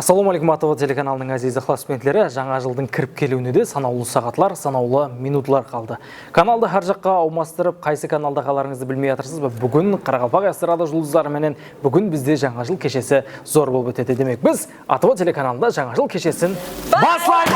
Ассалаумалейкум, АТВ телеканалының әзиз ықыласпендлері, жаңа жылдың кіріп келуіне де санаулы сағатлар, санаулы минутлар қалды. Каналды har жаққа аумастырып, қайсы каналда қаларыңызды білмей жатырсыз ба? Бүгін Қарақалпақ эстрада жұлдыздары менен бүгін бізде жаңа жыл кешесі зор болып өтеді. Демек біз АТВ телеканалында жаңа жыл кешесін бастаймыз!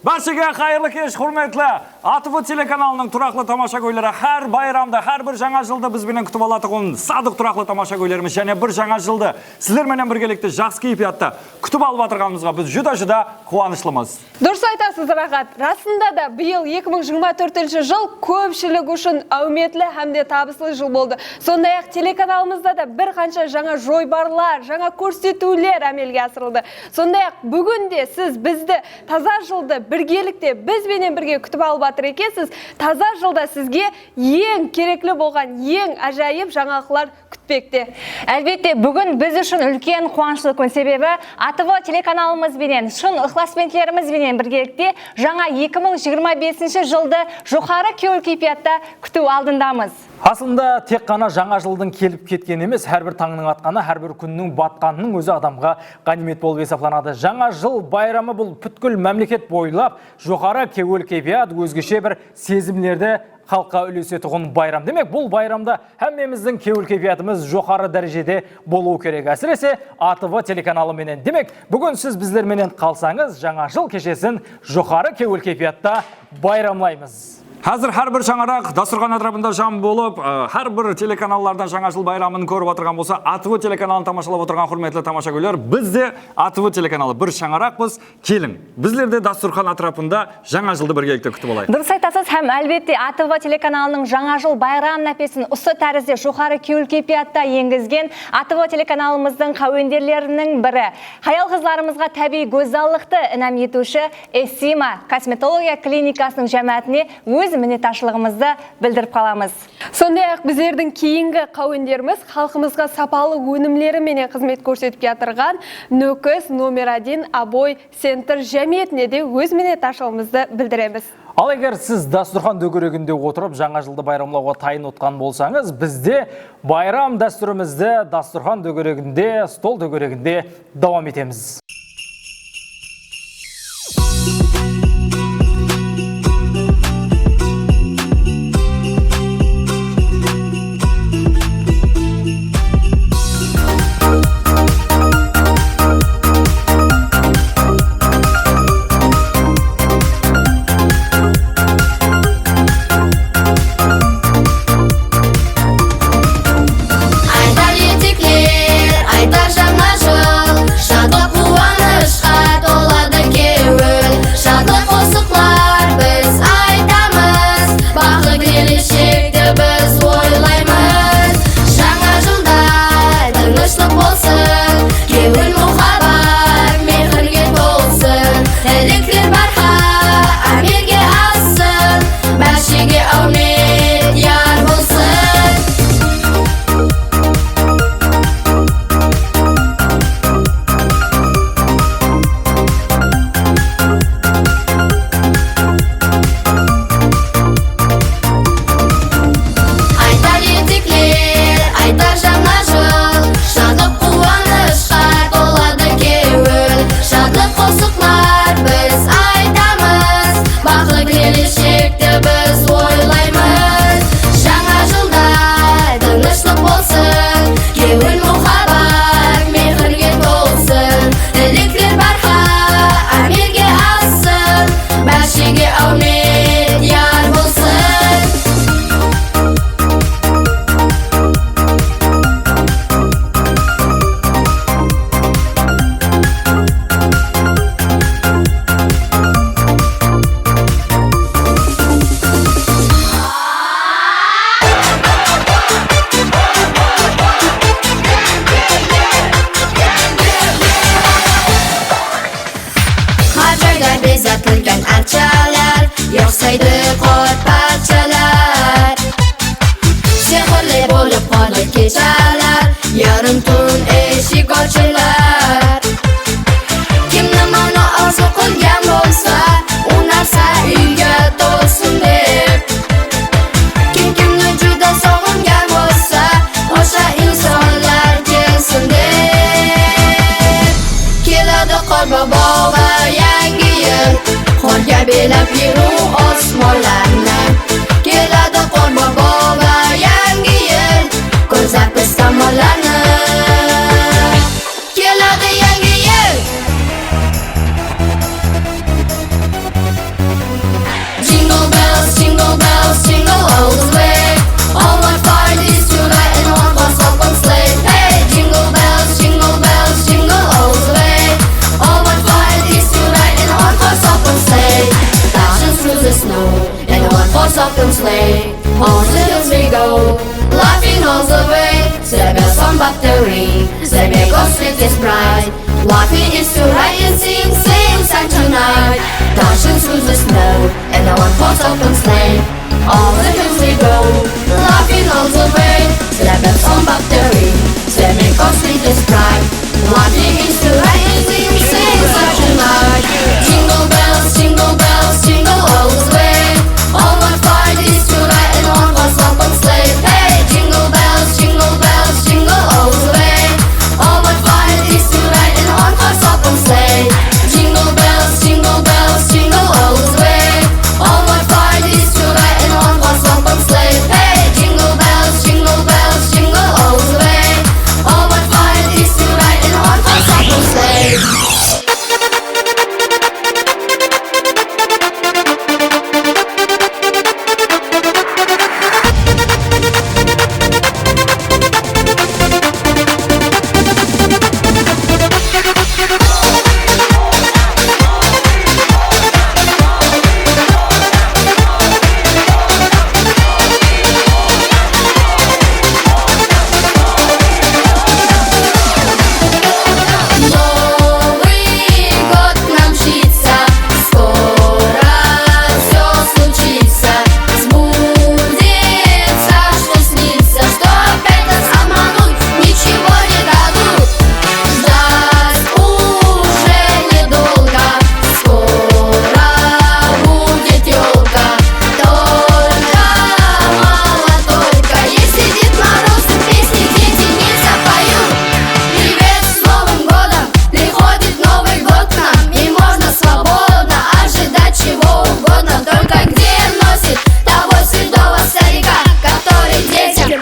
Баршаға қайырлы кеш, құрметлі АТВ телеканалының тұрақлы тамаша көйлері әр байрамда, әр бір жаңа жылды бізбенен күтіп алатығын садық тұрақлы тамаша көйлеріміз және бір жаңа жылды сіздерменен біргелікті жақсы кейіпиятта күтіп алып атырғанымызға біз жүда қуанышлымыз. Дұрыс айтасыз, Рахат. Расында да биыл 2024 жыл көпшілік үшін әуметлі һәмде табыслы жыл болды. Сондай-ақ телеканалымызда да бір қанша жаңа жойбарлар, жаңа көрсетулер әмелге асырылды. Сондай-ақ бүгінде сіз бізді таза жылды біргелікте бізбенен бірге күтіп алып атыр екенсіз. Таза жылда сізге ең кереклі болған, ең ажайып жаңалықтар күтпекте. Әлбетте, бүгін біз үшін үлкен қуанышлы күн, себебі АТВ телеканалымызбенен, шын ықыласпендлерімізбенен біргелікте жаңа 2025 жылды жоғары көңіл кейіпиятта күту алдындамыз. Асында тек қана жаңа жылдың келіп кеткен емес, әрбір таңның атқаны, әрбір күннің батқанының өзі адамға ғанимет болып есептелінеді. Жаңа жыл байрамы бұл бүткіл мемлекет бойлап жоғары көңіл кейіпият, өзгеше бір сезімдерді халыққа үлесетұғын байрам. Демек, бұл байрамда әмеміздің көңіл кейіпиятымыз жоғары дәрежеде болуы керек. Әсіресе АТВ телеканалы менен. Демек, бүгін сіз біздерменен қалсаңыз, жаңа жыл кешесін жоғары көңіл кейіпиятта байрамлаймыз. Қазір әр бір шаңырақ дастархан атрабында жан болып, әр бір телеканаллардан жаңа жыл байрамын көріп отырған болса, АТВ телеканалын тамашалап отырған құрметлі тамаша көйлер, бізде АТВ телеканалы бір шаңырақпыз. Келің, біздерде дастархан атрабында жаңа жылды біргелікте күтіп алайық. Дұрыс айтасыз, һәм әлбетте АТВ телеканалының жаңа жыл байрам нәпесін осы тәрізде жоғары көңіл кейіпиятта енгізген АТВ телеканалымыздың қауендерлерінің бірі. Хаял қызларымызға табиғи гөзалдықты інәм етуші Эссима косметология клиникасының жәмәтіне өз мінеташылығымызды білдіріп қаламыз. Сондай-ақ біздердің кейінгі қауендеріміз халқымызға сапалы өнімлері менен қызмет көрсетіп жатырған Нөкіс номер 1 Абой Центр жәмиетіне де өз мінеташылығымызды білдіреміз. Ал егер сіз дастархан дөңгелегінде отырып жаңа жылды байрамлауға тайын отқан болсаңыз, бізде байрам дәстүрімізді дастархан дөңгелегінде, стол дөңгелегінде давам етеміз. in a one-horse-open sleigh. Over the hills we go, laughing all the way. Sleigh bells on battery, sleigh bells street is bright. Laughing is to ride and sing, sing song tonight. Dashing through the snow in a one-horse-open sleigh. Over the hills we go, laughing all the way. Sleigh bells on battery, sleigh bells street is bright. Laughing is to ride and sing, sing song tonight. Jingle bells, jingle all the way. Oh, what fun it is to ride in a one-horse-open sleigh. Hey, jingle bells, jingle all the way. Oh, what fun it is to ride in a one-horse-open sleigh. Jingle bells, jingle all the way. Oh, what fun it is to ride in a one-horse-open sleigh. Hey, jingle bells, jingle all the way. Oh, what fun it is to ride in a one-horse-open sleigh.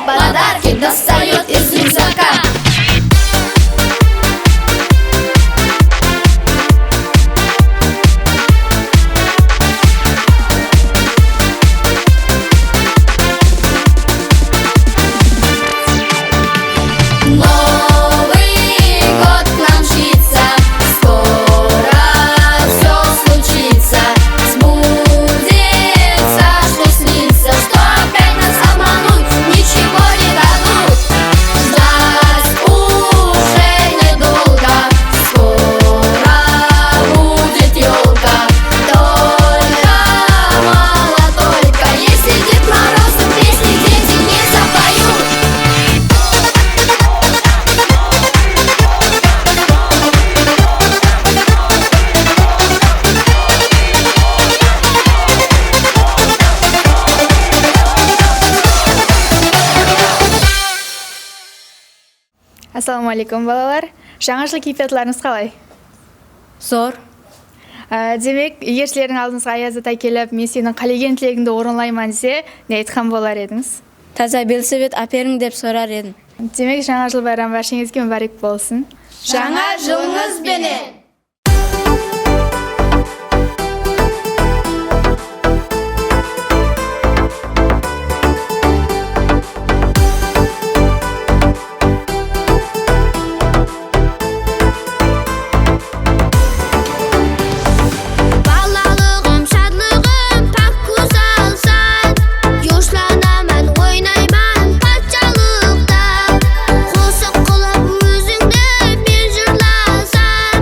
Подарки достает из рюкзака. Новый год к нам мчится, скоро все случится. Сбудется, что снится, что опять нас обмануть ничего не дадут. Ждать уже недолго, скоро будет елка. Только мало только, если Дед Морозу песни дети не запоют. Ассалаумалейкум, балалар. Жаңа жыл кейфиятыларыңыз қалай? Зор. Демек, егер сілердің алдыңызға Аяз Ата келіп, мен сенің қалеген тілегіңді орынлаймын десе, не айтқан болар едіңіз? Таза велосипед әперің деп сұрар едім. Демек, жаңа жыл байрамы баршаңызге мүбәрек болсын. Жаңа жылыңызбенен! Балалығым, шатлығым, пәк көз алсан, юшlanамын, ойнаймын патшалықта. Қосық қылып өзіңді мен жырласам,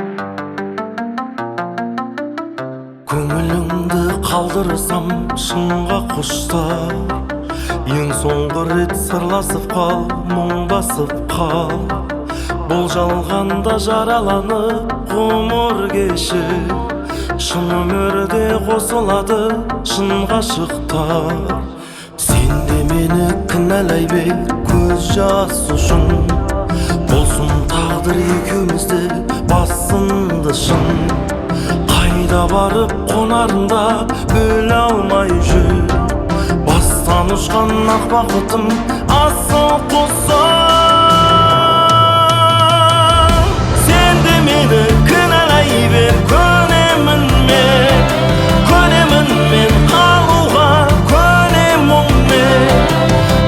болсын. көңіліңді қалдырсам шынға құштар, ең соңғы рет сырласып қал, мұңдасып қал. Бұл жалғанда жараланып ғұмыр кешіп, шын өмірде қосылады шын ғашықтар. Сен де мені кінәлай бер көз жас үшін, болсын тағдыр екеумізді басынды шын. Қайда барып қонарында бөле алмай жүр, бастан ұшқан ақ бақытым асыл құсым. Сен де мені кінәлай бер, көнемін мен қалуға көнемін мен.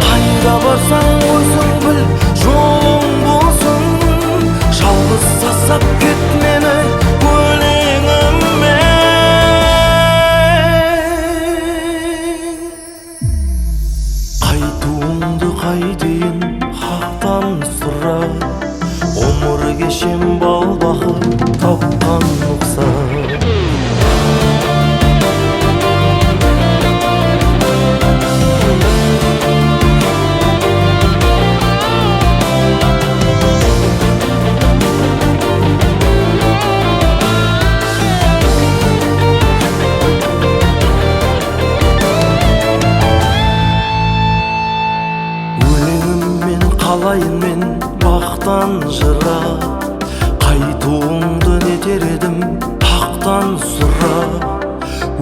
Қайда барсаң өзің біл, жолың болсын, жалғыз тастап кет мені өлеңіммен. Қайтуыңды қайтейін хақтан сұра, ғұмыр кешем бал бақыт тапқан ұқсар. Қалайын мен бақтан жыра, қайтуыңды нетер едім тақтан сұра.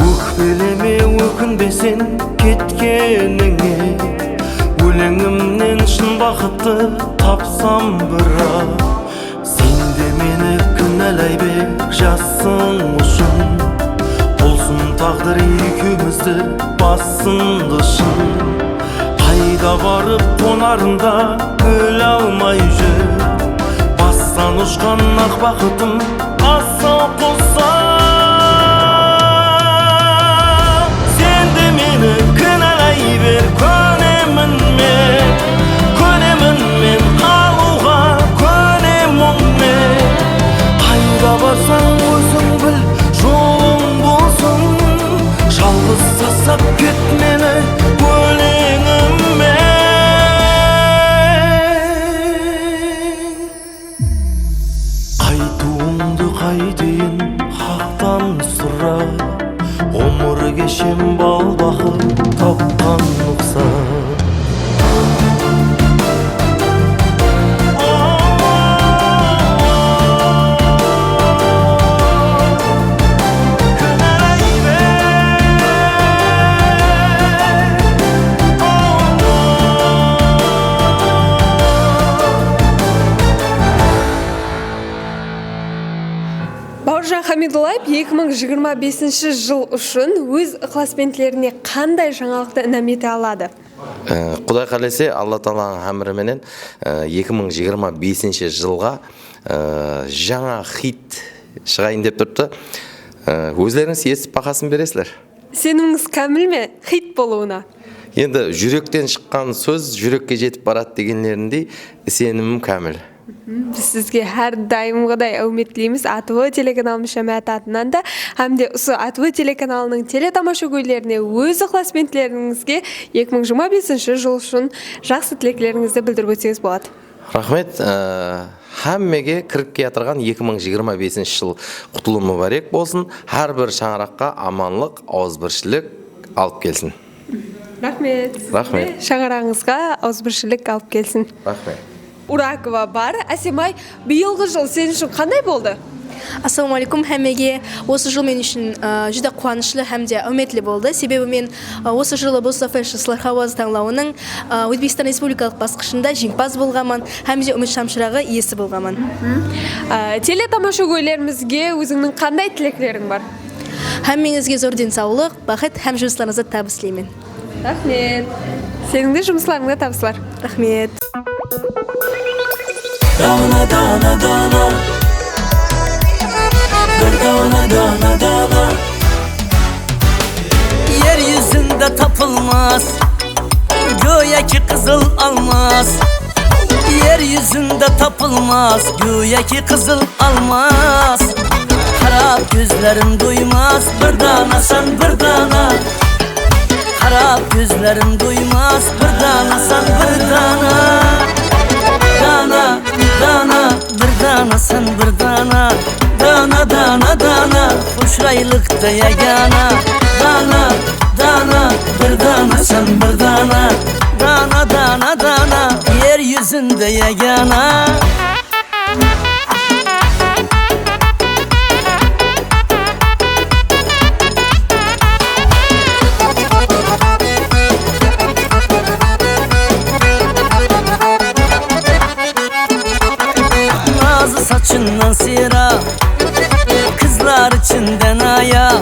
Өкпелеме өкінбесен кеткеніңе, өлеңімнен шын бақытты тапсам бірақ. Сен де мені кінәлай бер жасың үшін, болсын тағдыр екеумізді басынды шын. Қайда барып қонарында бөле алмай жүр, бастан ұшқан ақ бақытым асыл құсым. Сен де мені кінәлай бер, көнемін мен қалуға көнемін мен. Қайда барсаң өзің біл, жолың болсын, жалғыз тастап кет мені өлеңіммен. Қайтуыңды қайтейін хақтан сұра, ғұмыр кешем бал бақыт тапқан ұқсар. Бауыржан Хамидуллаев 2025 жыл үшін өз ықыласпенділеріне қандай жаңалықты інім ете алады? Құдай қаласа, Алла Тағаланың әміріменен 2025 жылға жаңа хит шығайын деп тұрды. Өздеріңіз естіп бағасын бересіздер. Сеніміңіз кәміл ме хит болуына? Енді жүректен шыққан сөз жүрекке жетіп барады дегенлеріндей сенімім кәміл. Біз сізге әр дайымғыдай әумет тілейміз АТВ телеканалымыз жәмәт атынан да, әмде осы АТВ телеканалының телетамаша көйлеріне өз ықыласпенділеріңізге 2025 жыл үшін жақсы тілектеріңізді білдіріп өтсеңіз болады. Рахмет. Әммеге кіріп келатырған 2025 жыл құтылы мүбәрек болсын, әрбір шаңыраққа аманлық, ауызбіршілік алып келсін. Рахмет. Рахмет. Шаңырағыңызға ауызбіршілік алып келсін. Рахмет. Уракова бар. Әсемай, биылғы жыл сен үшін қандай болды? Ассалаумалейкум әмеге. Осы жыл мен үшін жүдә қуанышлы һәмде үмітлі болды. Себебі мен осы жылы Бостафеш Слархауаз таңлауының Өзбекстан Республикалық басқышында жеңімпаз болғамын, һәмде үміт шамшырағы иесі болғамын. Телетамаша көйлерімізге өзіңнің қандай тілеклерің бар? Һәммеңізге зор денсаулық, бақыт һәм жұмысларыңызды табыс тілеймін. Рахмет. Сенің де жұмысларыңызға табыстар. Рахмет. Dana dana dana, bir dana dana dana. Yeryüzünde tapılmaz, göğe ki kızıl almaz. Yeryüzünde tapılmaz, göğe ki kızıl almaz. Karap gözlerim duymaz bir dana sen bir dana. Karap gözlerim duymaz bir dana sen bir dana. Dana, dana, bir dana sen bir dana. Dana, dana, dana, hoşraylıkta yegana. Dana, dana, bir dana sen bir dana. Dana, dana, dana, yeryüzünde yegana. Nazı saçından sira, kızlar içinden aya.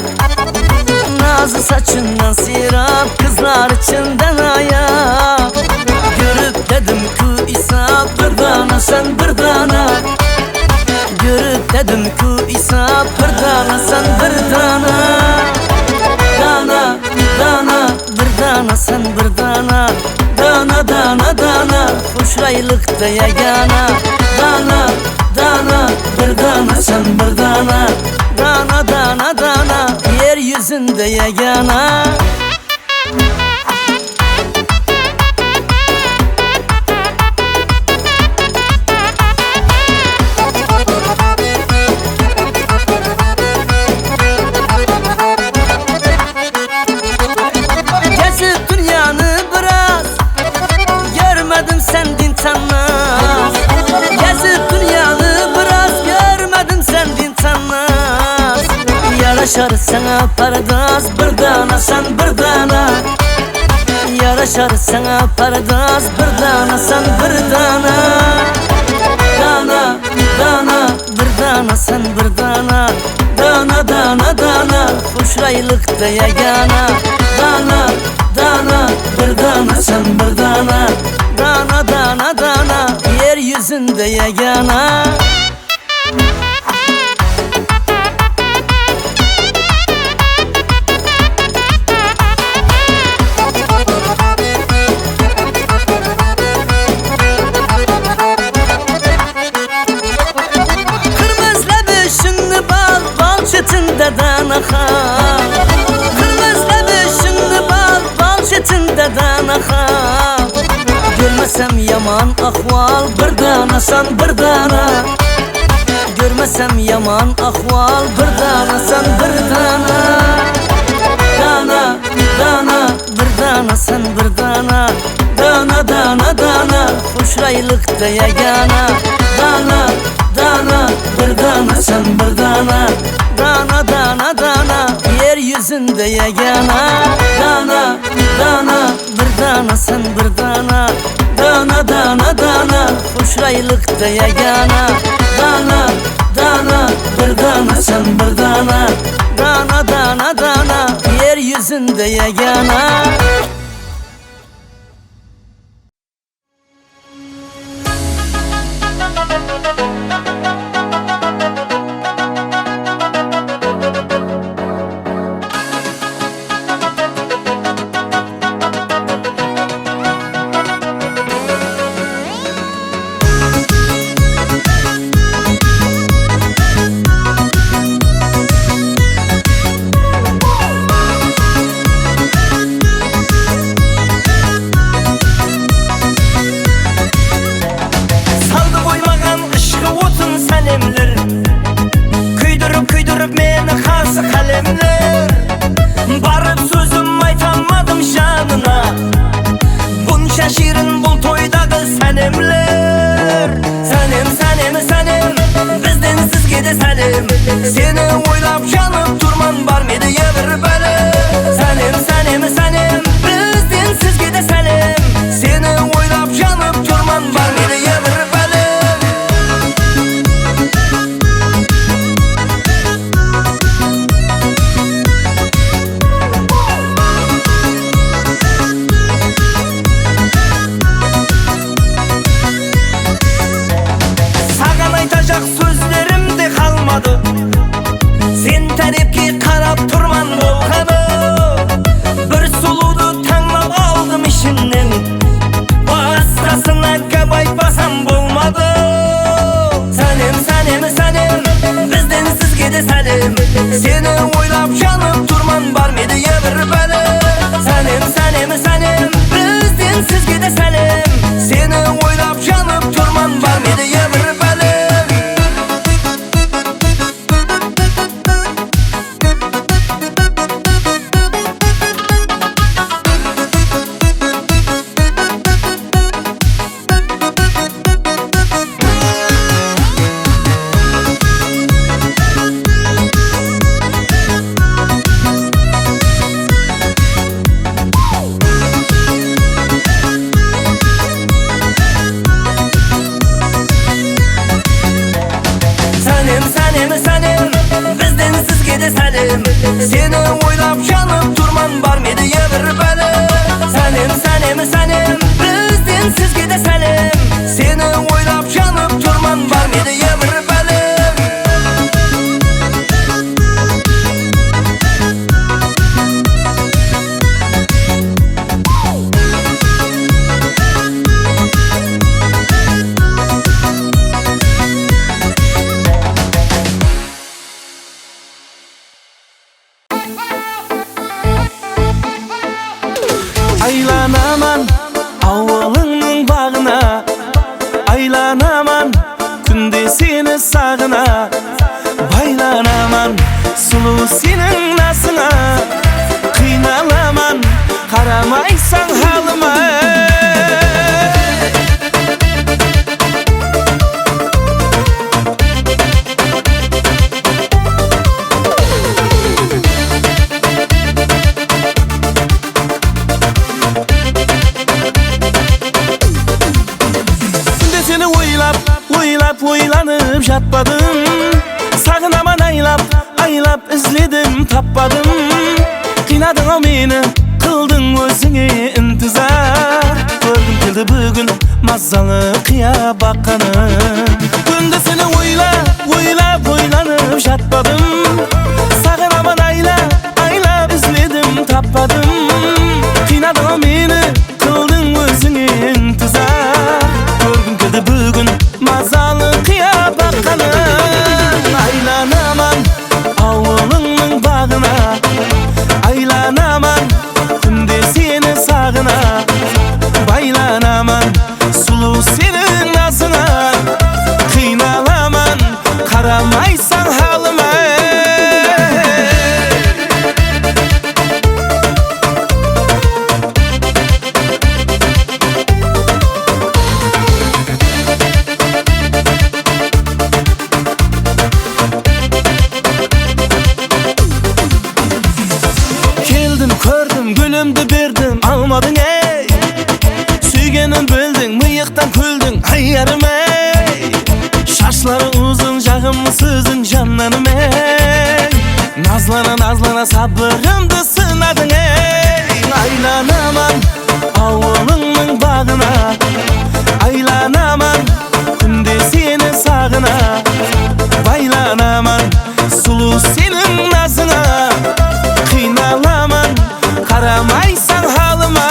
Nazı saçından sira, kızlar içinden aya. Görüp dedim ki İsa bir dana sen bir dana. Görüp dedim ki İsa bir dana sen bir dana. Dana, dana, bir dana sen bir dana. Dana, dana, dana, hoşraylıkta yegana. Dana, dana, bir dana sen bir dana. Dana, dana, dana, yeryüzünde yegana. Gezip dünyanı biraz, görmedim sendin tanmaz. Gezip dünyanı biraz, görmedim sendin tanmaz. Yaraşar sana paradaz bir dana sen bir dana. Yaraşar sana paradaz bir dana sen bir dana. Dana, dana, bir dana sen bir dana. Dana, dana, dana, hoşraylıkta yegana. Dana, dana, bir dana sen bir dana. Dana, dana, dana, yeryüzünde yegana. Kırmızı beşinli bal, bal çetinde danaha. Kırmızı beşinli bal, bal çetinde danaha. Görmesem yaman ahval bir dana sen bir dana. Görmesem yaman ahval bir dana sen bir dana. Dana, dana, bir dana sen bir dana. Dana, dana, dana, hoşraylıkta yegana. Dana, dana, bir dana sen bir dana. Dana, dana, dana, yeryüzünde yegana. Dana, dana, bir dana sen bir dana. Dana, dana, dana, hoşraylıkta yegana. Dana, dana, bir dana sen bir dana. Dana, dana, dana, yeryüzünde yegana. Saldı koymagan ışkı otun sanemler. Küydürüp küydürüp meni karşı kalemler. Barıp sözüm aytamadım şanına. Bunca şirin bul toydağı sanemler. Sanem, sanem, sanem, bizden sizge de sanem. Seni oylap canıp durman var mıydı ya bir bale. Sanem, sanem, sanem, bizden sizge de sanem. Seni oylap canıp durman var mıydı ya bir bale. Sagan aytacak sözlerim de kalmadı. Sen tarifki karap turman bolgan. de sәлем. Seni ойлап жанып тұрман бар меді ебір бәлем. Сәлем, сәлем, сәлем, бізден сізге де сәлем. Seni ойлап жанып тұрман бар меді ебір бәлем. Сәлем, сәлем, сәлем, бізден сізге де сәлем. Seni ойлап жанып тұрман бар меді ебір бәлем. Сәлем, сәлем, сәлем, бізден сізге де сәлем. Seni ойлап жанып тұрман бар меді ебір бәлем. Aylanaman avvalının bağına, aylanaman günde seni sağına, baylanaman sulu senin nasına, kıynalaman karamaysan halıma. Seni oylanıp жатпадым. Сағынаман айлап ізледім таппадым. Қинадың ау мені, қылдың өзіңе інтізар. Көргім келді бүгін мазалы қия баққаным. Күнде сені ойланып жатпадым. Сағынаман айлап ізледім таппадым. Қинадың ау мені, қылдың өзіңе інтізар. Көргім келді бүгін мазалы қия баққаным. Aylanaman avlının bağına, aylanaman günde seni sağına, baylanaman sulu senin nazına, kıynalaman karamaysan halıma. Gördüm gülümdü berdim almadın ey. Suygenin böldün mıyıktan küldün ayyarım ey. Şaşların uzun жағымlı sözün canlanım ey. Nazlana sabrımdı sınadın ey. Aylanaman avlının bağına, aylanaman günde seni sağına, baylanaman sulu senin nazına, kıynalaman karamaysan halıma.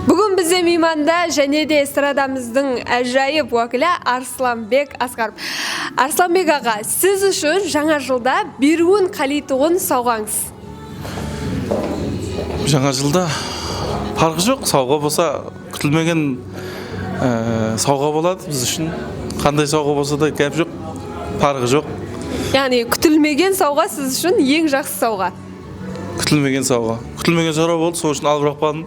Бүгін бізде мейманда және де эстрадамыздың әжайып уәкілі Арсланбек Асқаров. Арсланбек аға, сіз үшін жаңа жылда беруін қалитұғын сауғаңыз? Жаңа жылда парқы жоқ, сауға болса күтілмеген сауға болады біз үшін. Қандай сауға болса да кәп жоқ, парқы жоқ. Яғни күтілмеген сауға сіз үшін ең жақсы сауға? Күтілмеген сауға. Күтілмеген сауға болды, сол үшін алып бақпадым.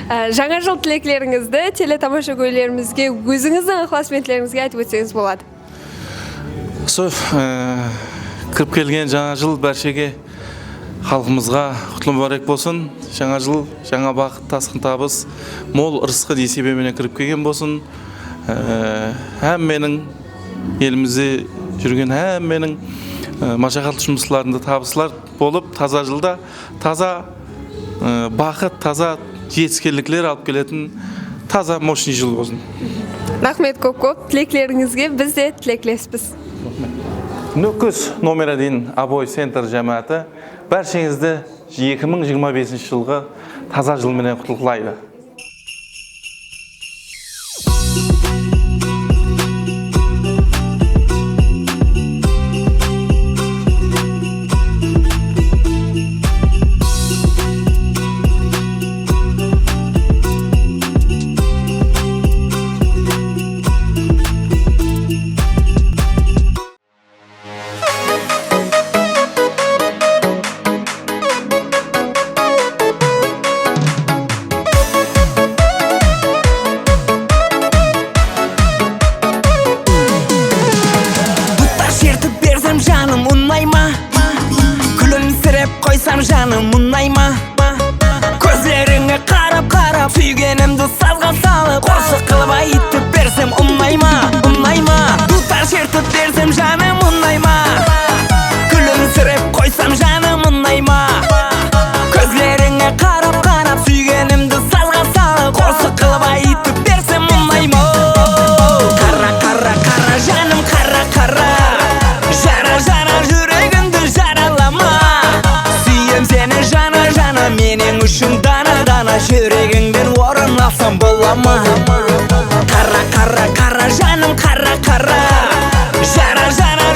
Жаңа жыл тілектеріңізді телетамаша көйлерімізге, өзіңіздің ықыласменділеріңізге айтып өтсеңіз болады. Кіріп келген жаңа жыл бәршеге халқымызға құтлы мүбәрек болсын. Жаңа жыл, жаңа бақыт, тасқын табыс, мол ырысқы несібеменен кіріп келген болсын. Әмменің елімізде жүрген әмменің машақат жұмысларында табысылар болып, таза жылда таза бақыт, таза жетіскерліктер алып келетін таза мощный жыл болсын. Рахмет көп, тілеклеріңізге біз де тілеклеспіз. Нүкіс номерадин Абой Центр жәмәті бәршеңізді 2025 жылғы таза жылменен құттықтайды. Жаным мұнайма, көзлеріңе қарап сүйгенімді сазға салып, қосық қылып айтып берсем ұнайма, бұлттар шертіп берсем жаным ұнайма, күлімсіреп қойсам жаным ұнайма, көзлеріңе қарап сүйгенімді сазға салып, қосық қылып айтып берсем ұнайма. Қара жаным қара, жара жүрегімді жаралама, сені жана менің үшін дана жүрегіңден орын алсам бола ма? Қара жаным қара, жара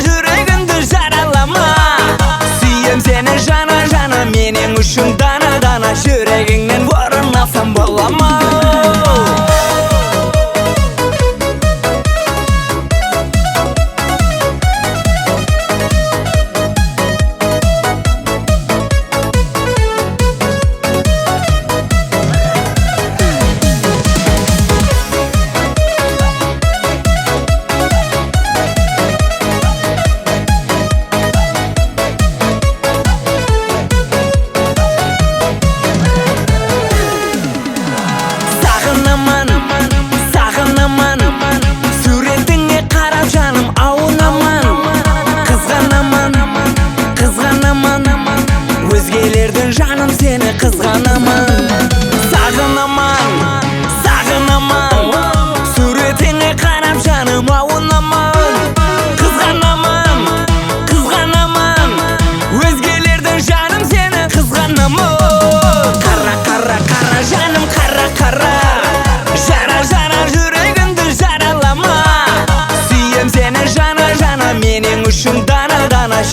жүрегіңді жаралама, сүйем сені жана менің үшін дана жүрегіңнен орын алсам бола ма?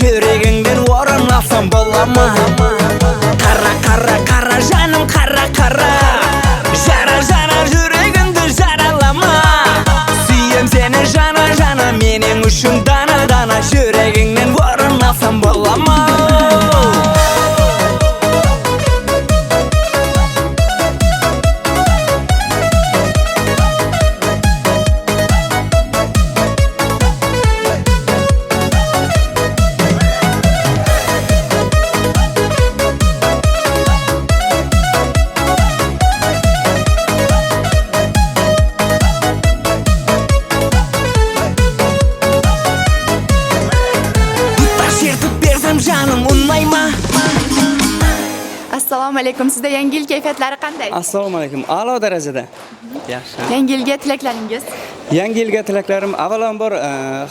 Жүрегіңден орын алсам бола ма? Қара жаным қара, жара жүрегіңді жаралама, сүйем сені жана менің үшін дана жүрегіңнен орын алсам бола ма? Assalomu alaykum. Sizda yangi yil kayfiyatlari qanday? Assalomu alaykum. A'lo darajada. Yaxshi. Yangi yilga tilaklaringiz? Yangi yilga tilaklarim avvalambor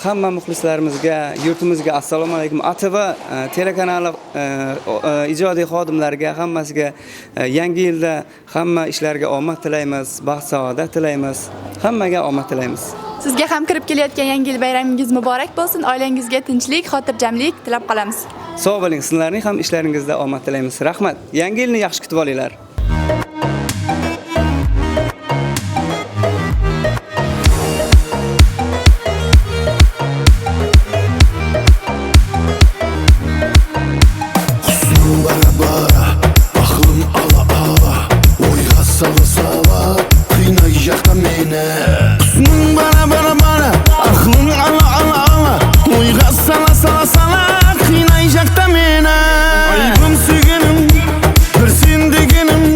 hamma muxlislarimizga, yurtimizga assalomu alaykum. ATV telekanali ijodiy xodimlariga hammasiga yangi yilda hamma ishlarga omad tilaymiz, baxt saodat tilaymiz. Hammaga omad tilaymiz. Sizga ham kirib kelayotgan yangi yil bayramingiz muborak bo'lsin. Oilangizga tinchlik, xotirjamlik tilab qolamiz. Sog' bo'ling, sizlarning ham ishlaringizda omad tilaymiz. Rahmat. Yangi yilni yaxshi kutib olinglar. Aybım sügenim, bir sen degenim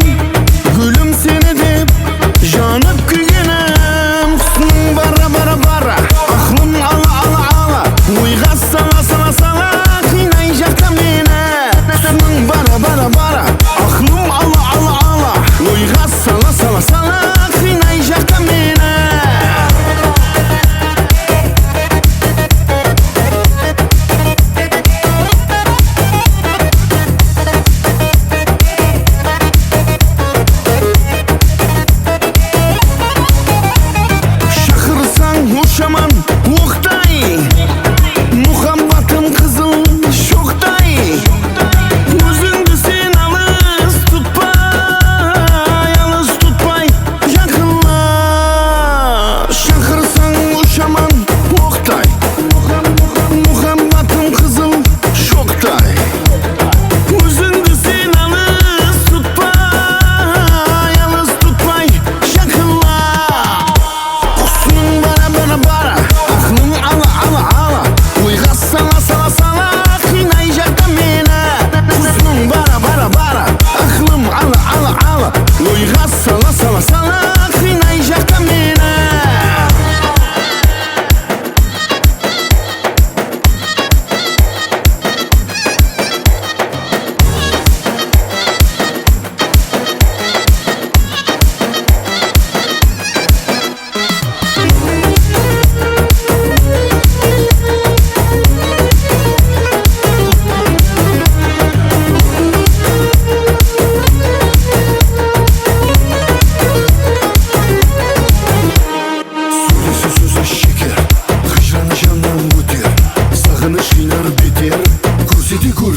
ойға сала қинай жақта мені.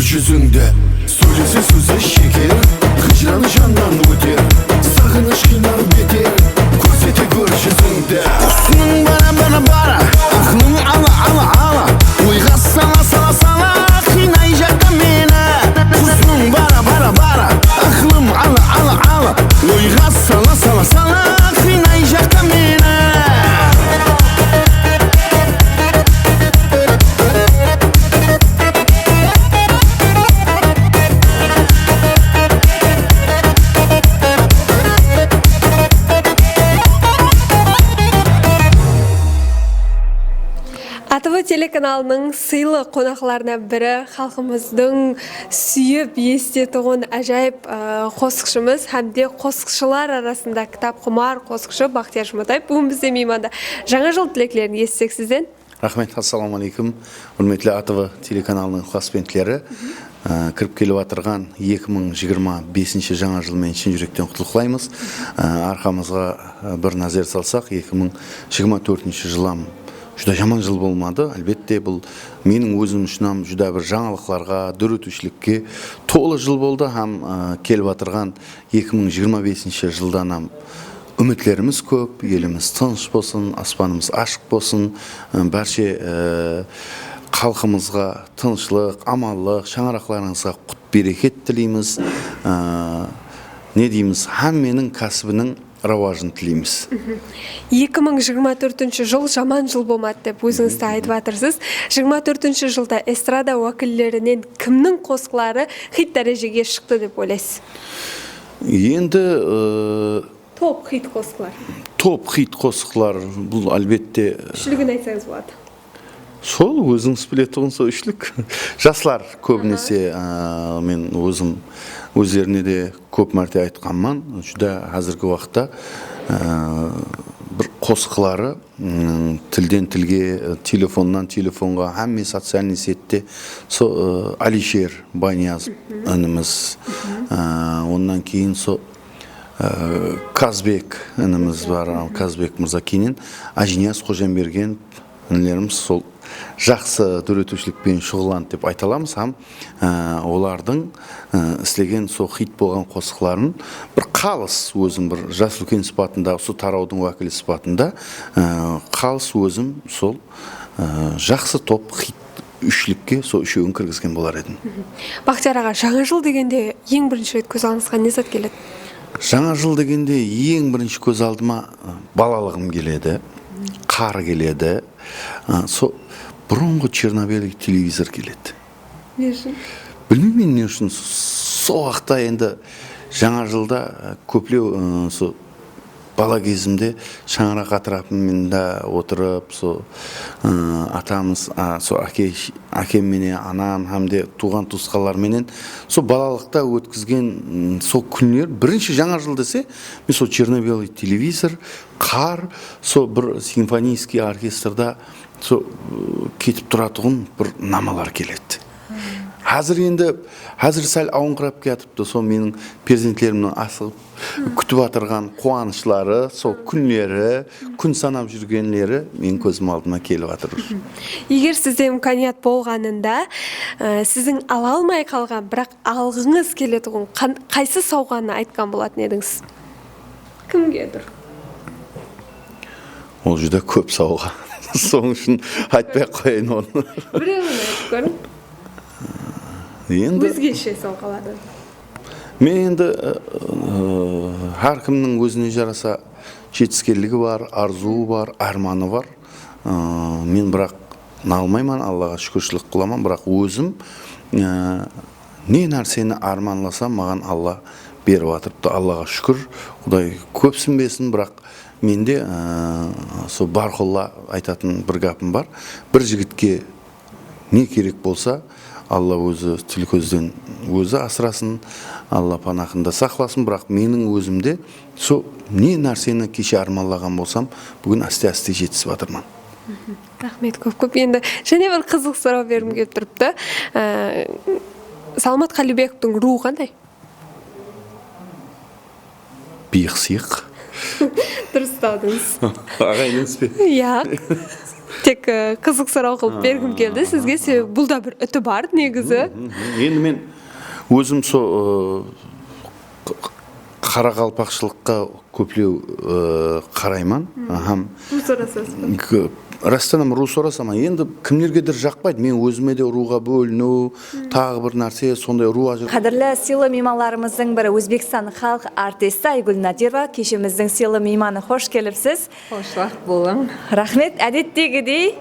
Жүзіңді сөйлесе сөзі шекер, хижраны жаннан өтер, сағыныш қинар бетер, көрсете көр жүзіңді. Құсының бара, ақылың ала, ойға сала, қинай жақта мені. Құсының бара, ақылым ала, ойға сала, қинай жақта мені. АТВ телеканалының сыйлы қонақларына бірі халқымыздың сүйіп естетуін әжайып қосықшымыз әмде қосықшылар арасында кітап құмар қосықшы Бақтияр Жұматаев бүгін бізде мейманда. Жаңа жыл тілектерін естісек сізден. Рахмет, ассалаумалейкум. Құрметті АТВ телеканалының ықыласпеншілері, кіріп келіп отырған 2025 жаңа жылмен шын жүректен құттықтаймыз. Арқамызға бір назар салсақ, 2024 жылам жүда жаман жыл болмады. Әлбетте бұл менің өзім үшін жүда бір жаңалықларға, дүрөтушілікке толы жыл болды. Келіп отырған 2025 жылдан үмітлеріміз көп, еліміз тыныш болсын, аспанымыз ашық болсын, бәрше халқымызға тынышлық, аманлық, шаңырақларыңызға құт берекет тілейміз. Не дейміз, менің кәсібінің рауажын тілейміз. 2024 жыл жаман жыл болмады деп өзіңіз де айтып жатырсыз. 24 жылда эстрада уәкілдерінен кімнің қосқылары хит дәрежеге шықты деп ойлайсыз? Енді топ хит қосқылар. Топ хит қосқылар бұл әлбетте Үшлігін айтсаңыз болады. Сол өзіңіз білетұғын сол үшлік. Жаслар көбінесе мен өзім өздеріне де көп мәрте айтқанман. Жүда қазіргі уақытта бір қосқылары тілден тілге, телефоннан телефонға, әмме социальный сетте Алишер Байниязов ініміз, оннан кейін Казбек ініміз бар, Казбек Мырза кейінен Ажинияз Қожамберген інілеріміз сол жақсы дүрөтушілікпен шұғыланды деп айталамыз. Олардың істеген сол хит болған қосықларын бір қалыс өзім бір жас үлкен сипатында, сол тараудың уәкілі сипатында қалыс өзім сол жақсы топ хит үшлікке сол үшеуін кіргізген болар едім. Бақтияр аға, жаңа жыл дегенде ең бірінші рет көз алдыңызға не зат келеді? Жаңа жыл дегенде ең бірінші көз алдыма балалығым келеді, қар келеді, сол бұрынғы чернобель телевизор келеді. Не үшін? Білмеймін не үшін. Сол уақытта енді жаңа жылда көплеу бала кезімде шаңырақ атырапында отырып, атамыз, әкем менен, анам, әмде туған туысқаларменен сол балалықта өткізген сол күнлер. Бірінші жаңа жыл десе, мен сол чернобель телевизор, қар, сол бір симфонийский оркестрда кетіп тұратығын бір намалар келеді. Қазір сәл ауыңқырап кетіпті, сол менің перзентлерімнің асығып күтіп атырған қуанышлары, сол күнлері, күн санап жүргенлері мен көзім алдыма келіп атыр. Егер сізде имканият болғанында, сіздің ала алмай қалған, бірақ алғыңыз келетұғын қайсы сауғаны айтқан болатын едіңіз? Кімге тұр? Ол жүда көп сауға. Соң үшін айтпай қойын оны. Біреуін айтып көрің? Өзгеше сауғалады. Мен енді әркімнің өзіне жараса жетіскерлігі бар, арзуы бар, арманы бар. Мен бірақ налмайман, Аллаға шүкіршілік қыламан, бірақ өзім не нәрсені арманласам, маған Алла беріп жатырыпты. Аллаға шүкір, Құдай көпсінбесін, бірақ менде сол Барқолла айтатын бір гапым бар. Бір жігітке не керек болса, Алла өзі тіл көзден өзі асырасын, Алла панахында сақласын, бірақ менің өзімде сол не нәрсені кеше арманлаған болсам, бүгін асте-асте жетісіп жатырмын. Рахмет көп. Енді және бір қызық сұрау бергім келіп тұрыпты. Саламат Қалибековтың руы қандай? Биық-сиық. Дұрыстадыңыз. Ағайыныңыз бе? Иә. Тек қызық сұрау қылып бергім келді сізге, себебі бұл да бір үті бар негізі. Енді мен өзім сол қарақалпақшылыққа көплеу қарайман. Растанам ру сорасам, енді кімдергедір жақпайды. Мен өзіме де руға бөліну, тағы бір нәрсе, сондай ру ажыр. Қадірлі сыйлы мейманларымыздың бірі Өзбекстан халық артисті Айгүл Надирова. Кешеміздің сыйлы мейманы, хош келіпсіз. Хош вақыт болың. Рахмет. Әдеттегідей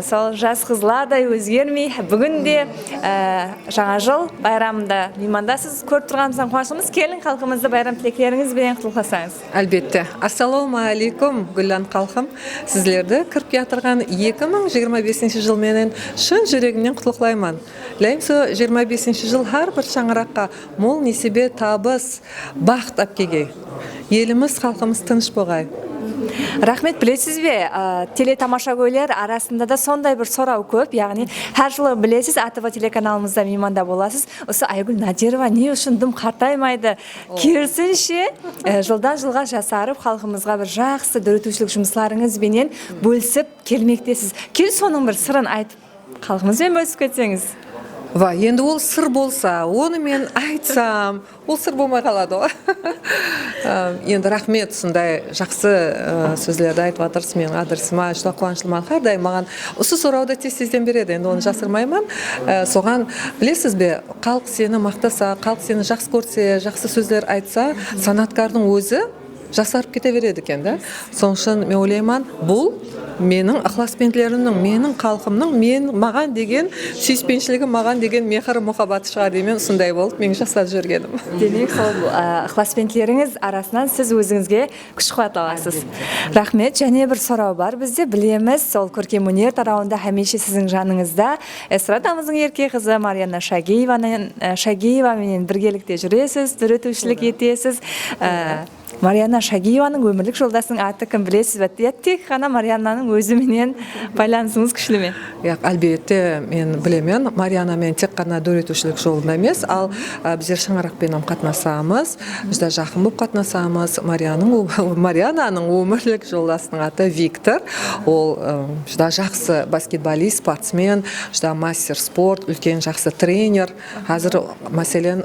сол жас қызладай өзгермей, бүгін де жаңа жыл байрамында меймандасыз, көріп тұрғанымыздан қуаныштымыз. Келін халқымызды байрам тілектеріңізбен құттықтасаңыз. Әлбетте. Ассалаумағалейкум, Гүллан халқым. Сіздерді кіріп келатырған 2025 жыл менен шын жүрегімнен құттықтаймын. Ләйім со 25 жыл har бір шаңыраққа мол несібе, табыс, бақыт әпкеге. Еліміз, халқымыз тыныш болғай. Рахмет, білесіз бе, телетамаша көйлер арасында да сондай бір сұрау көп, яғни әр жылы білесіз, АТВ телеканалымызда мейманда боласыз. Осы Айгүл Надирова не үшін дым қартаймайды? Керісінше, жылдан жылға жасарып, халқымызға бір жақсы дөретушілік жұмысларыңызбенен бөлісіп келмектесіз. Кел соның бір сырын айтып, халқымызбен бөлісіп кетсеңіз. Енді ол сыр болса, оны мен айтсам, ол сыр болмай қалады. Енді рахмет, сондай жақсы сөздерді айтып жатырсыз менің адресіма, жүдә қуаныштымын. Әрдайым маған осы сұрауды тез-тезден береді. Енді оны жасырмаймын. Соған білесіз бе, халық сені мақтаса, халық сені жақсы көрсе, жақсы сөздер айтса, санаткардың өзі жасарып кете береді екен, да? Соң үшін мен ойлаймын, бұл менің ықыласпенділерімнің, менің халқымның, маған деген сүйіспеншілігі, маған деген мехір мұхаббаты шығар деймін, сондай болып мен жасап жүргенім. Демек, сол ықыласпенділеріңіз арасынан сіз өзіңізге күш қуат аласыз. Рахмет. Және бір сұрау бар бізде, білеміз, сол көркемөнер тарауында хәмеше сіздің жаныңызда эстрадамыздың ерке қызы Марияна Шагиевамен біргелікте жүресіз, дөретушілік етесіз. Марияна Шагиеваның өмірлік жолдасының аты кім, білесіз бе? Тек қана Мариянаның өзіменен байланысыңыз күшті ме? Әлбетте, мен білемен, Мариянамен тек қана дөретушілік жолында емес, ал біздер шаңырақпен қатынасамыз, жүдә жақын болып қатынасамыз. Мариянаның өмірлік жолдасының аты Виктор. Ол жүдә жақсы баскетболист, спортсмен, жүдә мастер спорт, үлкен жақсы тренер. Қазір мәселен,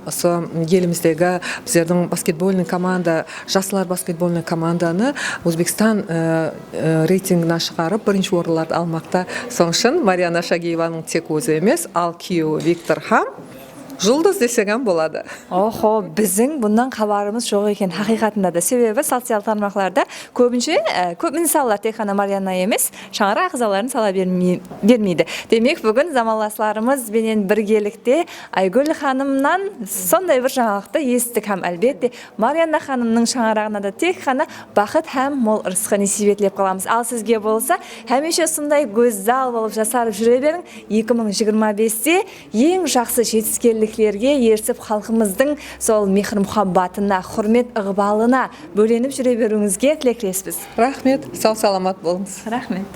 еліміздегі біздердің баскетбольный команда, жасылар баскетбольный команданы Өзбекстан рейтингіне шығарып бірінші орынларды алмақта. Соң үшін Марияна Шагиеваның тек өзі емес, ал күйеуі Виктор хам жұлдыз десеген болады. Охо, біздің бұндан хабарымыз жоқ екен хақиқатында да. Себебі социал тармақтарда көбінше көп мысалдар тек қана Марияна емес, шаңырақ ағзаларын сала бермейді. Демек, бүгін замаласларымыз бенен біргелікте Айгүл ханымнан сондай бір жаңалықты естік һәм әлбетте Марияна ханымның шаңырағына да тек қана бақыт һәм мол ырысқы несіп етлеп қаламыз. Ал сізге болса, хәмеше сондай көззал болып жасарып жүре берің. 2025-те ең жақсы жетіскерлік ерсіп халқымыздың сол мехір мұхаббатына, құрмет ықпалына бөленіп жүре беруіңізге тілектеспіз. Рахмет, сау саламат болыңыз. Рахмет.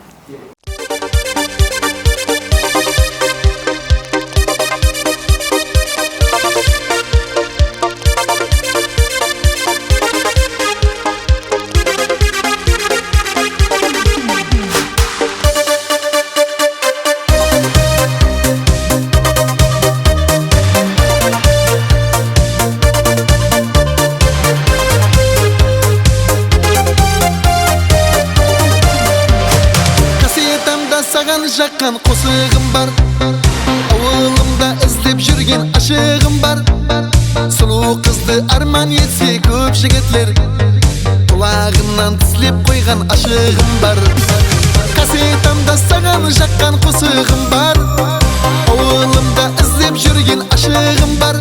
Жаққан қосығым бар, ауылымда іздеп жүрген ашығым бар. Сұлу қызды арман етсе көп жігітлер, құлағынан тізлеп қойған ашығым бар. Қасиетімда саған жаққан қосығым бар, ауылымда іздеп деп жүрген ашығым бар.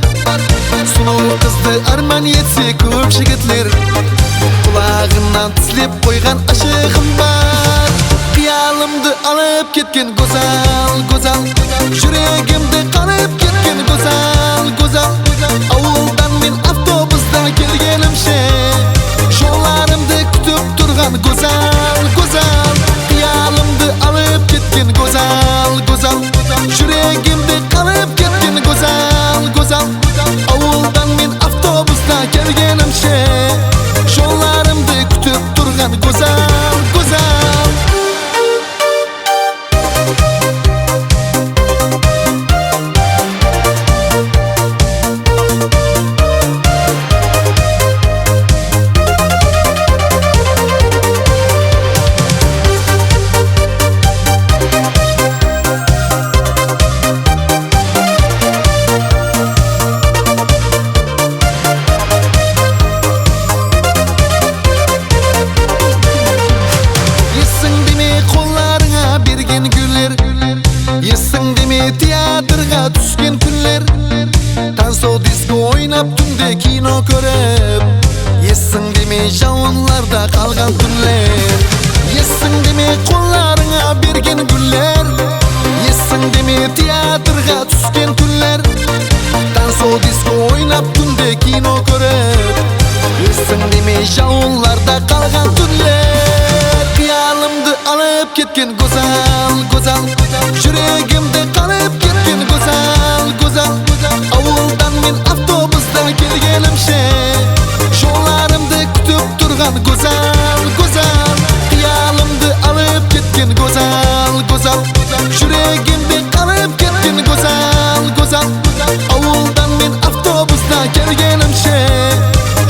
Сұлу қызды арман етсе көп жігітлер, құлағынан тізлеп қойған ашығым бар. Қиялымды алып кеткен гозал, гозал, жүрегімді қалып кеткен гозал, гозал. Ауылдан мен автобуста келгенімше, жоларымды күтіп тұрған гозал, гозал. Қиялымды алып кеткен гозал, гозал, жүрегімді қалып кеткен гозал, гозал. Ауылдан мен автобуста келгенімше, жоларымды күтіп тұрған гозал, гозал. Театрға түскен күнлер, тансо диско ойнап түнде кино көріп, ессің деме жауынларда қалған түнлер. Ессің деме қолдарыңа берген гүллер, ессің деме театрға түскен күнлер, тансо диско ойнап түнде кино көріп, ессің деме жауынларда қалған түнлер. Қиялымды алып кеткен гозал, гозал, жүрегімді қалып кеткен гозал, гозал. Ауылдан мен автобуста келгенімше, жоларымды күтіп тұрған гозал, гозал. Қиялымды алып кеткен гозал, гозал, жүрегімді қалып кеткен гозал, гозал. Ауылдан мен автобуста келгенімше,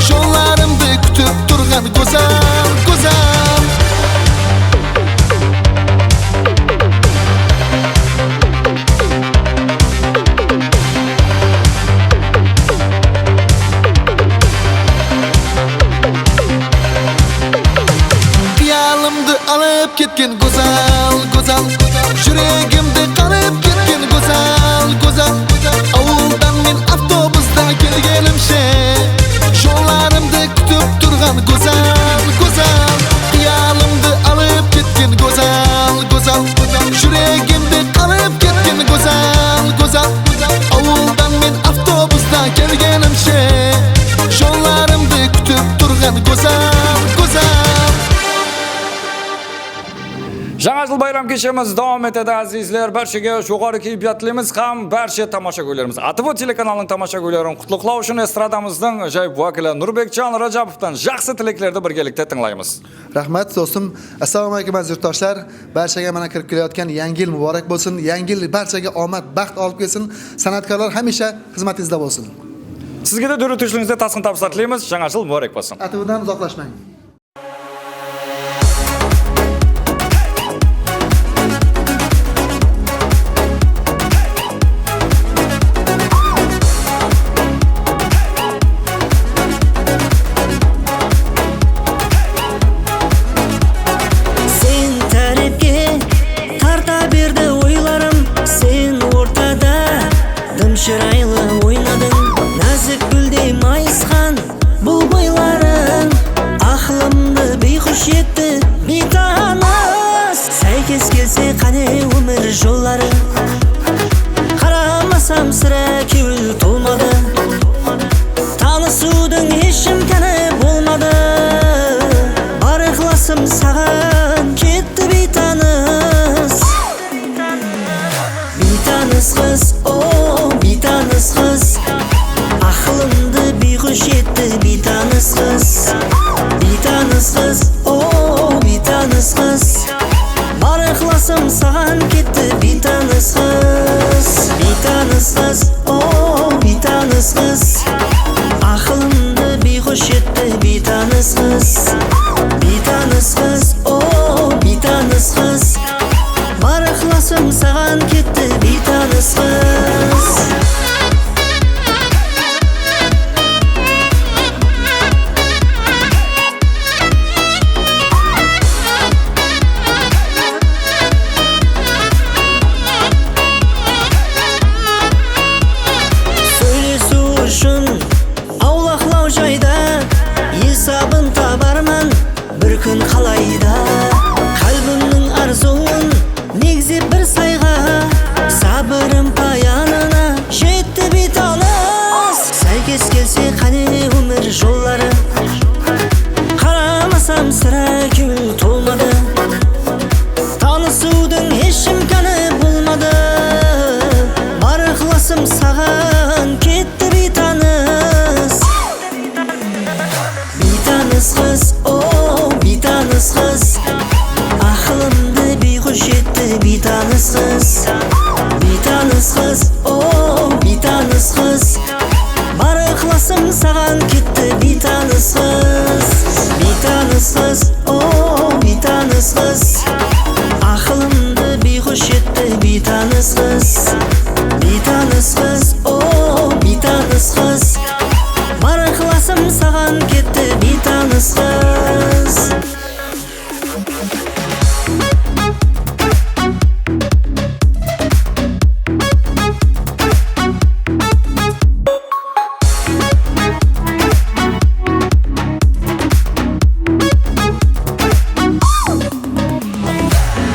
жоларымды күтіп тұрған гозал, гозал. Алып кеткен гозал, гозал, жүрегімді қалып кеткен гозал, гозал. Ауылдан мен автобуста келгенімше, жоларымды күтіп тұрған гозал, гозал. Қиялымды алып кеткен гозал, гозал, жүрегімді қалып кеткен гозал, гозал. Ауылдан мен автобуста келгенімше, жоларымды күтіп тұрған гозал, гозал. Жаңа жыл байрам кешеміз давам етеді азизлер. Бәршеге жоғары кейіпият тілейміз һәм бәрше тамаша көйлеріміз. АТВ телеканалының тамаша көйлерін құтлықлау үшін эстрадамыздың жайып уәкілі Нұрбекжан Раджаповтан жақсы тілеклерді біргелікте тыңлаймыз. Рахмат достым. Assalomu alaykum aziz yurtdoshlar. Barchaga mana kirib kelayotgan yangi yil muborak bo'lsin. Yangi yil barchaga omad, baxt olib kelsin. San'atkorlar hamisha xizmatingizda bo'lsin. Sizga de dөрүтүшүңүздө тасқын табыстар тілейміз. Жаңа жыл muborak bo'lsin. ATV'dan uzoqlashmang. Шырайлы ойнадың, нәзік гүлдей майысқан бұл бойларың, ақылымды бейхұш етті бейтаныс. Сәйкес келсе қане өмір жоллары, қарамасам сірә кеуіл толмады, танысудың еш імкәні болмады. Бар ықыласым саған кетті бейтаныс. Бейтаныс қыз, бейтаныс қыз, ақылымды бейхұш етті бейтаныс қыз. Бейтаныс қыз, қыз, о, бейтаныс қыз. Ақылымды бейхұш етті бейтаныс қыз. Бейтаныс қыз, о, бейтаныс қыз. Бар ықыласым саған кетті бейтаныс қыз.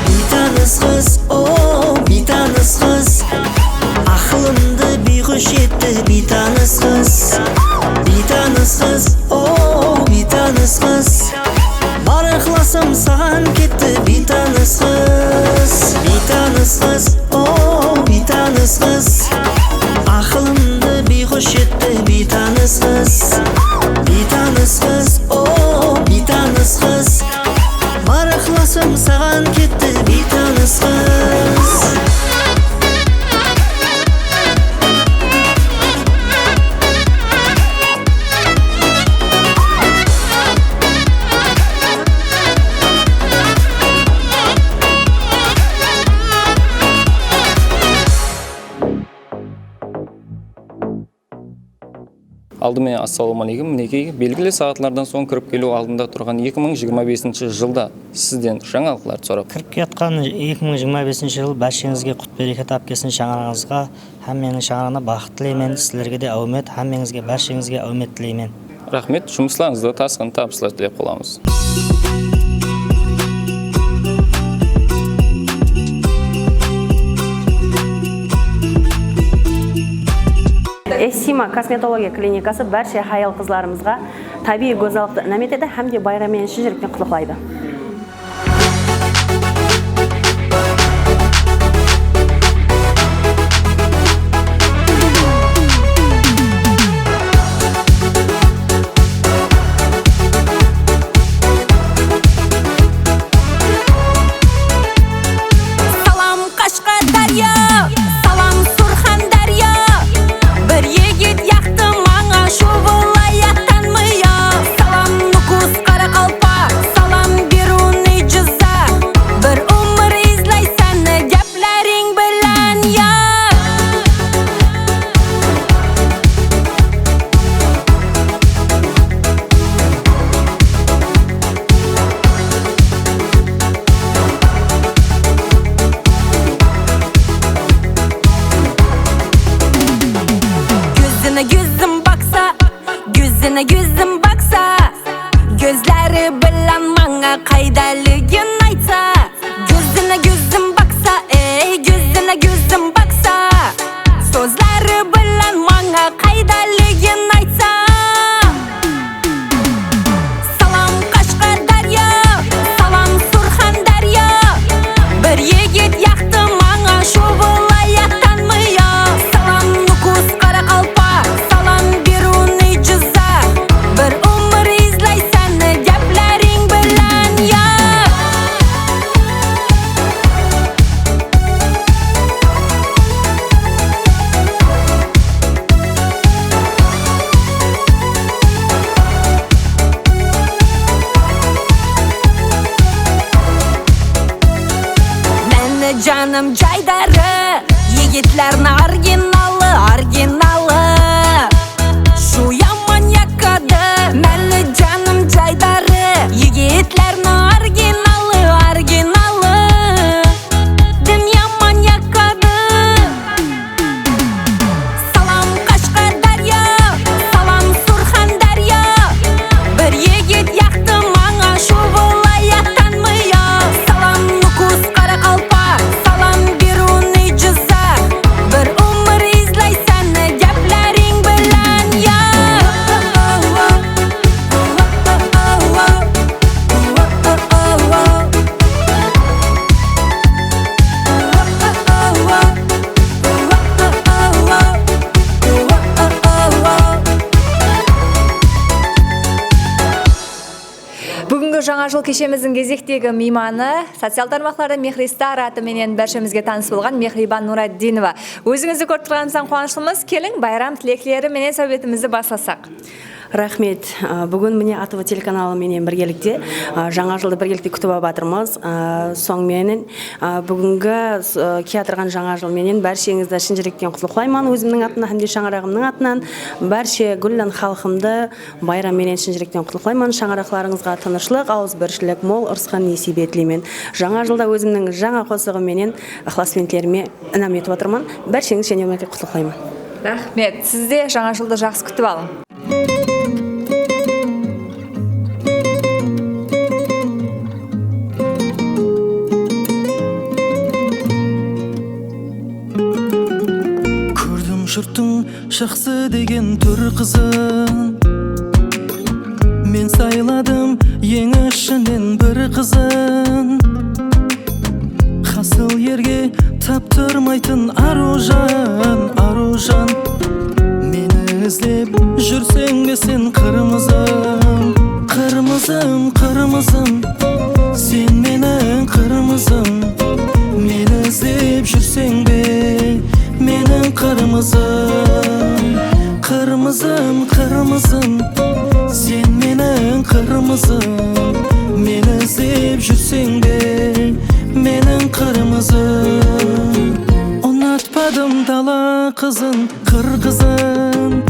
Бейтаныс қыз, о, бейтаныс қыз. Ақылымды бейхұш етті бейтаныс қыз. Бейтаныс қыз, о, бейтаныс қыз. Бар ықыласым саған кетті бейтаныс қыз. Бейтаныс қыз, о, бейтаныс қыз. Ақылымды бейхұш етті бейтаныс қыз. Бейтаныс қыз, о, бейтаныс қыз. Бар ықыласым саған кетті бейтаныс қыз. Алдымен ассалаумағалейкум, мінекей белгілі сағатлардан соң кіріп келу алдында тұрған 2025 жылда сізден жаңалықтарды сұрап. Кіріп кетқан 2025 жыл бәршеңізге құт береке тап келсін, шаңырағыңызға, һәмменің шаңырағына бақыт тілеймін, сіздерге де әумет, һәммеңізге бәршеңізге әумет тілеймін. Рахмет, жұмысларыңызды тасқын табыстар тілеп қоламыз. Эссима косметология клиникасы барша хаял қызларымызға табиғи гөзалдықты нәмет етеді һәм де байраммен шын жүректен құттықтайды. Салам Қашқадария, салам Сурхандария. Bir yigit yaktı manga şu vilayattan mıya. Salam Nukus Qaraqalpaq, salam Beruniy Jizzax. Bir umr izlaysan gaplaring bilan ya. Gözüm baksa, gözüm baksa. Gözleri bilan manga qaydaligin aytsa. Gözüm baksa, ey gözüm baksa. Sözleri bilan manga qaydaligin aytsa. Salam Qashqadaryo, salam Surxondaryo. Bir yigit yaktı manga şu vilayatdan mıya. Salam Nukus Qaraqalpaq, salam Beruniy Jizzax. Bir umr izlaysan gaplaring bilan ya. Meni canım Caydarı, yigitlerin originalı. Şu yaman yakadı, meni canım Caydarı, yigitlerin originalı. Din yaman yakadı. Salam Qashqadaryo, salam Surxondaryo. Bir yigit yaktı manga şu vilayatdan mıya. Salam Nukus Qaraqalpaq, salam Beruniy Jizzax. Bir umr izlaysan gaplaring bilan ya. Бүгінгі жаңа жыл кешеміздің кезектегі мейманы социал тармақтарда Мехристар атыменен бәршемізге таныс болған Мехрибан Нураддинова. Өзіңізді көріп тұрғаныңыздан қуаныштымыз. Келің байрам тілеклері менен сәубетімізді басласақ. Рахмет. Бүгін міне АТВ телеканалы менен біргелікте жаңа жылды біргелікте күтіп алып Соңменен бүгінгі келатырған жаңа жыл менен баршаңызды шын жүректен құттықтаймын. Өзімнің атымнан һәм де шаңырағымның атынан барша гүллән халқымды байрам менен шын жүректен құттықтаймын. Шаңырақларыңызға тыныштық, ауызбіршілік мол, ырысқан несібе тілеймін. Жаңа жылда өзімнің жаңа қосығым менен ықыласпен тілеріме інім етіп отырмын. Баршаңызды шын жүректен құттықтаймын. Рахмет. Сізде жаңа жылды жақсы күтіп алың. Көрдім жұрттың жақсы деген түр қызын, мен сайладым ең ішінен бір қызын. Қасыл ерге таптырмайтын аружан, аружан. Мені іздеп жүрсең бе сен қырмызым, қырмызым, қырмызым. Сен менің қырмызым. Мені іздеп жүрсең бе менің қырмызым, қырмызым, қырмызым. Сен менің қырмызым. Мені іздеп жүрсең бе менің қырмызым. Ұнатпадым дала қызын, қыр қызын.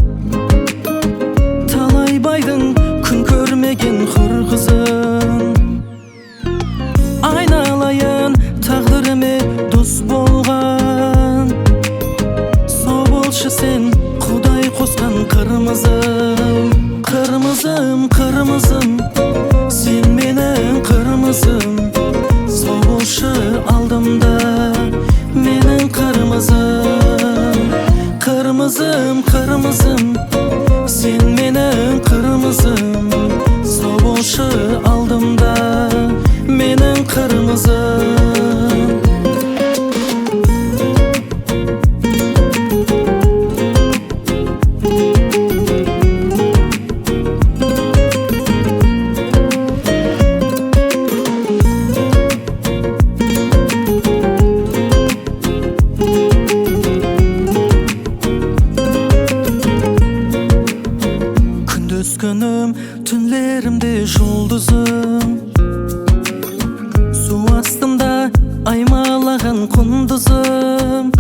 Талай байдың күн көрмеген құр қызын. Айналайын тағдырыме дос болған, со болшы сен құдай қосқан қырмызым. Қырмызым, қырмызым. Сен менің қырмызым. Со болшы алдымда менің қырмызым. Қырмызым, қырмызым. Сен менің қырмызым. Со болшы алдымда менің қырмызым. Күнім түнлерімде жұлдызым, су астымда аймалаған құндызым.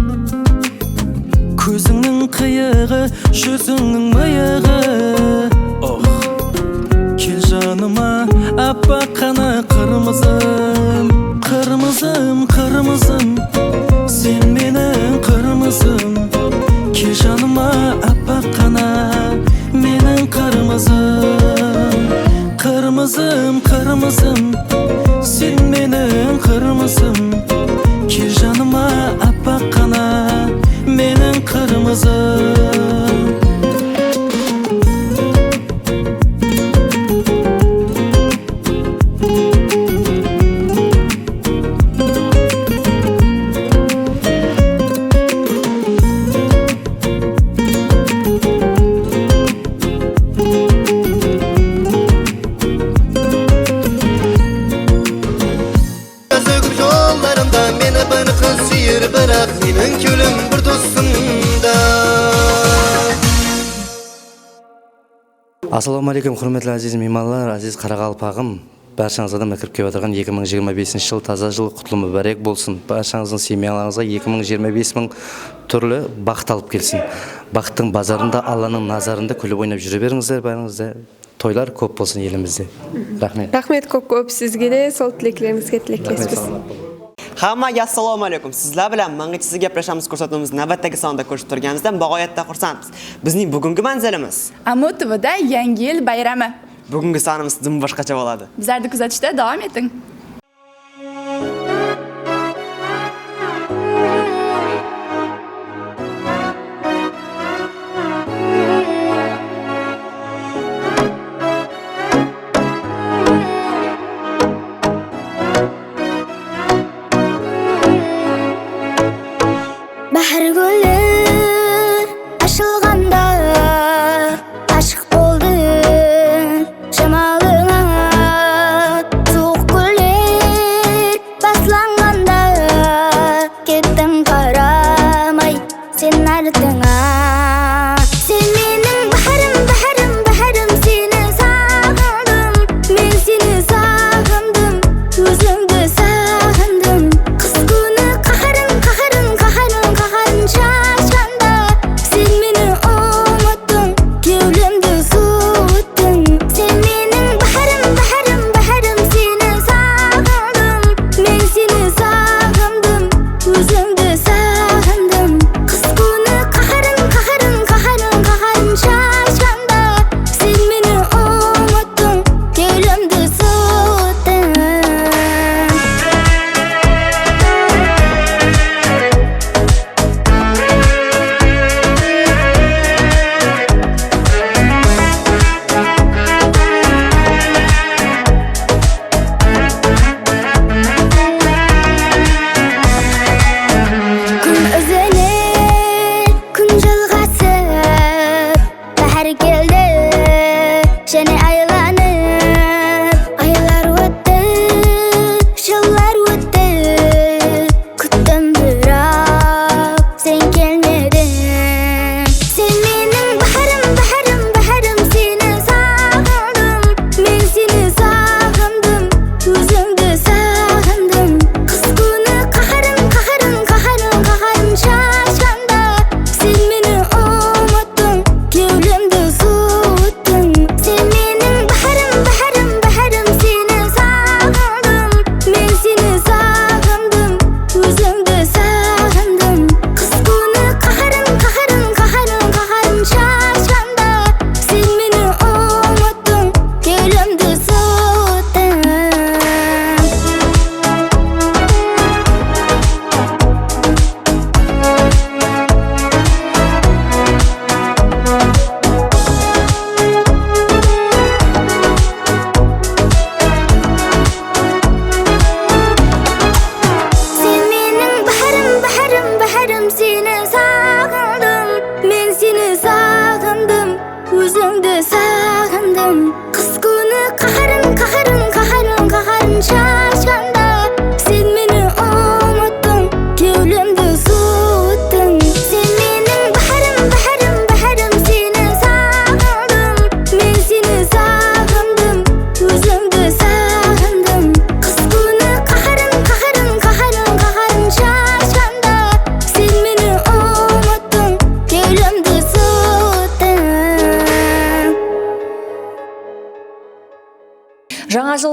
Көзіңнің қиығы, жүзіңнің миығы. Кел жаныма аппақ қана қырмызым. Қырмызым, қырмызым. Сен менің қырмызым. Кел жаныма аппақ қана менің қырмызым. Қырмызым, қырмызым. Сен менің қырмызым. Кел жаныма аппақ қана менің қырмызым. Менің көлім бір досымда. Ассалаумағалейкум, құрметті әзиз меймандар, әзиз қарақалпағым. Баршаңызға кіріп келіп отырған 2025 жыл таза жыл құтлы мүбәрек болсын. Баршаңыздың семьяларыңызға 2025 түрлі бақыт алып келсін. Бақыттың базарында, Алланың назарында күліп ойнап жүре беріңіздер, барыңыздар. Тойлар көп болсын елімізде. Рахмет. Рахмет көп сізге де, сол тілектеріңізге тілектеспіз. Hammaga assalomu alaykum. Sizlar bilan mang'ichsiz gaplashamiz ko'rsatuvimiz navbatdagi sonda ko'rishib turganimizdan bag'oyatda xursandmiz. Bizning bugungi manzilimiz AMOTVda Yangi yil bayrami. Bugungi sonimiz dim boshqacha bo'ladi. Bizlarni kuzatishda davom eting. Bahar gülü açılganda aşık oldum şamalına, soğuk gülü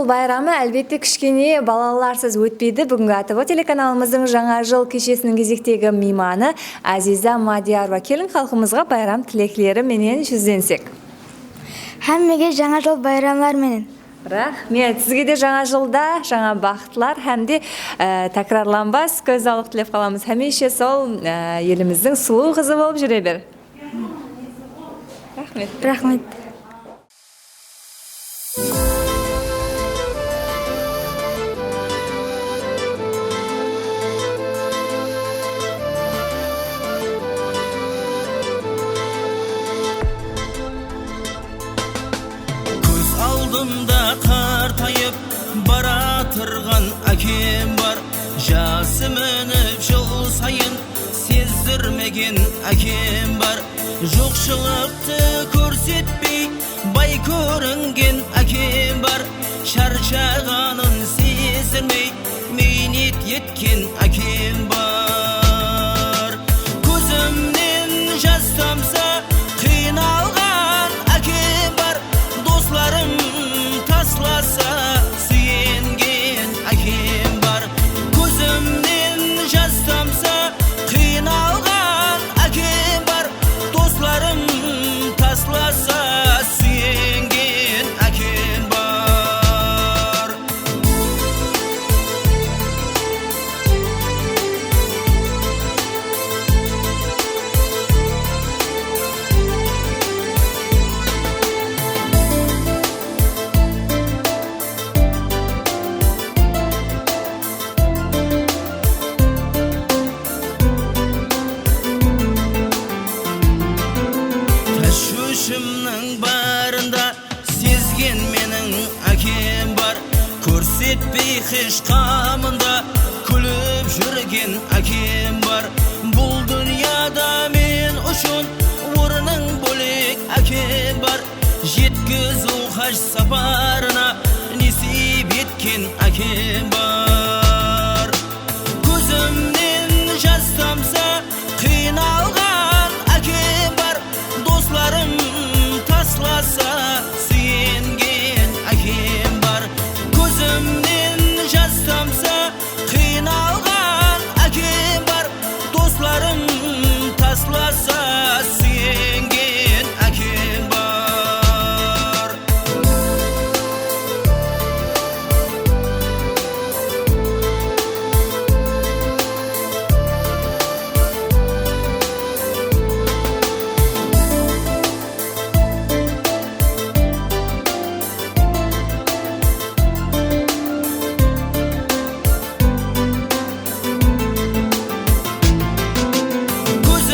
байрамы әлбетте кішкене балаларсыз өтпейді. Бүгінгі АТВ телеканалымыздың жаңа жыл кешесінің кезектегі мейманы Азиза Мадиярова. Келін халқымызға байрам тілеклері менен жүзденсек. Хәммеге жаңа жыл байрамлар менен. Рахмет. Сізге де жаңа жылда жаңа бақытлар һәмде такрарланбас көзалдық тілеп қаламыз. Хәмеше сол еліміздің сұлу қызы болып жүре бер. Рахмет. Рахмет. Көз алдымда қартайып бара тұрған әкем бар. Жасы мініп жыл сайын сездірмеген әкем бар. Жоқшылықты көрсетпей бай көрінген әкем бар. Шаршағанын сездірмей мейнет еткен әкем бар. Көзімнен жас тамса қиналған әкем бар. Достарым тасласа сүйенген әкем бар. Көзімнен жас тамса қиналған әкем бар. Достарым тасласа сүйенген әкем бар. Тәшвішімнің барында сезген менің әкем бар. Көрсетпей хеш қамында күліп жүрген әкем бар. Бұл дүнияда мен үшін орның бөлек әкем бар. Жеткізу хаж сапарына несіп еткен әкем бар. Көзімнен жас тамса қиналған әкем бар. Достарым тасласа сүйенген әкем бар. Көзімнен жас тамса қиналған әкем бар. Достарым тасласа сүйенген әкем бар.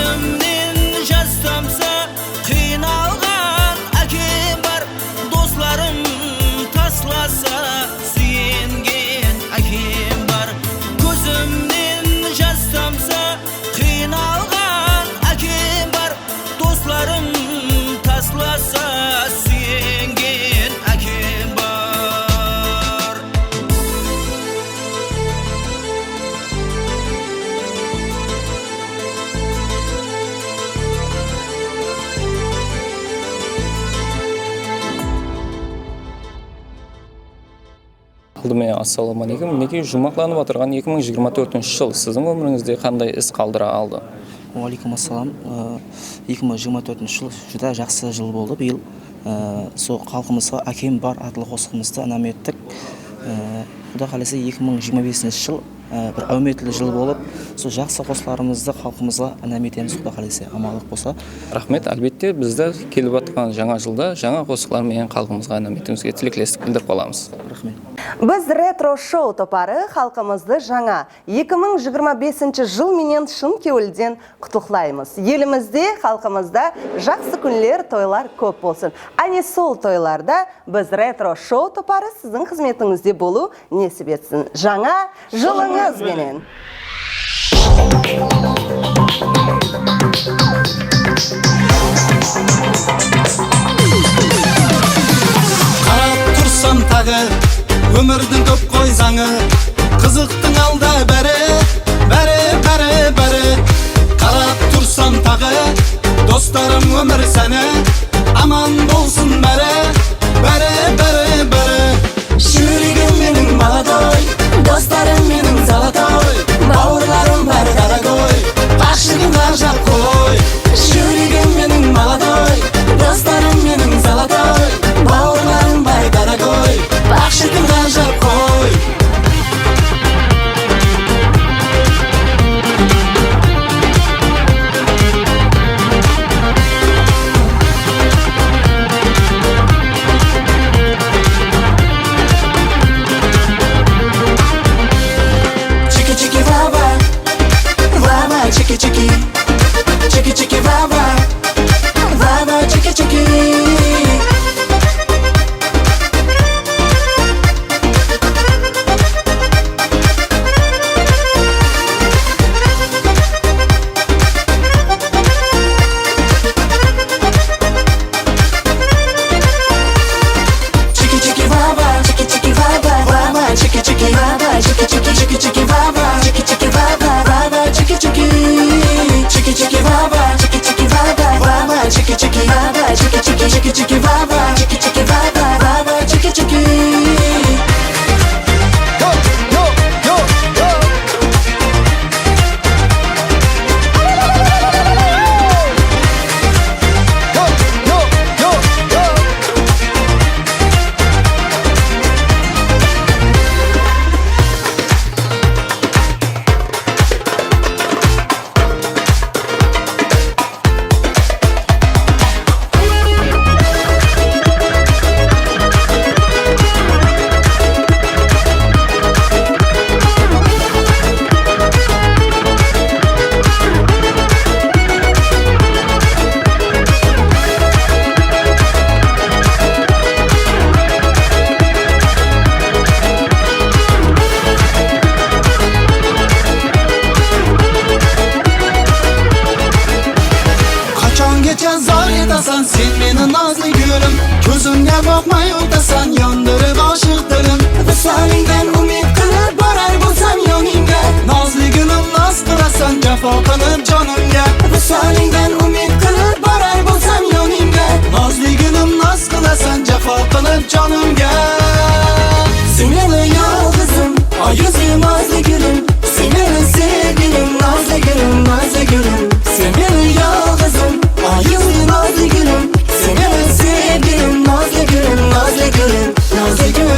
Көзімнен жас тамса қиналған әкем бар. Достарым тасласа сүйенген әкем бар. Көзімнен жас тамса қиналған әкем бар. Достарым тасласа сүйенген әкем бар. Алдымен ассалаумағалейкум. Мінекей жұмақланып отырған 2024 жыл сіздің өміріңізде қандай із қалдыра алды? Уалейкум ассалам. 2024 жыл жүдә жақсы жыл болды. Биыл сол халқымызға әкем бар атлы қосқымызды анам еттік. Құда қаласа 2025 жыл бір әуметлі жыл болып, сол жақсы қосыларымызды халқымызға анам етеміз. Құда қаласа амалық болса. Рахмет. Әлбетте бізді келіп жатқан жаңа жылда жаңа қосықлармен халқымызға анам етімізге тілектестік білдіріп қаламыз. Рахмет. Біз ретро-шоу топары халқымызды жаңа 2025 жыл менен шын кеуілден құттықтаймыз. Елімізде, халқымызда жақсы күнлер, тойлар көп болсын. Әне сол тойларда біз ретро-шоу топары сіздің қызметіңізде болу несіп етсін. Жаңа жылыңыз менен. Қарап тұрсам тағы өмірдің көп қой заңы, қызықтың алда бәрі қарап тұрсам тағы достарым өмір сәні, аман болсын бәрі Чики чики вава, чики чики вава, вава чики чики. Sen meni nazlı gülüm, ko'zimga boqmay o'tasan, yondirib oshiqdirim. Visolingdan umid qilib borar bo'lsam yoningga, nazlı gülüm naz qilasan, jafo qilib jonimga. Visolingdan umid qilib borar bo'lsam yoningga, nazlı gülüm naz qilasan, jafo qilib jonimga. Sen meni yolg'izim, oyuzim nazlı gülüm, sen meni sevgilim, nazlı gülüm, nazlı gülüm. Sen meni yolg'izim, oyuzim nazlı gülüm, sen meni sevgilim, nazlı gülüm, nazlı gülüm, nazlı gülüm.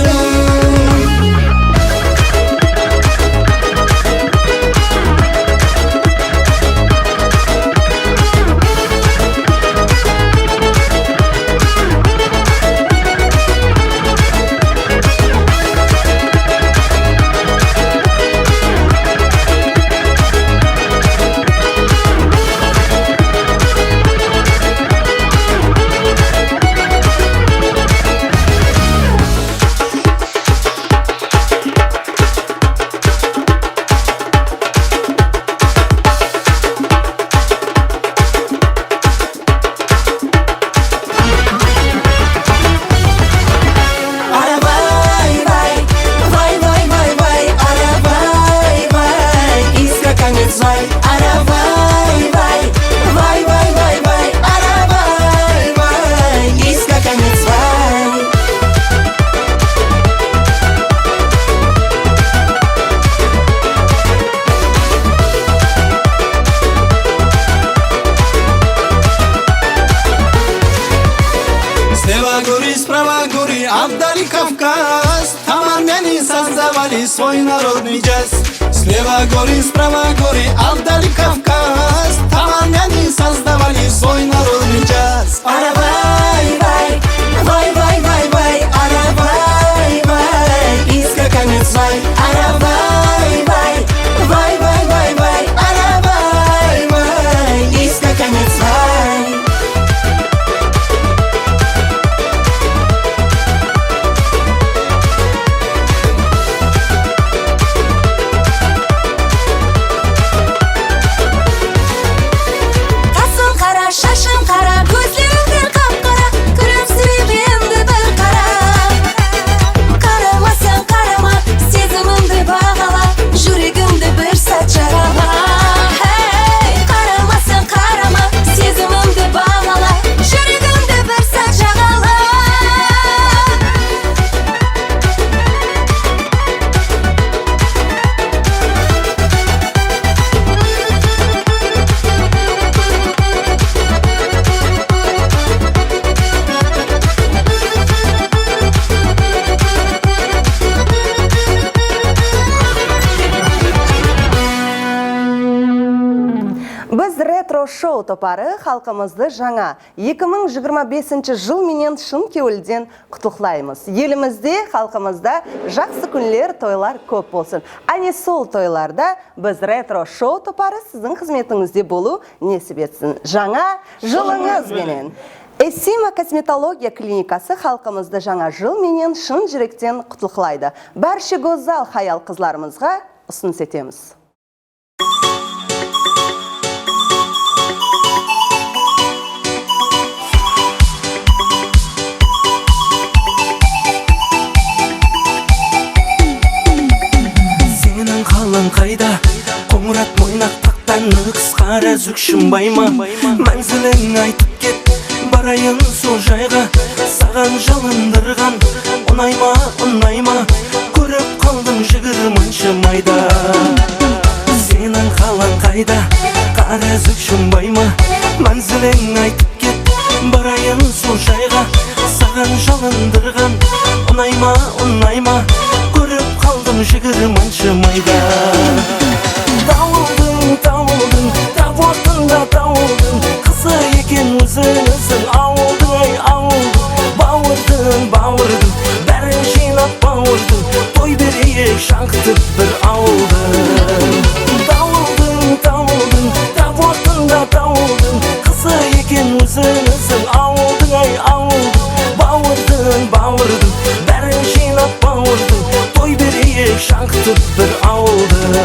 Свой народный джаз. Слева горы, справа горы, а вдали Кавказ. Там армяне создавали свой народный джаз. Аравай, вай, вай, вай, вай, вай, аравай, вай, искаканец вай, аравай, вай, вай, вай, вай, вай, аравай, вай, искаканец вай. Шоу топары халқымызды жаңа 2025 жыл менен шын кеуілден құттықтаймыз. Елімізде, халқымызда жақсы күнлер, тойлар көп болсын. Әне сол тойларда біз ретро шоу топары сіздің қызметіңізде болу несіп етсін. Жаңа жылыңыз менен. Эссима косметология клиникасы халқымызды жаңа жыл менен шын жүректен құттықтайды. Барша гөзал хаял қызларымызға ұсыныс етеміз. Қайда қоңырат мойнақ тақтан нығыз қара зүк шымбай ма мәнзілің айтып кет бар барайын сол жайға, саған жалындырған ұнайма, көріп қалдым 20 майда. Сенің қалаң қайда, қара үзік шынбай ма, мәнзілің айтып кет, барайын сол жайға, саған жалындырған ұнайма, көріп қалдым 20 майда. Дауылдың, тап уақытында дауылдың, қызы екен өзіңіздің ауылдың, ай ауылдың, бауырдың, бәрін жинап бауырдың, той берейік шаңқытып бір ауылдың. Дауылдың, тап уақытында дауылдың, қызы екен өзіңіздің ауылдың, ай ауылдың, бауырдың, бәрін жинап бауырдың, той берейік шаңқытып бір ауылдың.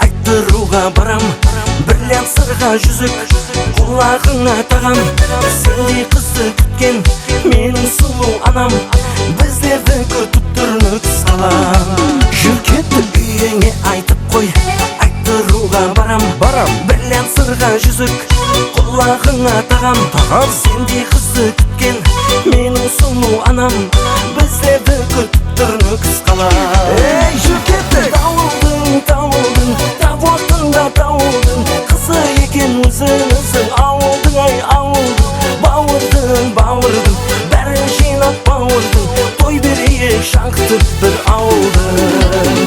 Айттыруға барам, бірлен сырға жүзік, құлағыңа тағам. Сендей қызды күткен менің сұлу анам, біздерді күтіп тұр нүкіс қалам. Жүр кетті үйіңе айтып қой, айттыруға барам, бірлен сырға жүзік, құлағыңа тағам. Сендей қызды күткен менің сұлу анам, біздерді күтіп тұр нүкіс қалам. Ей, жүр кетті! Дауылдың, тап уақытында дауылдың, қызы екен өзіңіздің ауылдың, ай ауылдың, бауырдың, бәрін жинап бауырдың, той берейік шаңқытып бір ауылдың.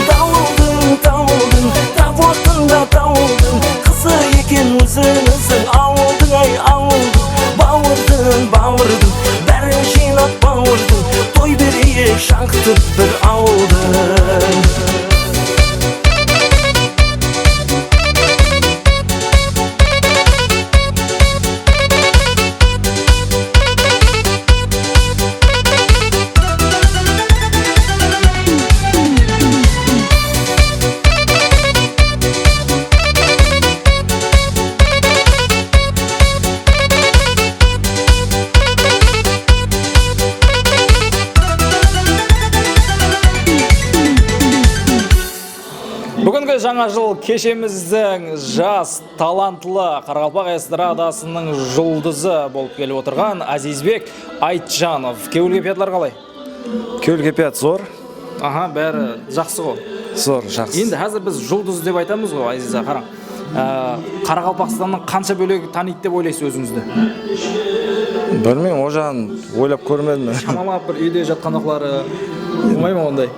Дауылдың, тап уақытында дауылдың, қызы екен өзіңіздің ауылдың, ай ауылдың, бауырдың, бәрін жинап бауырдың, той берейік шаңқытып бір ауылдың. Бүгінгі жаңа жыл кешеміздің жас, талантлы Қарақалпақ эстрадасының жұлдызы болып келіп отырған Азизбек Айтжанов. Кеуіл кепиятлар қалай? Кеуіл кепият зор. Аха, бәрі жақсы ғой. Зор, жақсы. Енді қазір біз жұлдыз деп айтамыз ғой, Азиза, қараң. Қарақалпақстанның қанша бөлегі таниды деп ойлайсыз өзіңізді? Білмеймін, о жағын ойлап көрмедім. Шамалап бір үйде жатқан оқылары болмай ма ондай?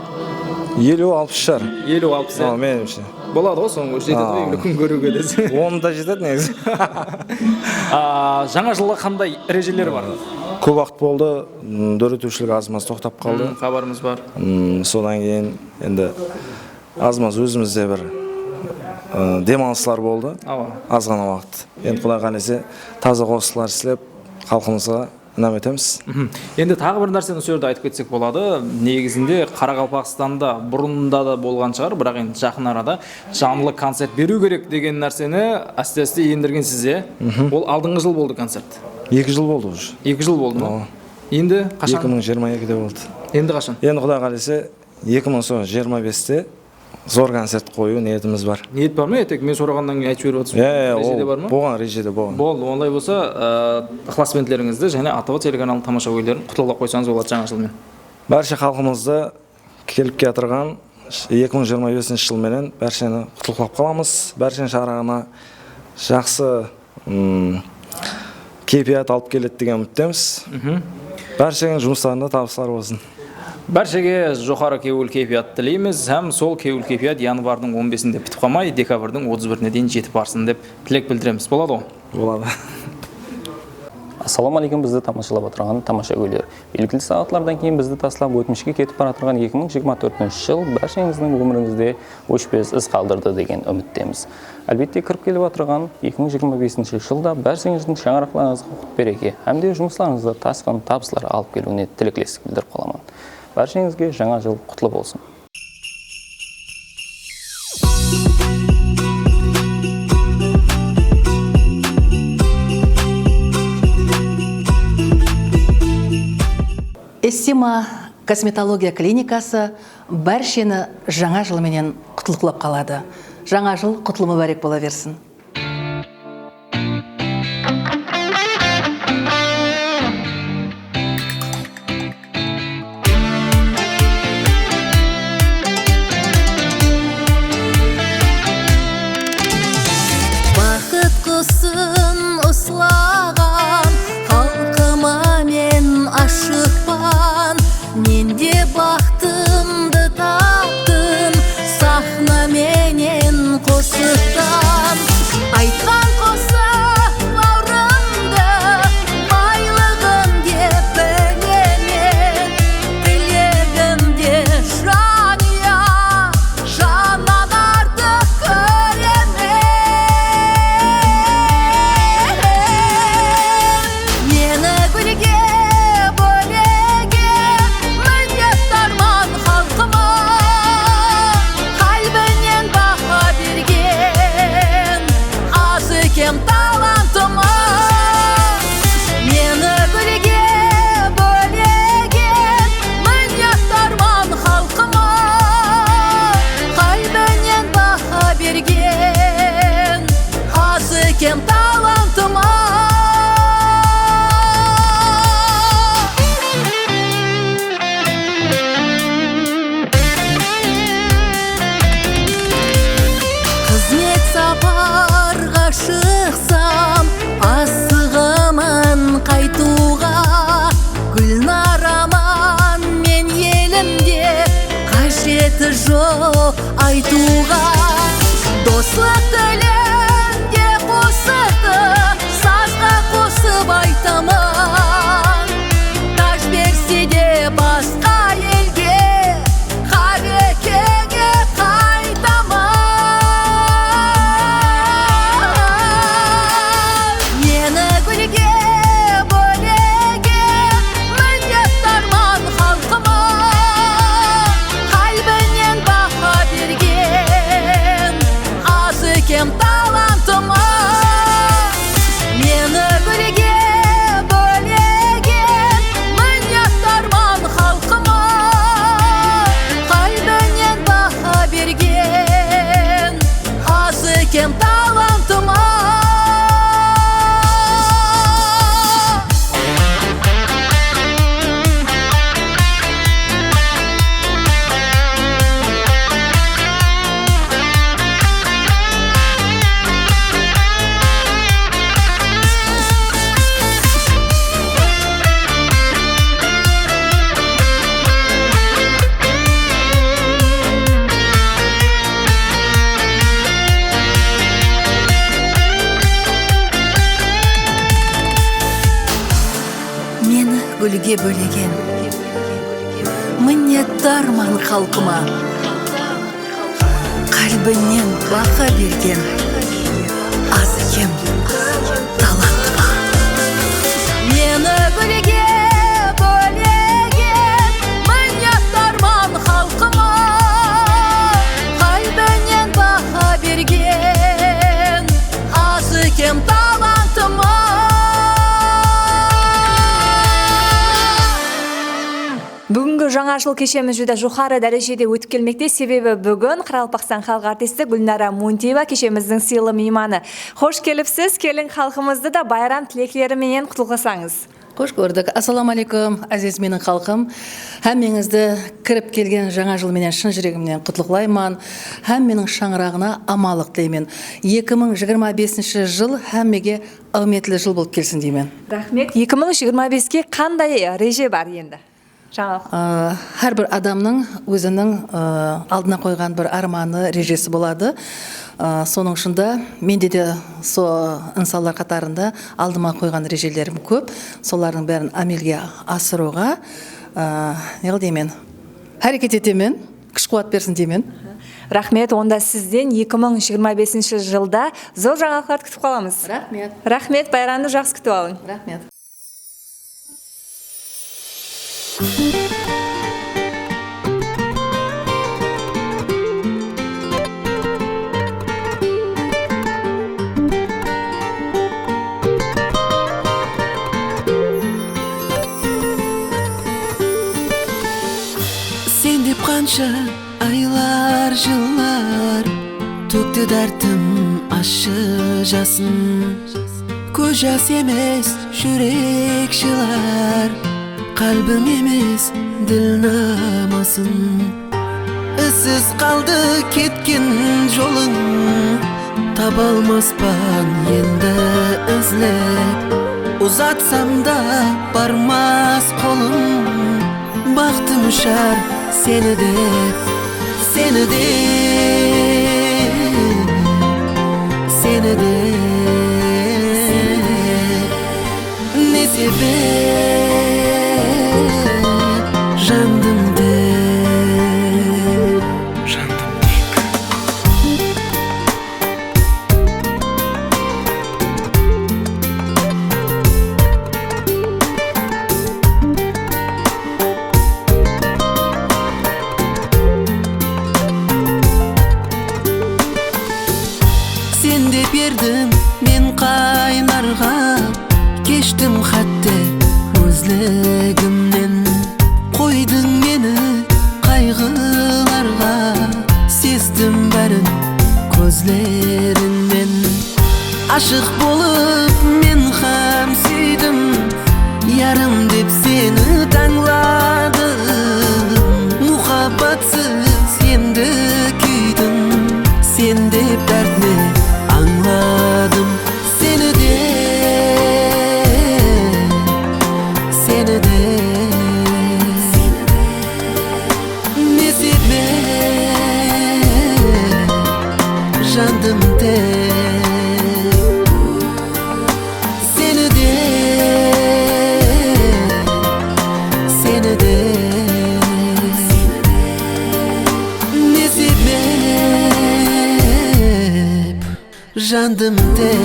50-60 шар. 50-60. Менімше. Болады ғой, соңғы жетеді күн көруге десе. 10 да жетеді негізі. Жаңа жылға қандай ережелер бар? Көп уақыт болды, дөретушілік аз-маз тоқтап қалды. Хабарымыз бар. Содан кейін енді аз-маз өзімізде бір демалыстар болды. Аз ғана уақыт. Енді Құдай қаласа таза қосылар істеп, халқымызға інәм етеміз. Енді тағы бір нәрсені осы жерде айтып кетсек болады. Негізінде Қарақалпақстанда бұрында да болған шығар, бірақ енді жақын арада жанлы концерт беру керек деген нәрсені әсте-әсте ендірген сізде. Ол алдыңғы жыл болды концерт. 2 жыл болды уже. 2 жыл болды ма? Енді қашан? 2022-де болды. Енді қашан? Енді Құдай қаласа 2025-те зор концерт қою ниетіміз бар. Ниет бар ма? Етек мен сұрағаннан кейін айтып беріп отырсыз. Режеде бар ма? Болған, режеде болған. Болды, ондай болса, ықыласпентлеріңізді және АТВ телеканалының тамаша көйлерін құттықтап қойсаңыз болады жаңа жылмен. Барша халқымызды келіп келатырған 2025 жылменен баршаны құттықтап қаламыз. Барша шарағына жақсы кейпият алып келеді деген үміттеміз. Баршаның жұмыстарында табыстар болсын. Баршаға жоғары кеуіл кейпият тілейміз, һәм сол кеуіл кейпият январдың 15-інде бітіп қалмай, декабрьдің 31-іне дейін жетіп барсын деп тілек білдіреміз. Болады ғой? Болады. Ассалаумағалейкум бізді тамашалап отырған тамаша көйлер. Белгілі сағатлардан кейін бізді таслап өтмішке кетіп бара жатқан 2024 жыл баршаңыздың өміріңізде өшпес із қалдырды деген үміттеміз. Әлбетте кіріп келіп отырған 2025 жылда баршаңыздың шаңырақларыңызға құт береке, әмде жұмысларыңызға тасқан табыстар алып келуіне тілектестік білдіріп қаламын. Баршаңызге жаңа жыл құтлы болсын. Эстима косметология клиникасы баршаны жаңа жылменен құтлықлап қалады. Жаңа жыл құтлы мүбәрек бола берсін. Бақыт құсын ұслаған халқыма мен ашықпан, менде бақтымды таптым сахна менен қосықтан. Айтқан қоса бауырымды байлығым деп білемен, тілегім де жанұя жаннан артық көремін. Мені гүлге бөлеген міндет арман халқыма, қалбінен бақа берген аз екем талантыма. Мені гүлге бөлеген міндет арман халқыма, қалбінен бақа берген аз екем талантыма. Қызмет сапарға шықсам, асығымын қайтуға. Гүлнараман мен елімде, қажеті жоқ айтуға. Достық тілінде қосықты сазға қосып айтамын. Таж берсе де басқа елге, қабекеге қайтамын. Мені гүлге бөлеген міндет арман халқыма, қалбінен бақа берген аз екем талантыма. Мені гүлге бөлеген міндет арман халқыма, қалбінен бақа берген аз екем талантыма. Мені гүлге бөлеген міндет арман халқыма, қалбінен бақа берген аз екем талантыма. Мені гүлге бөлеген міндет арман халқыма, қалбінен бақа берген аз екем талантыма. Бүгінгі жаңа жыл кешеміз жүдә жоғары дәрежеде өтіп келмекте, себебі бүгін Қарақалпақстан халық артисті Гүлнара Мунтиева кешеміздің сыйлы мейманы. Хош келіпсіз, келін халқымызды да байрам тілеклеріменен құттықтасаңыз. Қош көрдік. Ассалаумағалейкум, әзиз менің халқым. Әммеңізді кіріп келген жаңа жыл менен шын жүрегімнен құтлықлаймын. Әмменің шаңырағына амалық деймін. 2025 жыл әммеге үмітлі жыл болып келсін деймін. Рахмет. 2025-ке қандай реже бар енді? Әрбір адамның өзінің алдына қойған бір арманы, режесі болады. Соның шында менде де со инсалар қатарында алдыма қойған режелерім көп. Солардың бәрін амелге асыруға деймен, әрекет етемен, күш қуат берсін деймен. Рахмет, онда сізден 2025 жылда зор жаңалықтар күтіп қаламыз. Рахмет. Рахмет, байрамды жақсы күтіп алың. Рахмет. Sen деп қанша айлар жылар төкті дәртім ащы жасын, көз жас емес жүрек жылар, қалбым емес діл намасын. Ізсіз қалды кеткен жолың, таба алмаспан енді ізлеп, ұзатсам да бармас қолым, бақтым ұшар сені деп, сені деп, сені деп. Не себеп жандым деп, жандым деп. Sen деп ердің мен қайнарға, кештім қатты өзлігімнен, қойдың мені қайғыларға, сездім бәрін көзлеріңмен. Ашық болып мен хам сүйдім, ярым деп сені таңладым, мұхаббатсыз енді күйдім, сен деп дәртіне аңладым. Сені де, сені де, не себеп жандым деп. Сені де, сені де, не себеп жандым деп.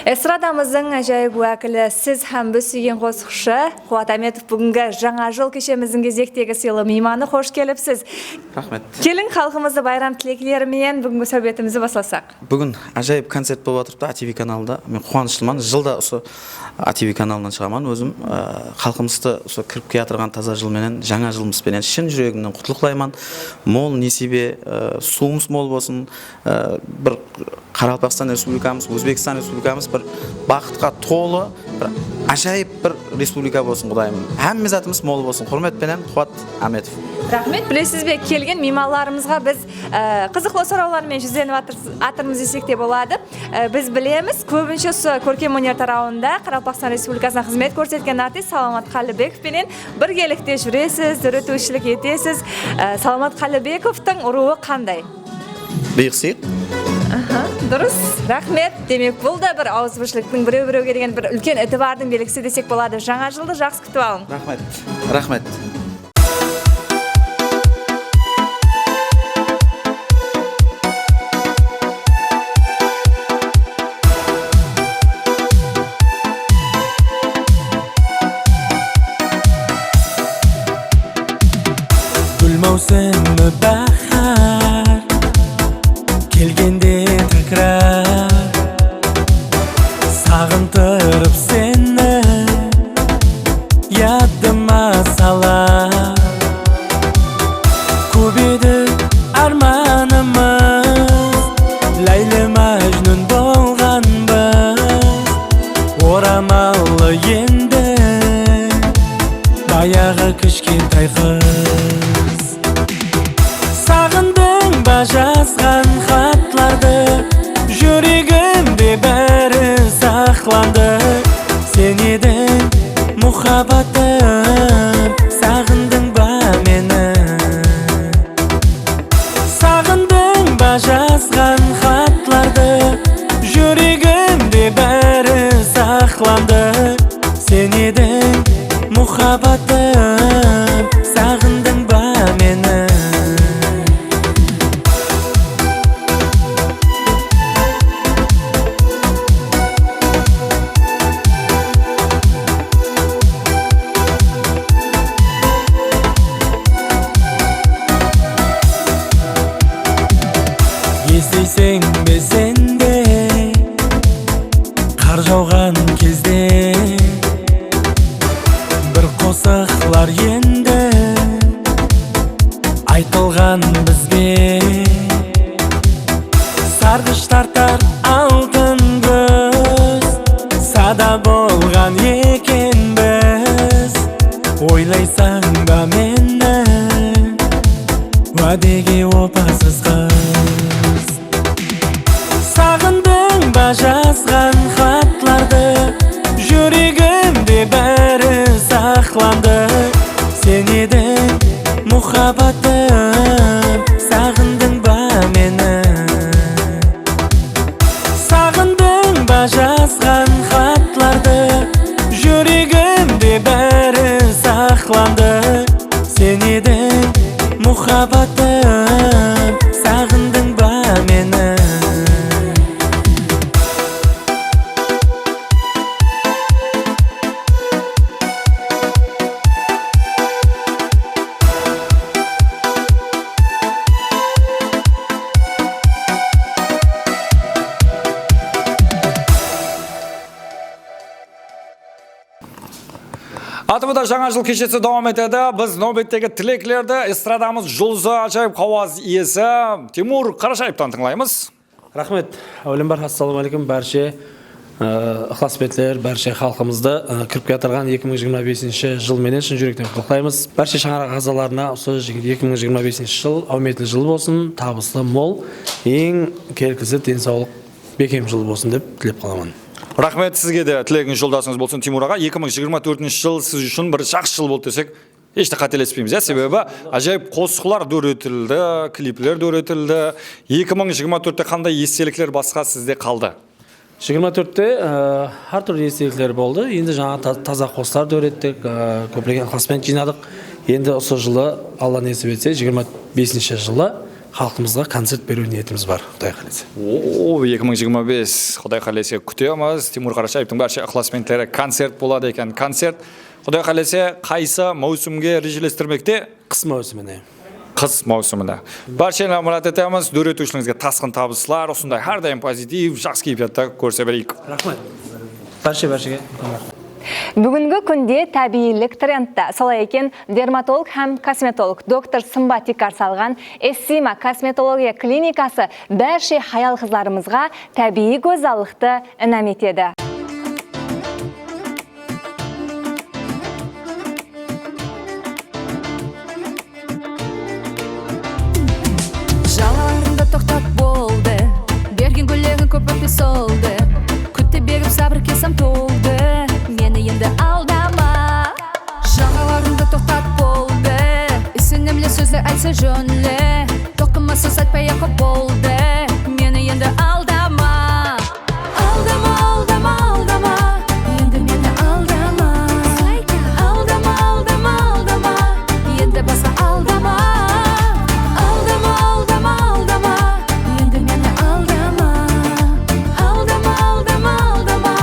Эстрадамыздың әжайып уәкілі сіз һәм біз сүйген қосықшы Қуат Аметов бүгінгі жаңа жыл кешеміздің кезектегі сыйлы мейманы, қош келіпсіз. Рахмет. Келін халқымызды байрам тілеклерімен бүгінгі сәубетімізді басласақ. Бүгін әжайып концерт болып отырды АТВ каналында. Мен қуаныштымын. Жылда осы АТВ каналынан шығамын. Өзім халқымызды осы кіріп келатырған таза жылменен, жаңа жылымызбенен шын жүрегімнен құттықтаймын. Мол несібе, суымыз мол болсын. Бір Қарақалпақстан республикамыз, Өзбекстан республикамыз бір бақытқа толы, бір ажайып бір республика болсын, Құдайым. Әмме затымыз мол болсын. Құрметпенен Қуат Аметов. Рахмет. Білесіз бе, келген меймандарымызға біз қызықлы сұраулармен жүзденіп атырмыз десек те болады. Біз білеміз, көбінше көркем өнер тарауында Қарақалпақстан республикасына қызмет көрсеткен артист Саламат Қалыбековпенен біргелікте жүресіз, дүрітушілік етесіз. Саламат Қалыбековтың ұруы қандай? Бейқсиық. Дұрыс, рахмет. Демек, бұл да бір ауызбіршіліктің біреу-біреуге деген бір үлкен этибардың белгісі десек болады. Жаңа жылды жақсы күтіп алың. Рахмет. Рахмет. Gül mavsumi bahar kelgende takrar, sağıntırıp seni yadıma salar. Kubidi armanımız, Layli Majnun bolgan biz, айлы енді баяғы кішкентай қыз. Сағындың ба жазған хатларды, жүрегімде бәрі сақланды. Сен едің мұхаббатым, сағындың ба мені? Сағындың ба жазған хатларды, жүрегімде бәрі сақланды. Сен едің мұхаббатым, сағындың ба мені? Естейсің бе сен де қар жауған кезде бір қосықлар енді айтылған бізге. Сарғыш тартар алтын көз, сада болған екенбіз. Ойлайсың ба мені уәдеге опасыз қыз? Сағындың ба жазған хатларды, жүрегімде бәрі сақланды. Сен едің мұхаббатым, сағындың ба мені? Сағындың ба жазған хатларды, жүрегімде бәрі сақланды. Сен едің мұхаббатым, сағындың ба мені? АТВ-да жаңа жыл кешесі давам етеді. Біз нөбеттегі тілеклерді эстрадамыз жұлдызы ажайып қауаз иесі Тимур Қарашаевтан тыңлаймыз. Рахмет. Әулем бар, ассалаумалейкум барша ықыласпетлер, барша халқымызды кіріп келатырған 2025 жыл менен шын жүректен құттықтаймыз. Барша шаңырақ ағзаларына осы 2025 жыл ауметлі жыл болсын, табыслы мол, ең келкісі денсаулық бекем жыл болсын деп тілеп қаламын. Рахмет, сізге де тілегіңіз жолдасыңыз болсын Тимур аға. 2024 жыл сіз үшін бір жақсы жыл болды десек, ешті қателеспейміз. Себебі ажайып қосқылар дөретілді, клиплер дөретілді. 2024-те қандай естеліктер басқа сізде қалды? 24-те әртүрлі естеліктер болды. Енді жаңа таза қосылар дөреттік, көптеген ықыласпен жинадық. Енді осы жылы Алла несіп етсе 25 жылы халқымызға концерт беру ниетіміз бар, Құдай қаласа. 2025 Құдай қаласа күтеміз. Тимур Қарашаевтың барша ықыласпендері концерт болады екен. Концерт Құдай қаласа қайсы маусымге режелестірмекте? Қыс маусымына. Қыс маусымына. Баршаны мұрат етеміз. Дөретушіліңізге тасқын табыстылар, осындай әрдайым позитив, жақсы кейіпиятта көрсе берейік. Рахмет. Баршаға. Бүгінгі күнде табиилік трендта. Солай екен, дерматолог һәм косметолог доктор Сымбат Тикар салған Эссима косметология клиникасы бәрше хаял қызларымызға табиғи гөзаллықты інәм етеді. Жаларында тоқтап болды, берген гүллегін көп өтпей солды. Күтті беріп сабыр кесам толды, мені енді алдама. Жағаларында тоқтап болды, ісінімлі сөзді айтса жөнлі. Тоқымасыз айтпай ақы болды, мені енді алдама. Алдама, алдама, алдама, енді мені алдама. Алдама, алдама, алдама, енді басқа алдама. Алдама, алдама, алдама, енді мені алдама. Алдама, алдама, алдама,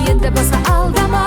енді басқа алдама.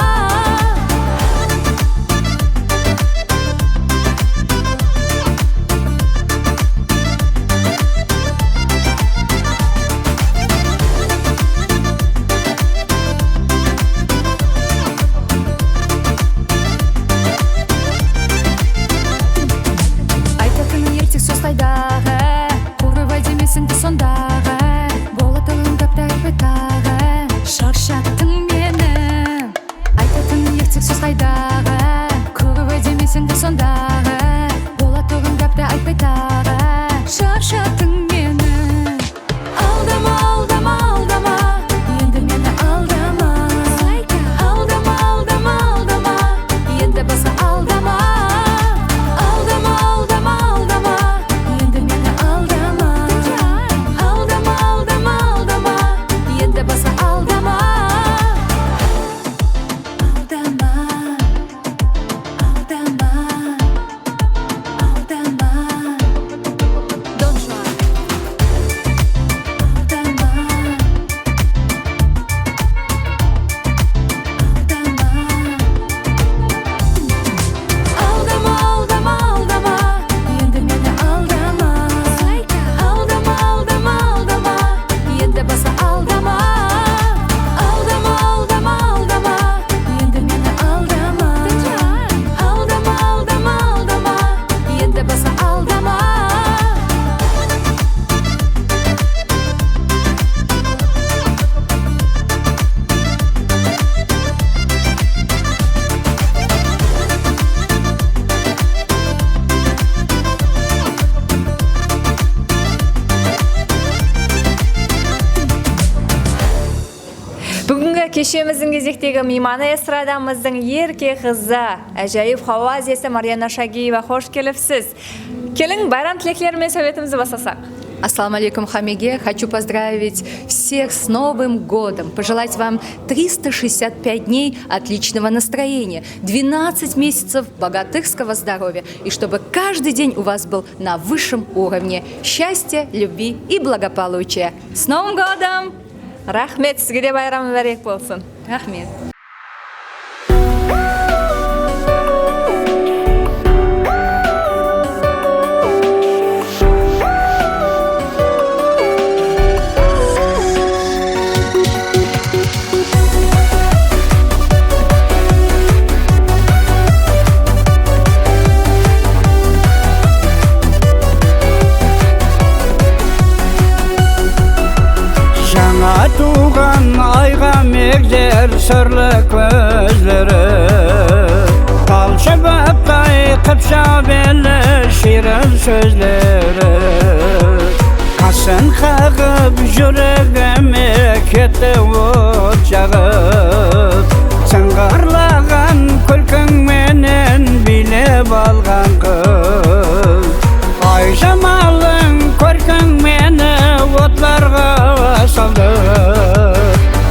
Сенде сондағы бола тұғын кәпті айтпай тағы шаршаттың мені алдама алдама алдама енді мені алдама алдама алдама алдама енді басқа алдама алдама алдама алдама енді мені алдама алдама алдама алдама енді басқа алдама алдама Кешеміздің кезектегі мейманы эстрадамыздың ерке қызы, әжайып хауазесі Марьяна Шагиева, қош келіпсіз. Келің байрам тілектерімен сөйлетімізді бастасақ. Ассаламу алейкум, Хамиге. Хочу поздравить всех с Новым годом. Пожелать вам 365 дней отличного настроения, 12 месяцев богатырского здоровья. И чтобы каждый день у вас был на высшем уровне счастья, любви и благополучия. С Новым годом! Рахмет, сізге де байрам мүбәрек болсын. Рахмет. Туған айға мегзер сүрлі көздері Талшыбақтай қыпша белі ширын сөздері Қасын қағып жүрегіме кетті от жағып Сыңғырлаған күлкіңменен билеп алған қыз Ай жамалың көркің мені отларға салды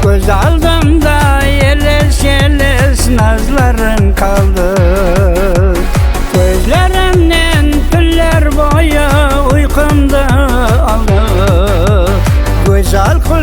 Көз алдымда елес-елес назларың қалды Көзлерімнен түллер бойы ұйқымды алды Көз алқы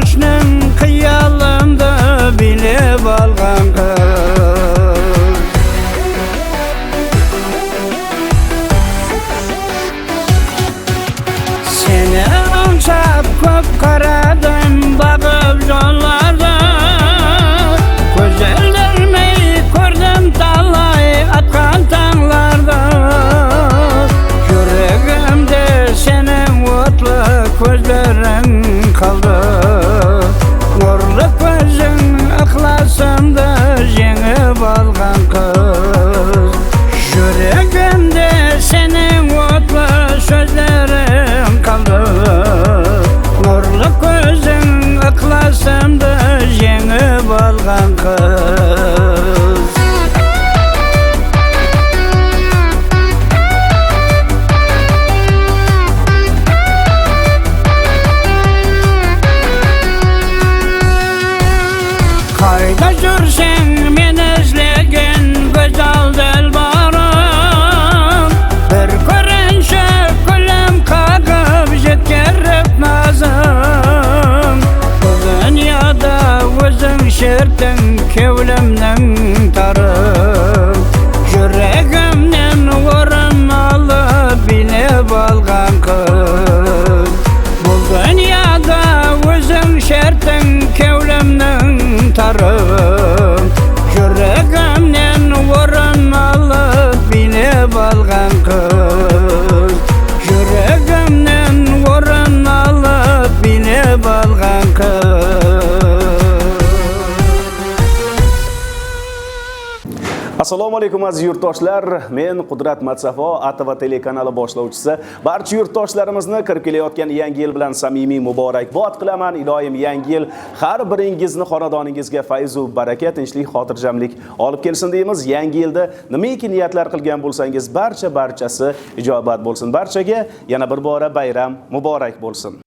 Assalomu alaykum aziz yurtdoshlar. Men Qudrat Matsafo, ATV telekanali boshlovchisi. Barcha yurtdoshlarimizni kirib kelayotgan yangi yil bilan samimiy muborakbod qilaman. Iloyim yangi yil har biringizni xonadoningizga fayz va baraka, tinchlik, xotirjamlik olib kelsin deymiz. Yangi yilda nimaiki niyatlar qilgan bo'lsangiz, barchasi ijobat bo'lsin. Barchaga yana bir bora bayram muborak bo'lsin.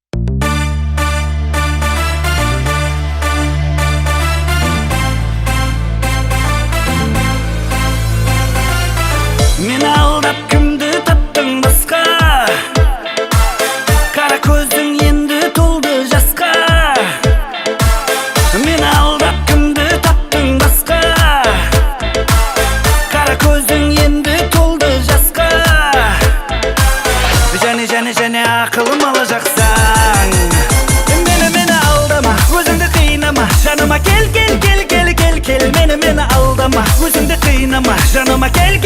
Meni aldab kimdi tapding basqa? Qara ko'zing endi to'ldi jasqa. Meni aldab kimdi tapding basqa? Qara ko'zing endi to'ldi jasqa. Jani aqlim olacaqsan. Meni aldama, o'zingni qiynama, janima kel. Meni aldama, o'zingni qiynama, janima kel.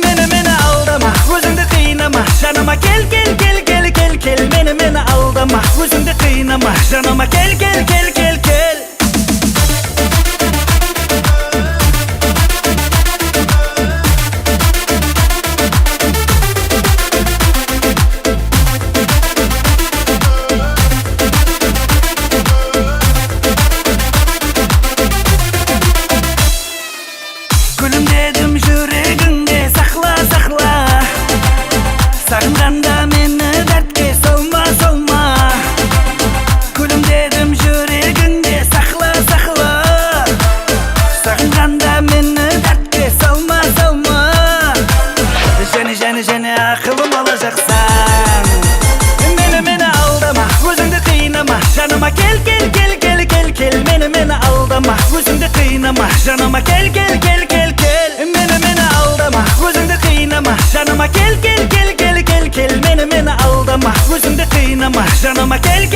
Meni aldama, o'zingni qiynama, janima kel. Meni aldama, o'zingni qiynama, janima kel. Gülüm dedim yüreğinde sakla. Sağımganda meni dertke salma. Gülüm dedim yüreğinde sakla. Sağımganda meni dertke salma. Jani akılım alacaksan. Meni aldama, özünde qiynama, janıma kel. Meni aldama, özünde qiynama, janıma kel. Meni aldama, özünde qiynama, janıma kel. Meni aldama, özünde qiynama, janıma kel.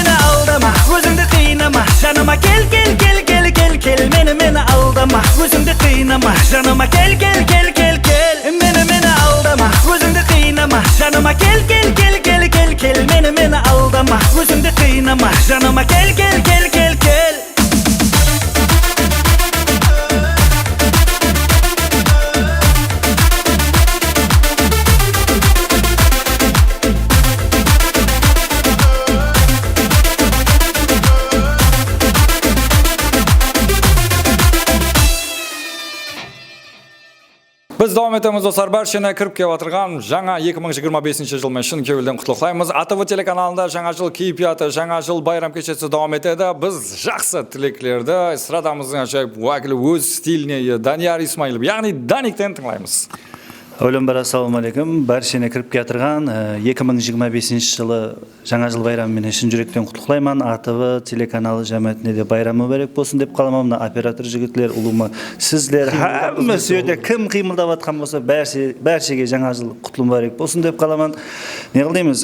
Meni aldama, özünde qiynama, janıma kel. Meni aldama, özünde qiynama, janıma kel. Meni aldama, özünde qiynama, janıma kel. Meni aldama, özünde qiynama, janıma kel. Biz davom etamiz dostlar. Barchani kirib kelayotgan жаңа 2025 жылмен шын көңілден құттықтаймыз. ATV телеканалында жаңа жыл keyfiyati, жаңа жыл bayram kechasi davom etadi. Biz жақсы tileklерді эстрадамыздың ajoyib vakili o'z stilini Daniyar Ismailov, ya'ni Danikdan tinglaymiz. Өлімбір ассаламу алейкум. Баршаны кіріп кетірген 2025 жылы жаңа жыл байрамымен шын жүректен құттықтаймын. ATV телеканалы жәмәтіне де байрамы мүбәрәк болсын деп қаламын. Оператор жігітлер, ұлымы, сіздер, әммесі өте кім қимылдап атқан болса, бәршеге жаңа жыл құтлы мүбәрәк болсын деп қаламын. Не қылдаймыз,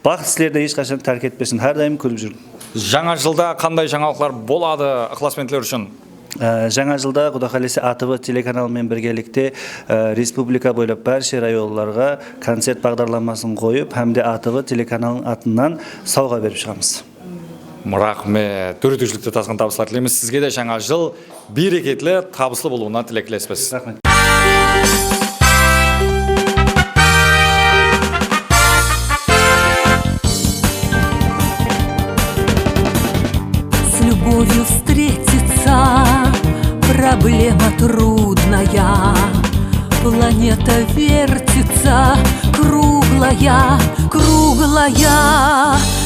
бақыт сілерді ешқашан тәрк етпесін, әрдайым күліп жүрін. Жаңа жылда қандай жаңалықтар болады ықыласменділер үшін? Жаңа жылда Құда қаласа ATV телеканалымен біргелікте республика бойлап барша районларға концерт бағдарламасын қойып, әмде ATV телеканалының атынан сауға беріп шығамыз. Рахмет. Төретушілікте тасқан табыстар тілейміз. Сізге де жаңа жыл берекетлі, табыслы болуына тілектілеспіз. Рахмет. С любовью встретиться проблема трудная. Планета вертится, круглая.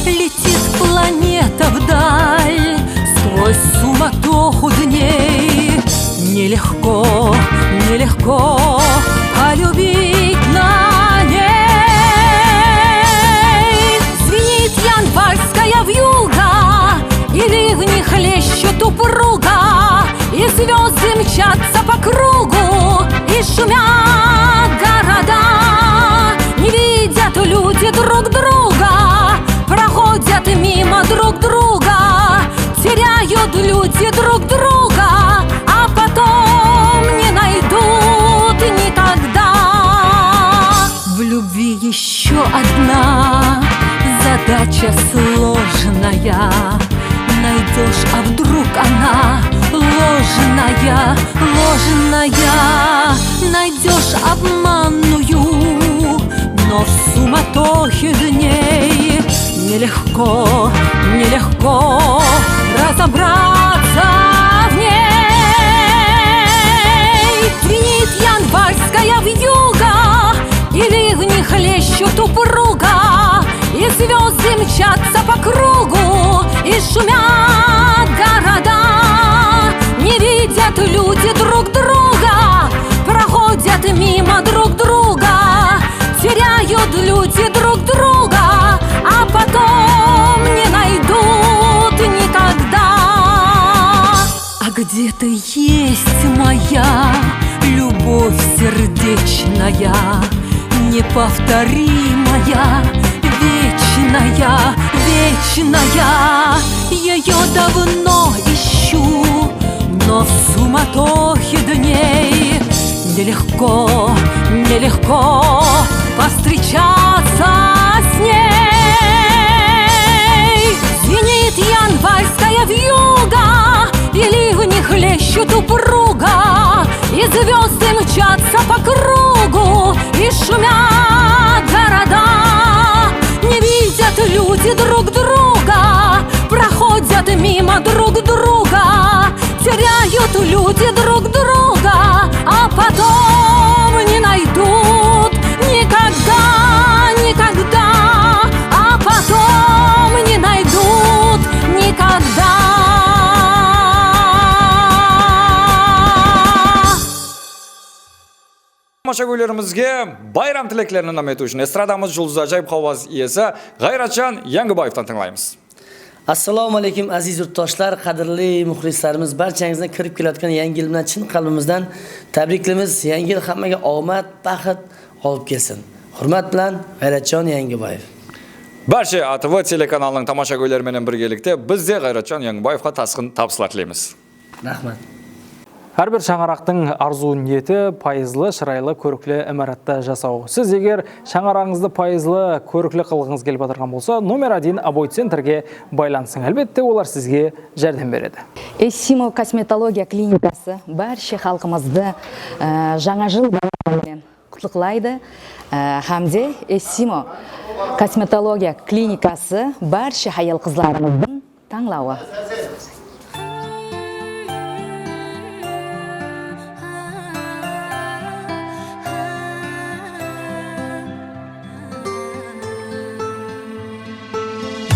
Летит планета вдаль сквозь суматоху дней. Нелегко полюбить на ней. Звенит январская вьюга, и ливни хлещут упруга, и звезды мчатся по кругу, и шумят города. Не видят люди друг друга, проходят мимо друг друга. Те задача сложная. Найдешь, а вдруг она ложная, ложная. Найдешь обманную, но в суматохе дней нелегко, нелегко разобраться в ней. Звенит январская вьюга, и ливни хлещут упруга, и звезды мчатся по кругу, и шумят города. Не видят люди друг друга, проходят мимо друг друга, теряют люди друг друга, а потом не найдут никогда. А где ты есть, моя любовь сердечная, неповторимая, вечная, вечная? Ее давно ищу, но в суматохе дней нелегко, нелегко повстречаться с ней. Звенит январская вьюга, и ливни хлещут упруга, и звезды мчатся по кругу, и шумят города. Не видят люди друг друга, проходят мимо друг друга, теряют люди друг друга, а потом не найдут никогда, никогда, а потом не найдут никогда. Тамашагөйлерімізге байрам тілектерін намету үшін эстрадамыз жұлдызы ажайып қауаз иесі Ғайратжан Яңғыбаевтан тыңлаймыз. Assalomu alaykum aziz yurtdoshlar, qadrli muxlislarimiz, barchangizni kirib kelayotgan yangi yil bilan chin qalbimizdan tabriklaymiz. Yangi yil hammaga omad, baxt olib kelsin. Hurmat bilan G'ayratjon Yangibayev. Barcha ATV telekanalының тамашагөйлеріменен біргелікте біз де Ғайратжан Яңғыбаевқа тасқын табыстар тілейміз. Рахмат. Әрбір шаңырақтың арзу ниеті пайызлы, шырайлы, көріклі имаратта жасау. Сіз егер шаңырағыңызды пайызлы, көріклі қылғыңыз келіп отырған болса, номер 1 Абой центрге байланысың. Әлбетте олар сізге жәрдем береді. Эссимо косметология клиникасы барша халқымызды жаңа жыл байрамымен құттықтайды. Хамде Эссимо косметология клиникасы барша аял қызларымыздың таңлауы.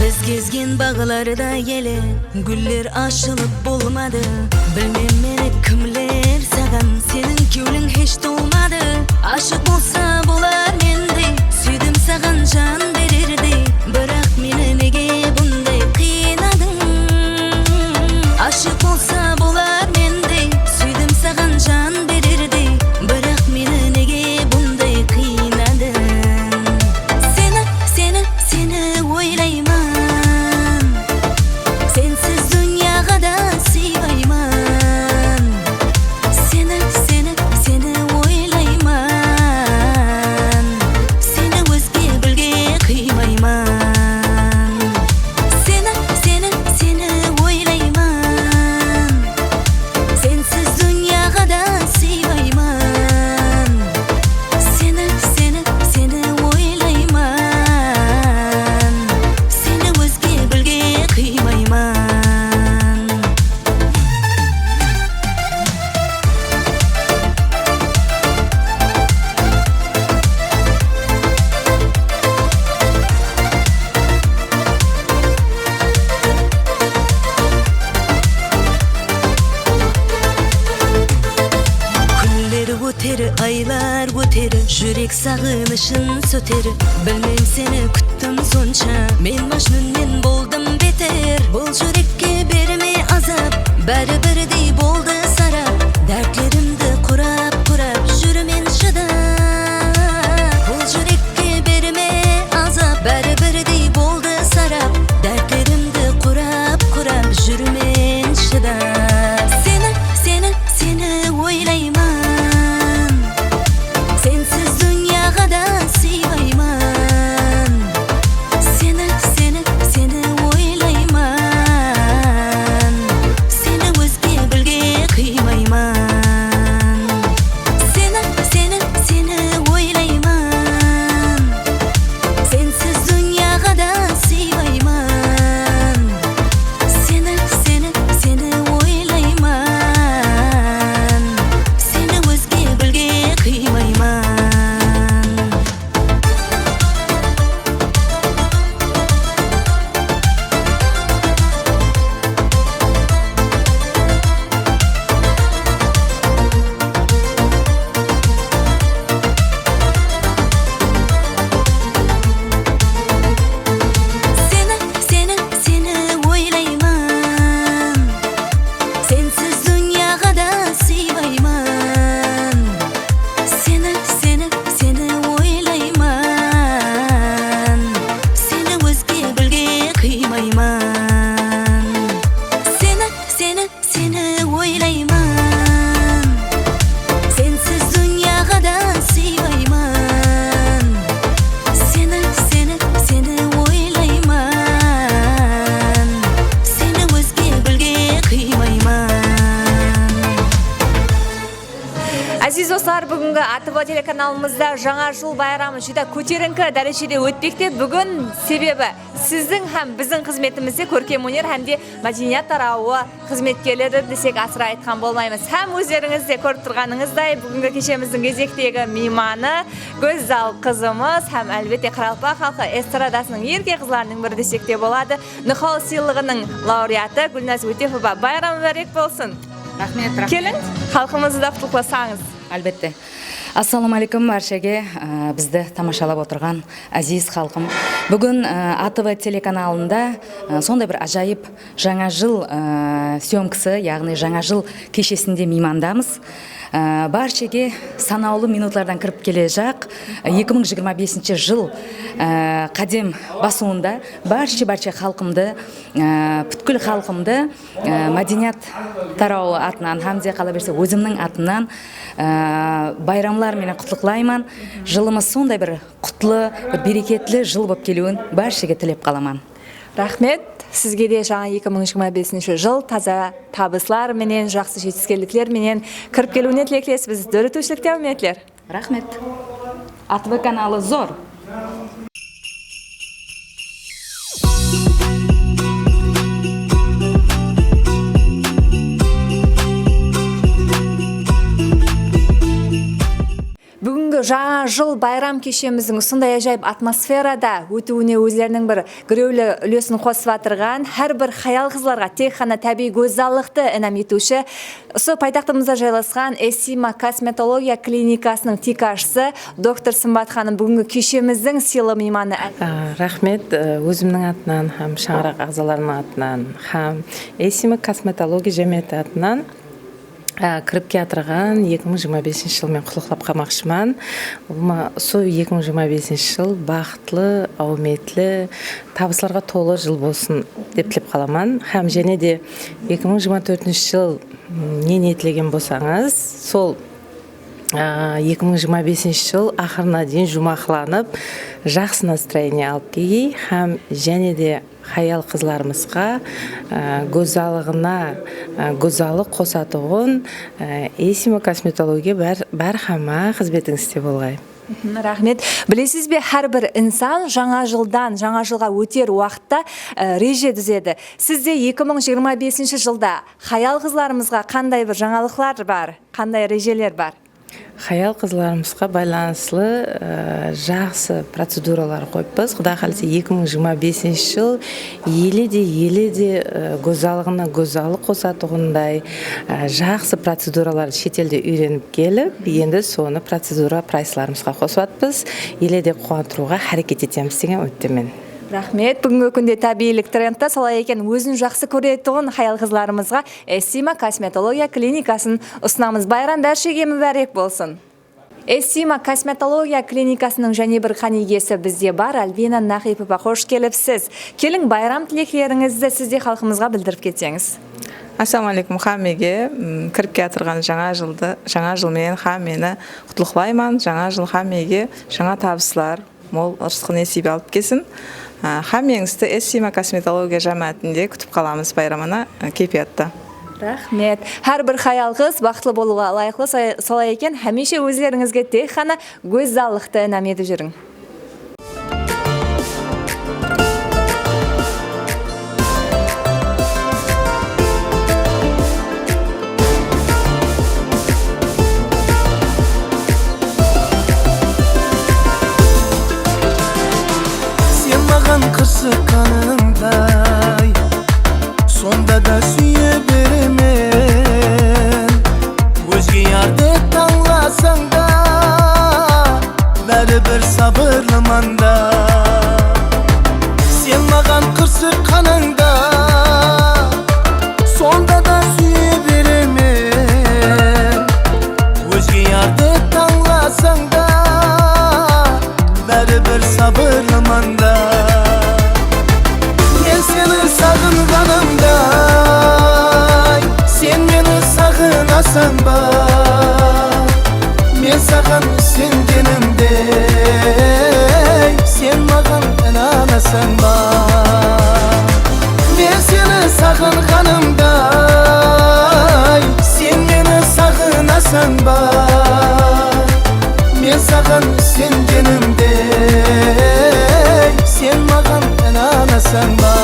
Biz gezgen bağlarda yeli, güller açılıp bulmadı. Bilmem meni kimler sağan, senin köyün hiç dolmadı. Aşık olsa bular mendi, süydüm sağan can verirdi. Bırak meni nege bunday kıynadın. Aşık olsa bular mendi, süydüm sağan can verirdi. Bırak meni nege bunday kıynadın. Seni oylayman. Aylar öter, yürek sağınışın söter. Bilmem seni küttüm sonça, men majnunmen boldum beter. Bul yürekke berme azap, bari-biri boldu sarap. Dertlerimdi kurap kurap, yürümen şıdap. Bul yürekke berme azap, bari-biri boldu sarap. Dertlerimdi kurap kurap, yürümen şıdap. Seni oylayman. Sensiz dünyada sıymayman. Seni Азиз достар, бүгінгі АТВ телеканалымызда жаңа жыл байрамы жүдә көтеріңкі дәрежеде өтпекте. Бүгін себебі сіздің һәм біздің қызметімізде көркем өнер һәм де мәдениет тарауы қызметкерлері десек асыра айтқан болмаймыз. Һәм өздеріңізде көріп тұрғаныңыздай, бүгінгі кешеміздің кезектегі мейманы Гөзал қызымыз һәм әлбетте Қарақалпақ халқы эстрадасының ерке қызларының бірі десек те болады. Нұхал сыйлығының лауреаты Гүлназ Өтепова. Байрам мүбәрәк болсын. Рахмет, рахмет. Келін, халқымызды да құттықтасаңыз. Әлбетте. Ассалаумағалейкум баршаға, бізді тамашалап отырған әзиз халқым. Бүгін АТВ телеканалында сондай бір ажайып жаңа жыл съемкасы, яғни жаңа жыл кешесінде меймандамыз. Баршаға санаулы минутлардан кіріп келе жақ 2025 жыл қадем басуында барша халқымды, бүткіл халқымды мәдениет тарауы атынан, хамзе қала берсе өзімнің атынан байрамлар менен құттықтаймын. Жылымыз сондай бір құтлы, берекетлі жыл болып келуін баршаға тілеп қаламын. Рахмет. Сізге де жаңа 2025 жыл таза табыслар менен, жақсы жетістіктердер менен кіріп келуіне тілектес. Біз дөрітушілікте үмітлер. Рахмет. АТВ каналы зор. Бүгінгі жаңа жыл байрам кешеміздің сондай ажайып атмосферада өтуіне өздерінің бір гіреулі үлесін қосып атырған әр бір хаял қызларға тек қана табиғи гөзалдықты інәм етуші осы пайтақтымызда жайласқан Эссима косметология клиникасының тикашысы доктор Сымбат ханым бүгінгі кешеміздің сыйлы мейманы. Рахмет, өзімнің атынан, һәм шаңырақ ағзаларының атынан, һәм Эссима косметология жәмияты атынан кіріп келатырған 2025 жылмен құттықтап қалмақшымын. Сол 2025 жыл бақытлы, ауметлі, табыстарға толы жыл болсын деп тілеп қаламын. Һәм және де 2024 жыл не ниетлеген болсаңыз, сол 2025 жыл ақырына дейін жұмақланып, жақсы настроение алып келгей, һәм және де хаял қызларымызға гөзалық қосатығын Эссима косметология бәр хама қызметіңізде болғай. Рахмет. Білесіз бе, әр бір инсан жаңа жылдан жаңа жылға өтер уақытта реже түзеді. Сізде 2025 жылда хаял қызларымызға қандай бір жаңалықтар бар, қандай режелер бар? Хаял қызларымызға байланыслы жақсы процедуралар қойыппыз. Құда қалысы 2025 жыл елі де гөзалығына гөзалық қосатығындай жақсы процедуралар шетелде үйреніп келіп, енді соны процедура прайсларымызға қосуатпыз. Елі де қуантыруға әрекет етеміз деген үміттемін. Рахмет. Бүгінгі күнде табиғилік трендті солай екен өзін жақсы көретұғын хаял қызларымызға Эссима косметология клиникасын ұсынамыз. Байрам бәршеге мүбәрек болсын. Эссима косметология клиникасының және бір қанегесі бізде бар. Альбина Нахипова, қош келіпсіз. Келің байрам тілектеріңізді сізде халқымызға білдіріп кетсеңіз. Ассалаумағалейкум, хамеге кіріп келатырған жаңа жылмен хамені құттықтаймын. Жаңа жыл хамеге жаңа табыстар, мол ырысқы несібе алып келсін. Хамеңізді Эссима косметология жәмәтінде күтіп қаламыз байрамына кепиятта. Рахмет. Әр бір хаял қыз бақытлы болуға лайықлы, солай екен, хәмеше өздеріңізге тек қана гөзалдықты інәм етіп жүрің. Қаныңдай сонда да сүйе беремен өзге ярды таңласаң да бәрібір сабырлыманда сен маған қырсық қаныңда сонда да сүйе беремен өзге ярды таңласаң да бәрібір сабырлыманда сағынғанымдай сен мені сағынасың ба мен саған сенгенімдей сен маған інанасың ба мен сені сағынғанымдай сен мені сағынасың ба саған сенгенімде сен маған інанасың ба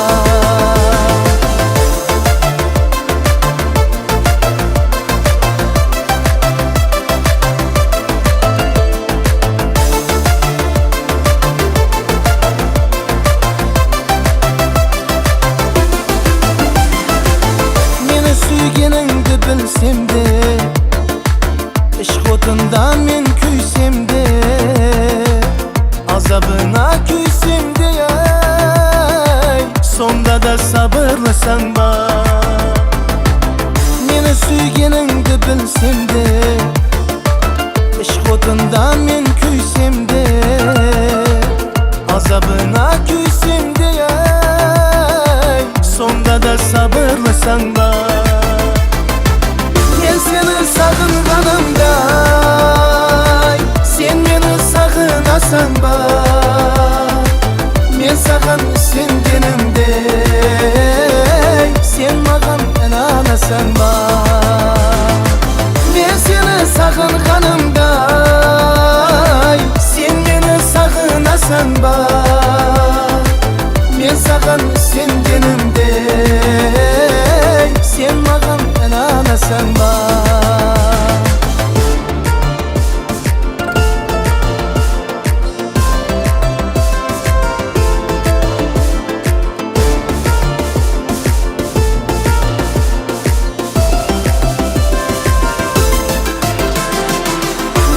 мені сүйгеніңді білсем де ішқ отында мен күйсем де азабына күйсем де сонда да сабырлысың ба мені сүйгеніңді білсем де ішқ отында мен күйсем де азабына күйсем де сонда да сабырлысың ба мен сені сағынғанымда сен мені сағынасың ба мен саған сенгенімде сен маған інанасың ба мен сені сағынғанымда сен мені сағынасың ба мен саған сенгенімде сен маған інанасың ба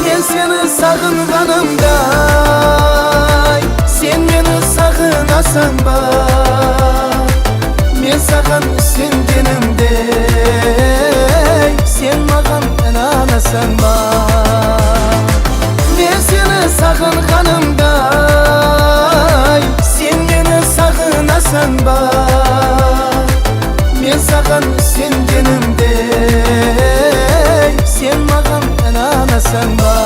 мен сені сағынғанымда сен мені сағынасың ба мен саған сенгенімде сен маған інанасың ба мен сені сағынғанымда сен мені сағынасың ба мен саған сенгенімде сен маған інанасың ба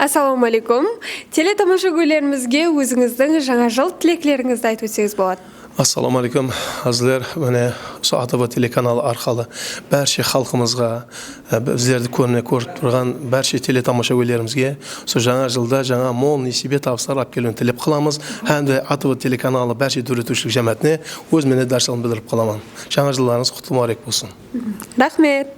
Ассалаумалейкум. Телетамаша көйлерімізге өзіңіздің жаңа жыл тілеклеріңізді айтып өтсеңіз болады. Ассалаумалейкум, азizlar, міне АТВ телеканалы арқылы бәрше халқымызға, біздерді көріп тұрған бәрше телетамаша көйлерімізге сол жаңа жылда жаңа мол несібе табыстар алып келуін тілеп қаламыз. Һәм де АТВ телеканалы бәрше дүретушілік жәмәтіне өз мінедаршылығын білдіріп қаламын. Жаңа жылдарыңыз құтты мұбарак болсын. Рахмет.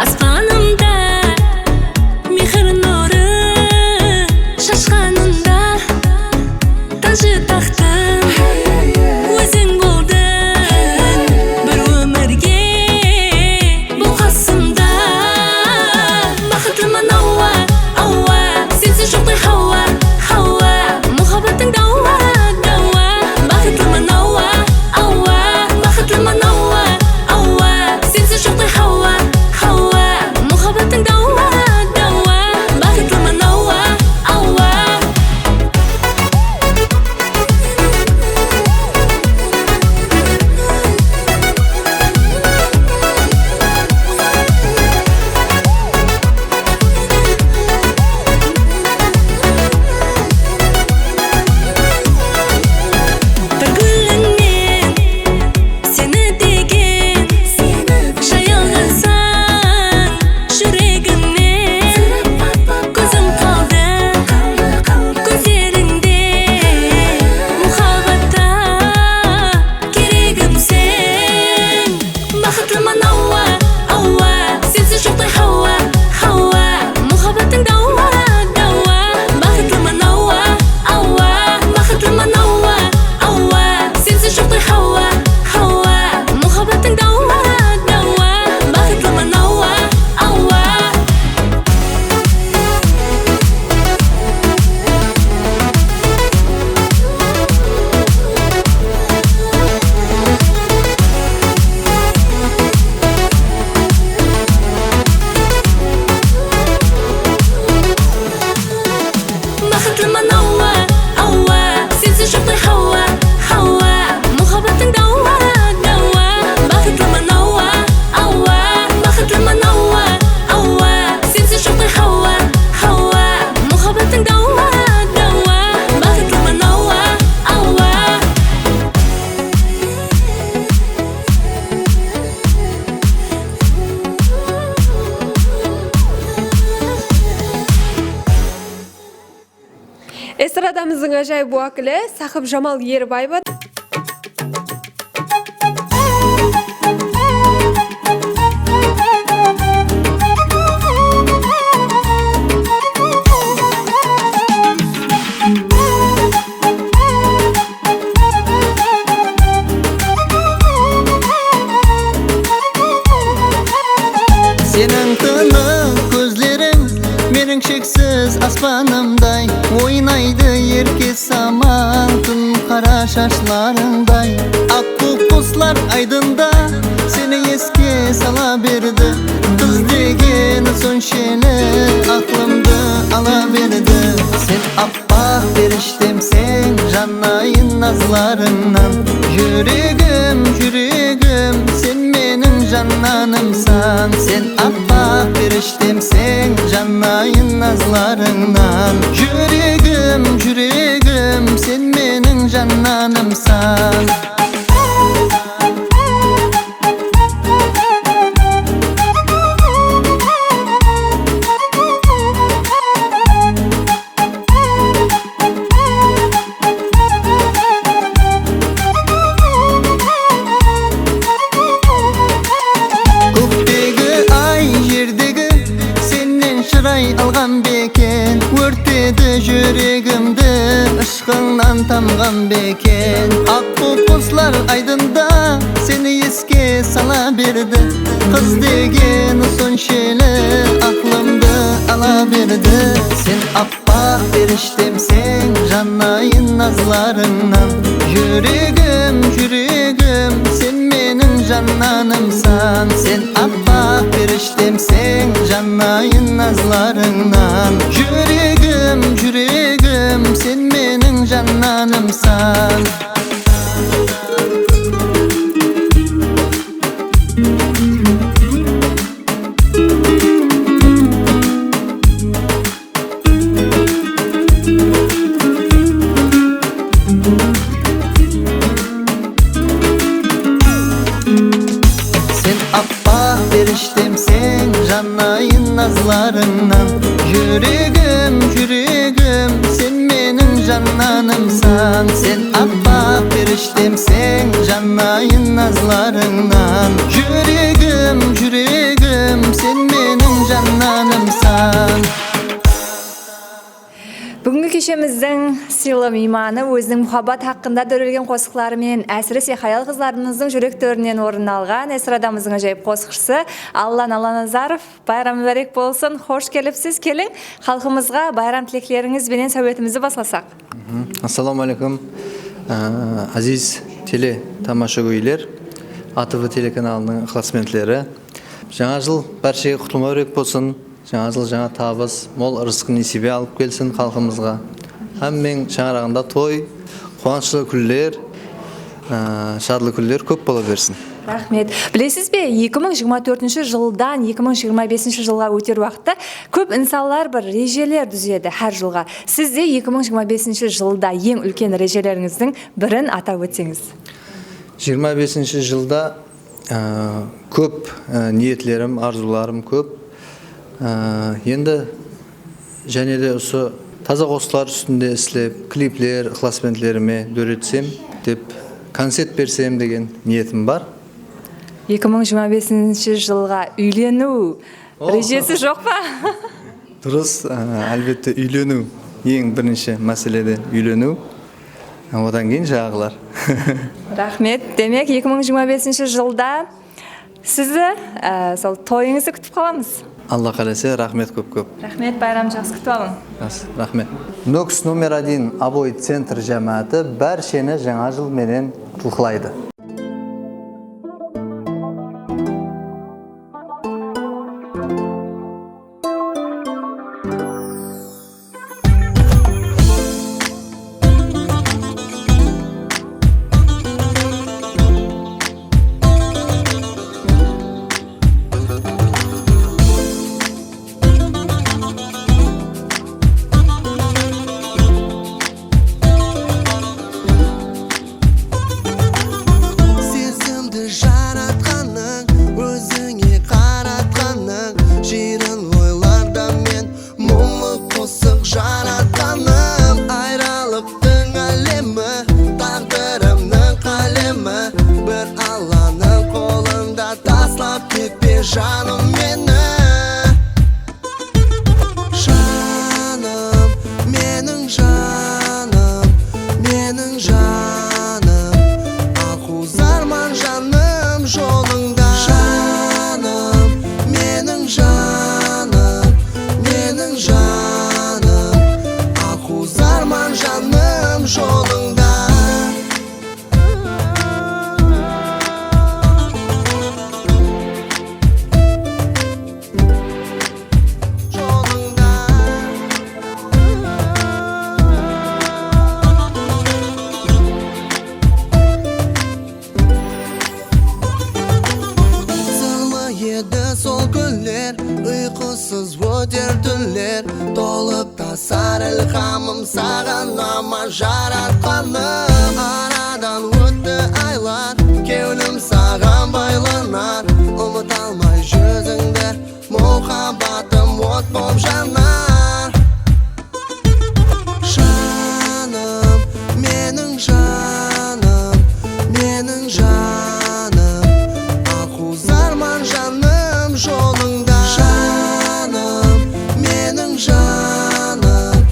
Аспанымда мехір нұры шашқанында Телеарнамыздың ажайып уәкілі Сақып Жамал Ербаева. Senin tınık gözlerin menin şeksiz asmanımday Oynaydı yerke samantın kara şaşlarınday Ak kuşlar aydında seni eski sala berdi Kız degen son şele aklımdı ala berdi Sen appak beriştemsen canayın nazlarından Yüreğim yüreğim sen menin cananımsan Sen appak beriştemsen canayın nazlarından Yüreğim yüreğim sen menin cananımsan algan beken Örtedi yüreğimde ışkından tamgan beken Ak kuşlar aydında seni eske sala berdi Kız degen son şele aklımda ala berdi Sen appak beriştemsen canayın nazlarından Yüreğim yüreğim sen menin cananımsan Sen appak beriştemsen canayın nazlarından Yüreğim yüreğim sen menin cananımsan Beriştemsen canayın nazlarından Yüreğim yüreğim sen menin cananımsan Sen appak beriştemsen canayın nazlarından Yüreğim yüreğim sen menin cananımsan Бүгінгі кешеміздің сыйлы мейманы өзінің мұхаббат хақында дөрлеген қосықларымен әсіресе хаял қызларымыздың жүректерінен орын алған эстрадамыздың ғажайып қосықшысы Аллан Аланазаров. Байрам мүбәрек болсын, хош келіпсіз. Келің халқымызға байрам тілектеріңізбенен сәуетімізді басласақ. Ассаламу-алейкум, азиз теле тамашагөйлер, АТВ телеканалының ықыласменділері. Жаңа жыл бәршеге құтылма өрек болсын. Жаңа жыл жаңа табыс, мол ырысқы несібе алып келсін халқымызға. Әммен шаңырағында той, қуанышлы күллер, шадлы күллер көп бола берсін. Рахмет. Білесіз бе, 2024 жылдан 2025 жылға өтер уақытта көп инсанлар бір режелер түзеді әр жылға. Сіз де 2025 жылда ең үлкен режелеріңіздің бірін атап өтсеңіз. 25 жылда көп ниетлерім, арзуларым көп. Енді және де осы таза қосылар үстінде істеп, клиплер, ықыласменділеріме дөретсем деп концерт берсем деген ниетім бар. 2025 жылға үйлену режесі жоқ па? Дұрыс, әлбетте үйлену ең бірінші мәселеде үйлену. Одан кейін жағылар. Рахмет. Демек 2025 жылда сізді сол тойыңызды күтіп қаламыз. Алла қаласа, рахмет көп-көп. Рахмет, байрам жақсы күтіп алың. Рахмет. Нокс номер 1 Абой центр жәмәті бәршені жаңа жыл менен құлқылайды. жолыңда. Sol günler, uykusuz öter tünler, dolup tasar ilhamım sağan ama jaratkanım. Aradan öttü aylar, kevnim sağan baylanar, umut almay yüzünde, muhabbatım ot bom janar. Жаным, менің жаным, менің жаным, ақузарман жаным жолыңда. Жаным, менің жаным,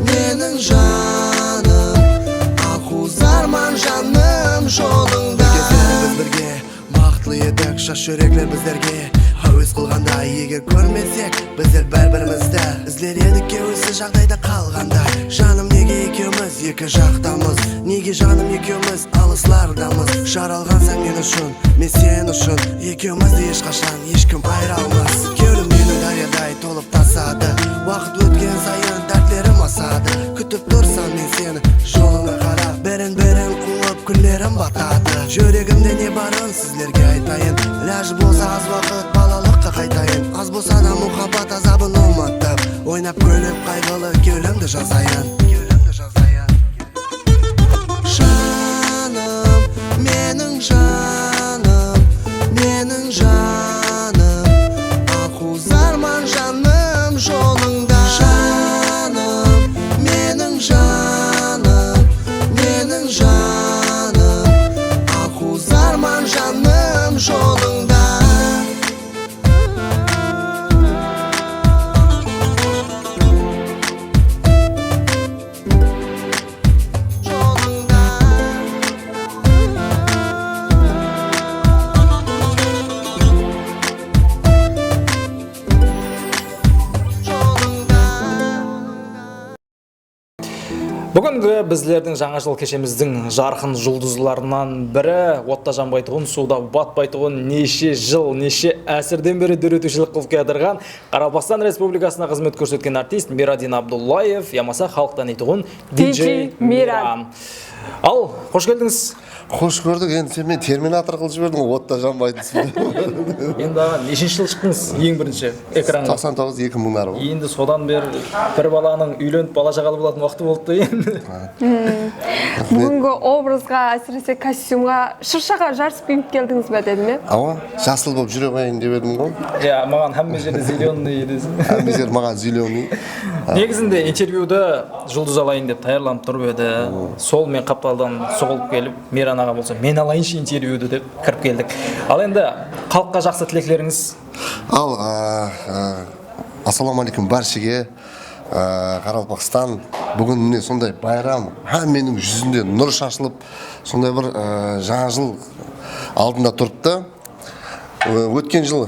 менің жаным, ақузарман жаным жолыңда. Біз бірге бақытлы едік, шаш жүректер біздерге әуес қылғанда. Егер көрмесек, біздер бәрбірімізді іздер едік осы жағдайда қалғанда. Жаным, неге екеуміз екі жақтамыз, неге жаным екеуміз алыслардамыз. Жаралғансаң мен үшін, мен сен үшін, екеумізді ешқашан ешкім айыра алмас. Кеудем менің дариядай толып тасады, уақыт өткен сайын дәртлерім асады. Күтіп тұрсам мен сені жолыңа қарап, бірін-бірін қуып күндерім батады. Жүрегімде не барын сіздерге айтайын, ләж болса аз уақыт балалыққа қайтайын. Аз болса да мұхаббат азабын ұмытып, ойнап күліп қайғылы кеулімді жазайын. Жаным, менің жаным, менің жаным, ақузарман жаным жолыңда. Жаным, менің жаным, менің жаным, ақузарман жаным жолыңда. Бүгінгі біздердің жаңа жыл кешеміздің жарқын жұлдызларынан бірі отта жанбайтұғын, суда батпайтұғын, неше жыл, неше әсірден бері дөретушілік қылып келатырған Қарақастан Республикасына қызмет көрсеткен артист Мирадин Абдуллаев, ямаса халықтан етұғын диджей Миран. Ал, қош келдіңіз. Қош көрдік, енді сен мен терминатор қылып жібердің, отта жанбайтын. Енді нешінші жыл шықтыңыз ең бірінші экранға? 99-2000-лар. Енді содан бер бір баланың үйленіп бала жағалы болатын уақыты болды енді. Бүгінгі образға, әсіресе костюмға, шыршаға жарысып киіп келдіңіз бе дедім ме? Ава, жасыл болып жүре қойын деп едім ғой. Иә, маған әмме жерде зеленый едесің. Әмме жер маған зеленый. Негізінде интервьюді жұлдыз алайын деп таярланып тұрып еді. Сол мен қапталдан соғылып келіп, Миран аға болса, мен алайыншы интервьюді деп кіріп келдік. Ал енді халыққа жақсы тілеклеріңіз? Ал, ассаламалейкум баршаге. Қарақастан бүгін міне сондай байрам, менің жүзінде нұр шашылып, сондай бір жаңа жыл алдында тұрыпты. Өткен жыл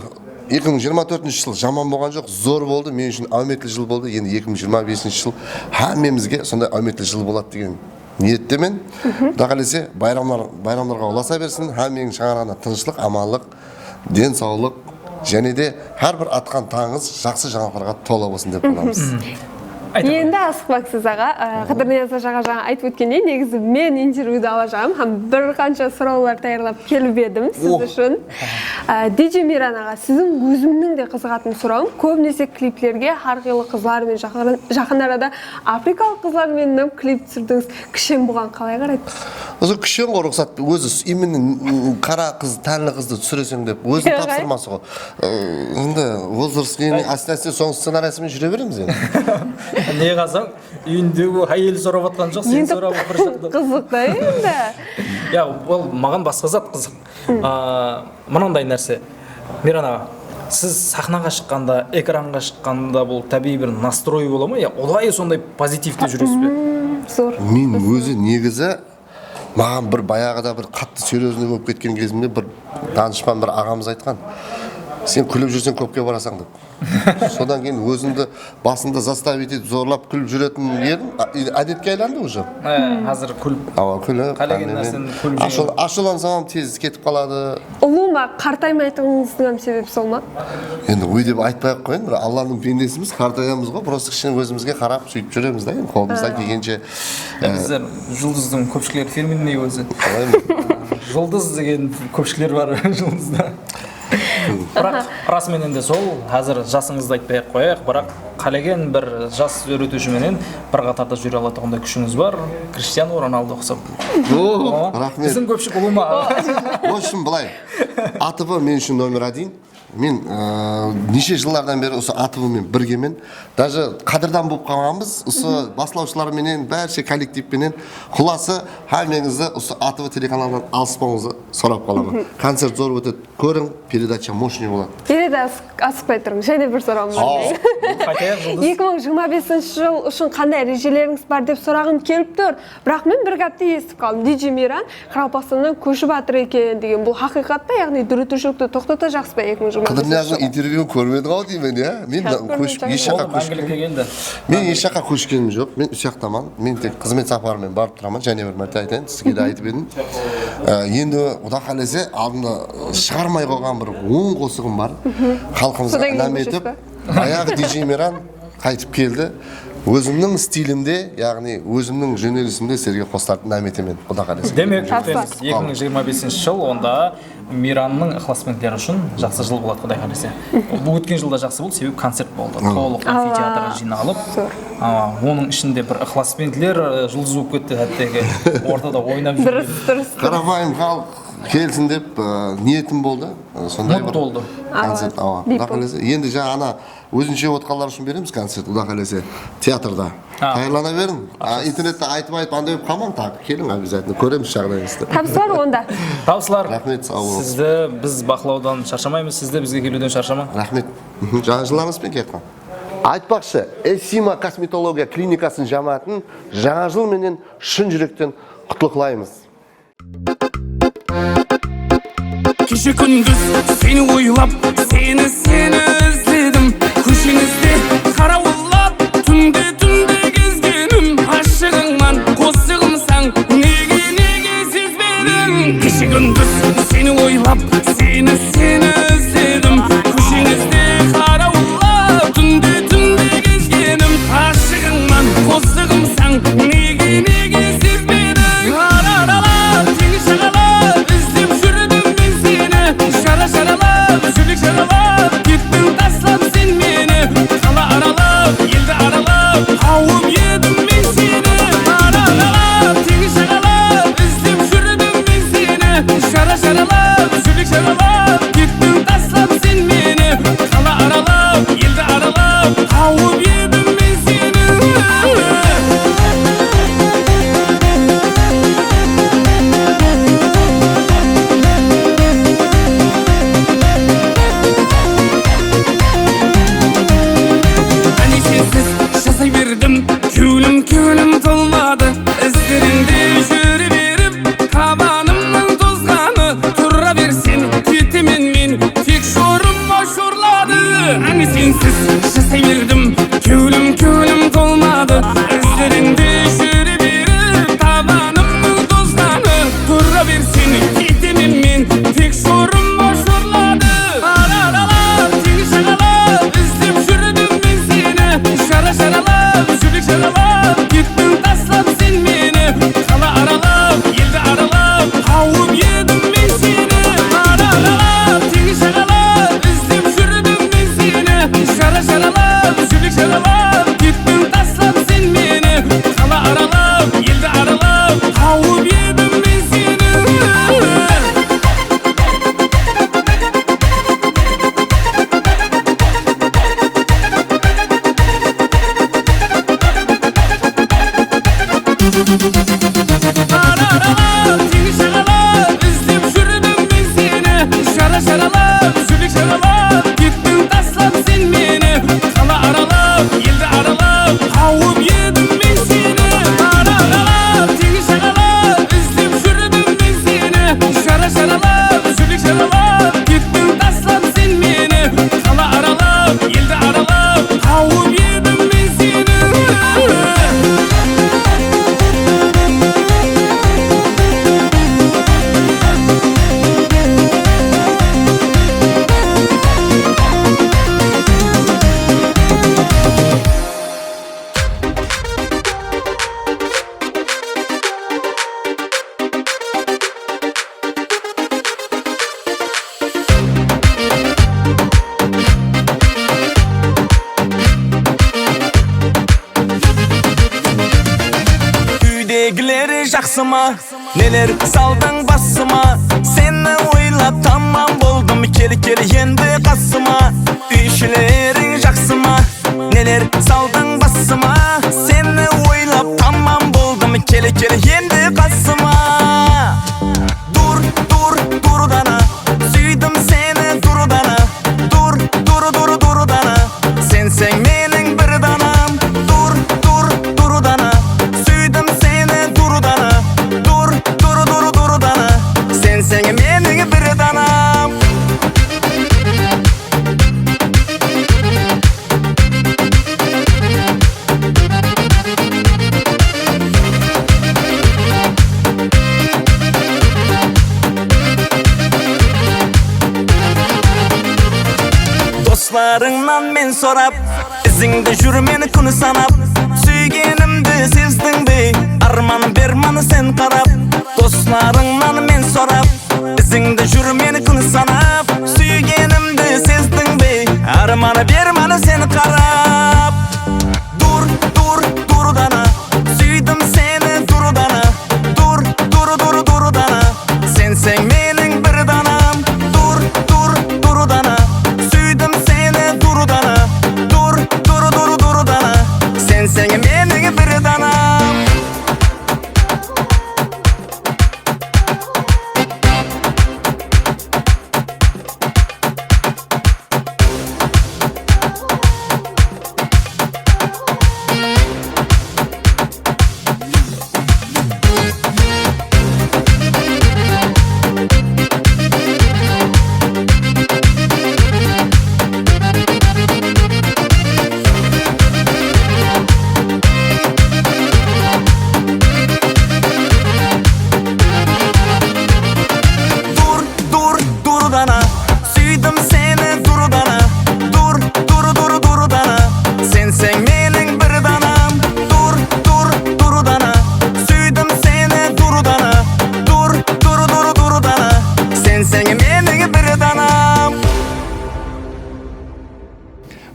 2024 жыл жаман болған жоқ, зор болды, мен үшін әуметлі жыл болды. Енді 2025 жыл әмемізге сондай әуметлі жыл болады деген ниеттемен. Құда қаласа байрамларға ұласа берсін, менің шаңырағына тыныштық, амандық, денсаулық және де әрбір атқан таңыңыз жақсы жаңалықтарға тола болсын деп қаламыз. Енді асықпақсыз аға, Қыдырнияза жаңа айтып өткендей, негізі мен интервьюді ала жағым, бір қанша сұраулар таярлап келіп едім сіз үшін. Диджей Миран аға, сіздің өзімнің де қызығатын сұрауым, көбінесе клиплерге харқилы қызлармен, жақын арада африкалық қызлармен клип түсірдіңіз. Кішен бұған қалай қарайды? Өзі кішен ғой рұқсат, өзі именно қара қыз, тәнлі қызды түсіресің деп, өзінің тапсырмасы ғой. Енді возраст кейін әсте соң сценариясымен жүре береміз енді. Не қазаң, үйіндегі әйел сұрап атқан жоқ, сен сұрап бір жақты. Қызық та енді. Я, ол маған басқа зат қызық. Мынандай нәрсе, Миран аға, сіз сахнаға шыққанда, экранға шыққанда бұл табиғи бір настрой бола ма? Олай сондай позитивті жүресіз бе? Зор. Мен өзі негізі маған бір баяғыда бір қатты серьезный болып кеткен кезімде бір данышпан бір ағамыз айтқан. сен күліп жүрсең көпке барасың деп. Содан кейін өзіңді басында заставить етіп зорлап күліп жүретін едім, әдетке айланды уже. Қазір күліп. Күліп. Қалеген нәрсені күліп жүрген. Ашулансам тез кетіп қалады. Ұлыма қартаймайтыныңыздың себеп сол ма? Енді ой деп айтпай-ақ қойын, бір Алланың пендесіміз, қартаямыз ғой, просто кішкене өзімізге қарап сөйтіп жүреміз да, енді қолымыздан келгенше. Біздер жұлдыздың көпшілер фирменный өзі. Жұлдыз деген көпшілер бар жұлдызда. Бірақ расыменен де сол, қазір жасыңызды айтпай-ақ қояйық, бірақ қалеген бір жас өретушіменен бір қатарда жүре алатығындай күшіңіз бар, Криштиану Роналду ұқсап. Рахмет. Біздің көпшілік ұлыма. В общем, былай, АТВ мен үшін номер 1. Мен неше жылдардан бері осы АТВ-мен біргемен, даже қадырдан болып қалғанбыз, осы басылаушыларменен, бәрше коллективпенен, құласы хамеңізді осы АТВ телеканалынан алыспауыңызды сұрап қаламын. Концерт зор өтеді, көрің, передача мощный болады. Ереді асықпай тұрмын, және бір сұрағым бар. 2025 жыл үшін қандай ережелеріңіз бар деп сұрағым келіп тұр. Бірақ мен бір кәпті естіп қалдым. Диджей Миран Қарақалпақстаннан көшіп жатыр екен деген. Бұл хақиқат па, яғни дүрітушілікті тоқтата жақсы ба 2025 Қыдырнияздың интервьюін көрмедім ау деймін, иә? Мен еш жаққа көшкенім жоқ. Мен ұсақтаман. Мен тек қызмет сапарымен барып тұрамын. Және бір мәрте айтайын, сізге де айтып едім. Енді Құда қаласа алдында шығармай қойған бір 10 қосығым бар. Халқымызға інәм етіп, аяғы диджей Миран қайтып келді. Өзімнің стилімде, яғни өзімнің жөнелісімде сіздерге қостарды нәметемен, Құда қаласа. Демек, 2025 жыл онда Миранның ықыласмендері үшін жақсы жыл болады, Құдай қаласа. Бұл өткен жылда жақсы болды, себебі концерт болды. Толық амфитеатрға жиналып, оның ішінде бір ықыласменділер жұлдыз болып кетті, әттегі ортада ойнап жүрген. Қарапайым халық келсін деп ниетім болды. Сондай бір концерт. Құда қаласа. Енді жаңа өзінше отқалар үшін береміз концерт, Құда қаласа, театрда. Қайырлана берін. Интернетте айтып андай болып қалмаң, тағы келің обязательно, көреміз жағдайыңызды. Табысылар онда. Табысылар. Рахмет, сау болыңыз. Сізді біз бақылаудан шаршамаймыз, сізді бізге келуден шаршама. Рахмет. Жаңа жыларыңызбен кетқан. Айтпақшы, Эссима косметология клиникасын жаматын жаңа жыл менен шын жүректен құттықтаймыз. Кеше күндіз сені ойлап, сені іздедім. Көшеңізде қарауылап, түнде кезгенім. Ашығыңнан қосығымсаң, неге сезбедің. Кеше күндіз сені ойлап, сені іздедім. Көшеңізде қарауылап, түнде кезгенім. Ашығыңнан қосығымсаң, неге сезбедің. Аралап, теңіз жағалап, іздеп жүрдім мен сені. Шаралап, жүрек жаралап, кеттің таслап сен мені. Қала аралап, елді аралап, жақсыма нелер салдың басыма сені ойлап тамам болдым кел енді қасыма үйшілерің жақсыма нелер салдың басыма сені ойлап тамам болдым кел енді қасыма дана сүйдім сені дана дана сенсең менің бір данам дана сүйдім сені дана дана сенсең менің бір данам Dostlarыңнан мен сорап ізіңді жүрмені күні санап сүйгенімді сездің бе арманым берманы сен қарап достарыңнан мен сорап ізіңді жүрмені күні санап сүйгенімді сездің бе арманы берманы сен қарап дана сүйдім сені дана дана сенсең менің бір данам дана сүйдім сені дана дана сенсең менің бір данам дана сүйдім сені дана дана сенсең менің бір данам дана сүйдім сені дана дана сенсең менің бір данам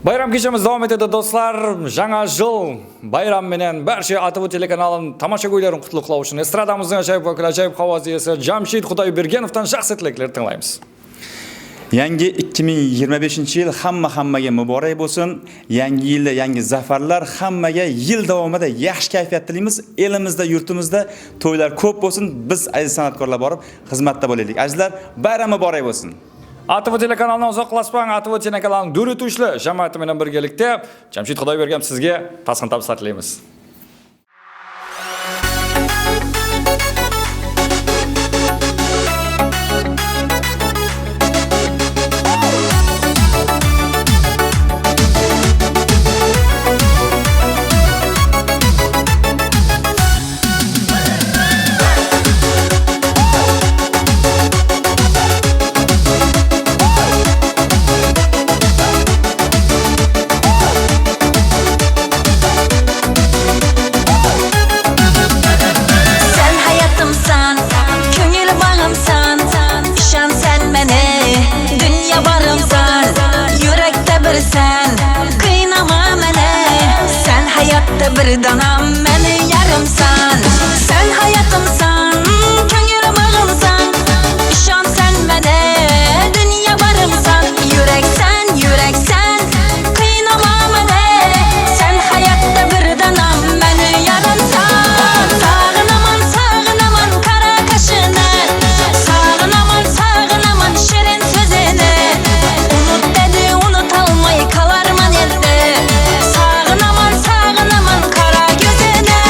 Байрам кешіміз давам етеді достар. Жаңа жыл байрам менен бәрше АТВ телеканалын тамаша көйлерін құтлықлау үшін эстрадамыздың ажайып өкілі, ажайып қауаз иесі Жамшид Құдайбергеновтан жақсы тілектер тыңлаймыз. Yangi 2025 yil hammaga muborak bo'lsin. Yangi yilda yangi zafarlar, hammaga yil davomida yaxshi kayfiyat tilaymiz. Elimizda, yurtimizda to'ylar ko'p bo'lsin. Biz aziz san'atkorlar borib xizmatda bo'laylik. Azizlar, bayram muborak bo'lsin. АТВ телеканалынан uzoqlashmang. АТВ телеканалының дөретушілі жамағаты менен біргелікте Жамшид Құдайбергенов сізге тасқын табыстар тілейміз. Bir danam meni yarımsan Sen hayatımsan, köngül bağımsan İşan sen mene, dünya barımsan Yüreksen, kıynama mene Sen hayatta bir danam meni yarımsan Sağınaman kara kaşını Sağınaman şirin sözünü Unut dedi unut almayı kalarman elde Sağınaman kara gözüne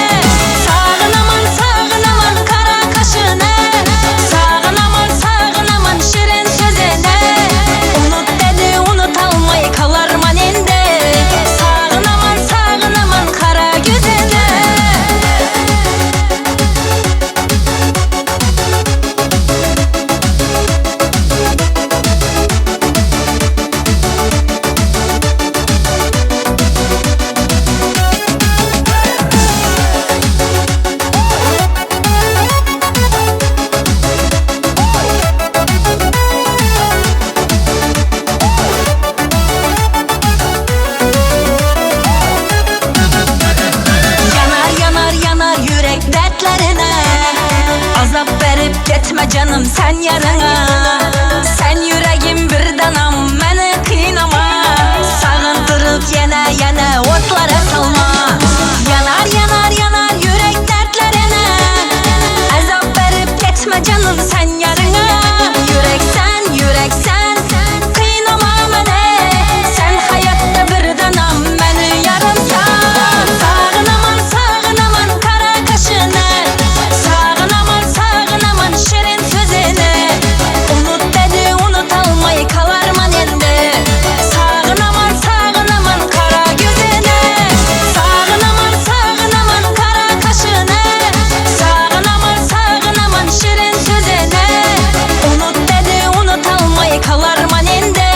sen yarına. Sen yüreğim bir danam, beni kıynama. Sağındırıp yana otlara salma. Yanar yanar yanar yürek dertlerine. Azap verip geçme canım sen yarına. Yürek sen kıynama beni. Sen hayatta bir danam, beni yarımsan. Sağınaman kara kaşını. Sağınaman şirin sözünü. Unut dedi unut almayı kalarman endi. Sağınaman kara gözünü. Sağınaman kara kaşını. Sağınaman şirin sözünü. Unut dedi unut almayı kalarman endi.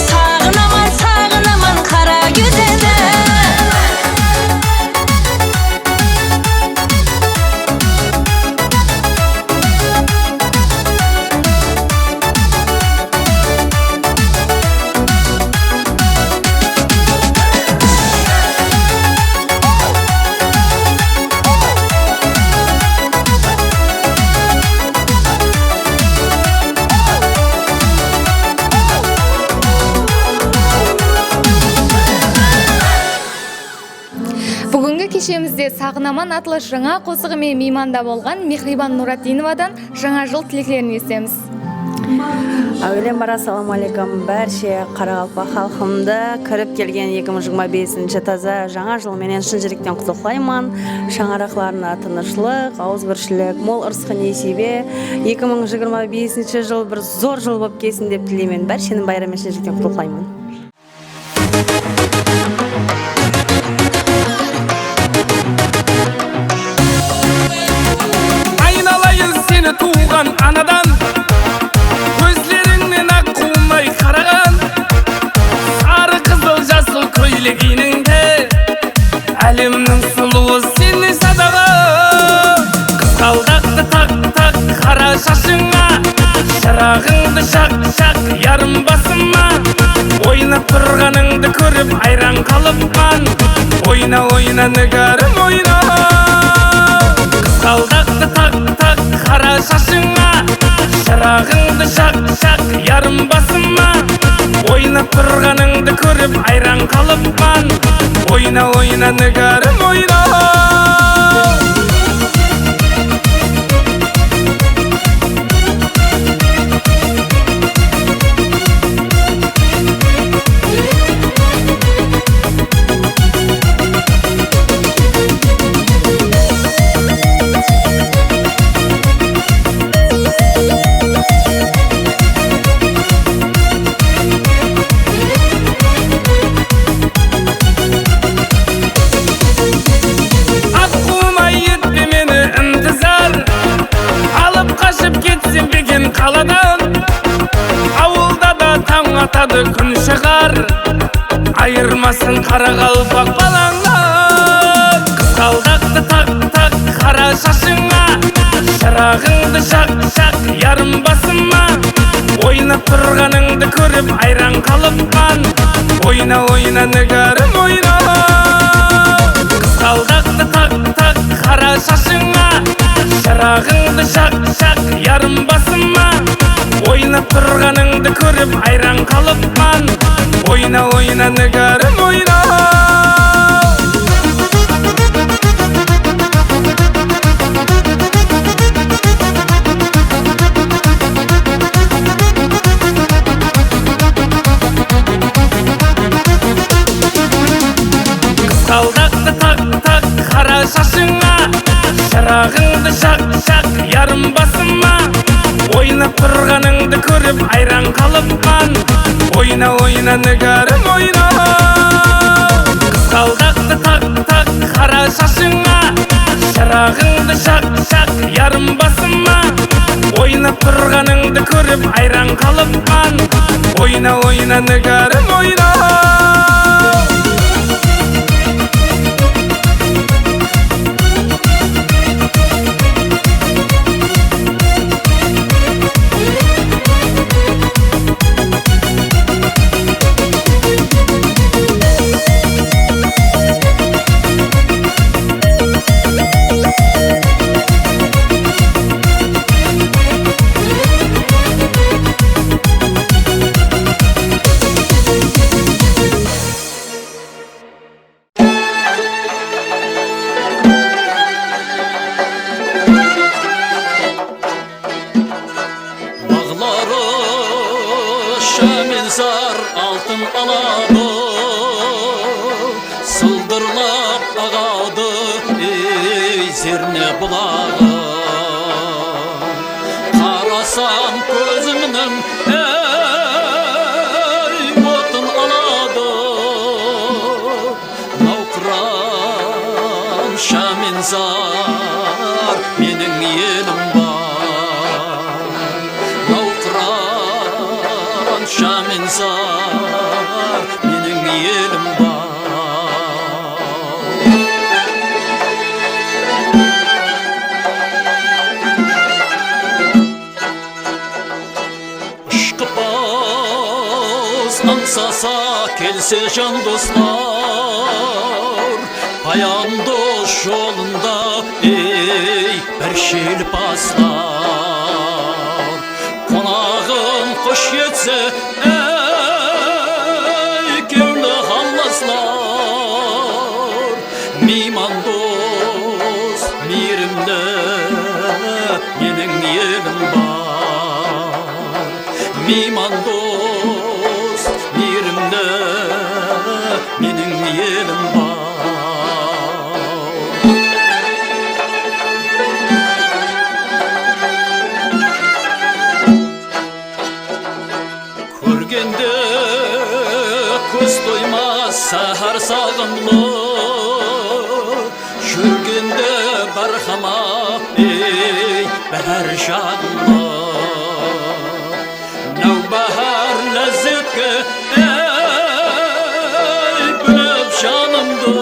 Sağınaman kara gözünü. Бүгінгі кешемізде Сағынаман атлы жаңа қосығымен мейманда болған Мехрибан Нуратиновадан жаңа жыл тілектерін естеміз. Әуелен бара салам алейкум бәрше Қарақалпақ халқымды кіріп келген 2025 таза жаңа жыл менен шын жүректен құттықтаймын. Шаңырақларына тынышлық, ауызбіршілік, мол ырысқы несібе 2025 жыл бір зор жыл болып келсін деп тілеймін. Бәршенің байрамын шын жүректен құттықтаймын. Айналайын сені туған анадан, көзлеріңнен ақ қумай қараған, сары қызыл жасыл көйлегіңде әлемнің сұлуы сені садаған. Қызғалдақты так қара шашыңа, шырағыңды шақ ярым басыма. Ойнап тұрғаныңды көріп айран қалыппан. Ойна нігәрім ойна. Қызғалдақты так қара шашыңа, шырағыңды шақ ярым басыма. Ойнап тұрғаныңды көріп айран қалыппан. Ойна нігәрім ойна. Қаладан ауылда да таң атады күн шығар, айырмасын Қарақалпақ балаңа. Қызғалдақты так қара шашыңа, шырағыңды шақ ярым басыма. Ойнап тұрғаныңды көріп айран қалыппан. Ойна нігәрім ойна. Қызғалдақты так қара шашыңа, шырағыңды шақ ярым басыма. Ойнап тұрғаныңды көріп айран қалыппан. Ойна нігәрім ойна. Қызғалдақты так қара шашыңа, шырағыңды шақ ярым басыма. Ойнап тұрғаныңды көріп айран қалыппан. Ойна нігәрім ойна. Қызғалдақты так қара шашыңа, шырағыңды шақ ярым басыма. Ойнап тұрғаныңды көріп айран қалыппан. Ойна нігәрім ойна. отын алады, сылдырлап ағады зерне бұлағы. Қарасам көзімнің отын алады, науқыран шамен зар менің елім бар. Науқыран шамен зар менің елім бар. Аңсаса келсе жан достар, паяндос жолында бір шелпастар. Қонағын қош етсе кеулі халласлар. Мейман дос мейірімді менің елім бар. Мейман дос мейірімді менің елім бар. Көргенде көз тоймас сахар сағымлы, жүргенде бархама бәр жағымлы. Нәубахар ләззетке бөліп жанымды,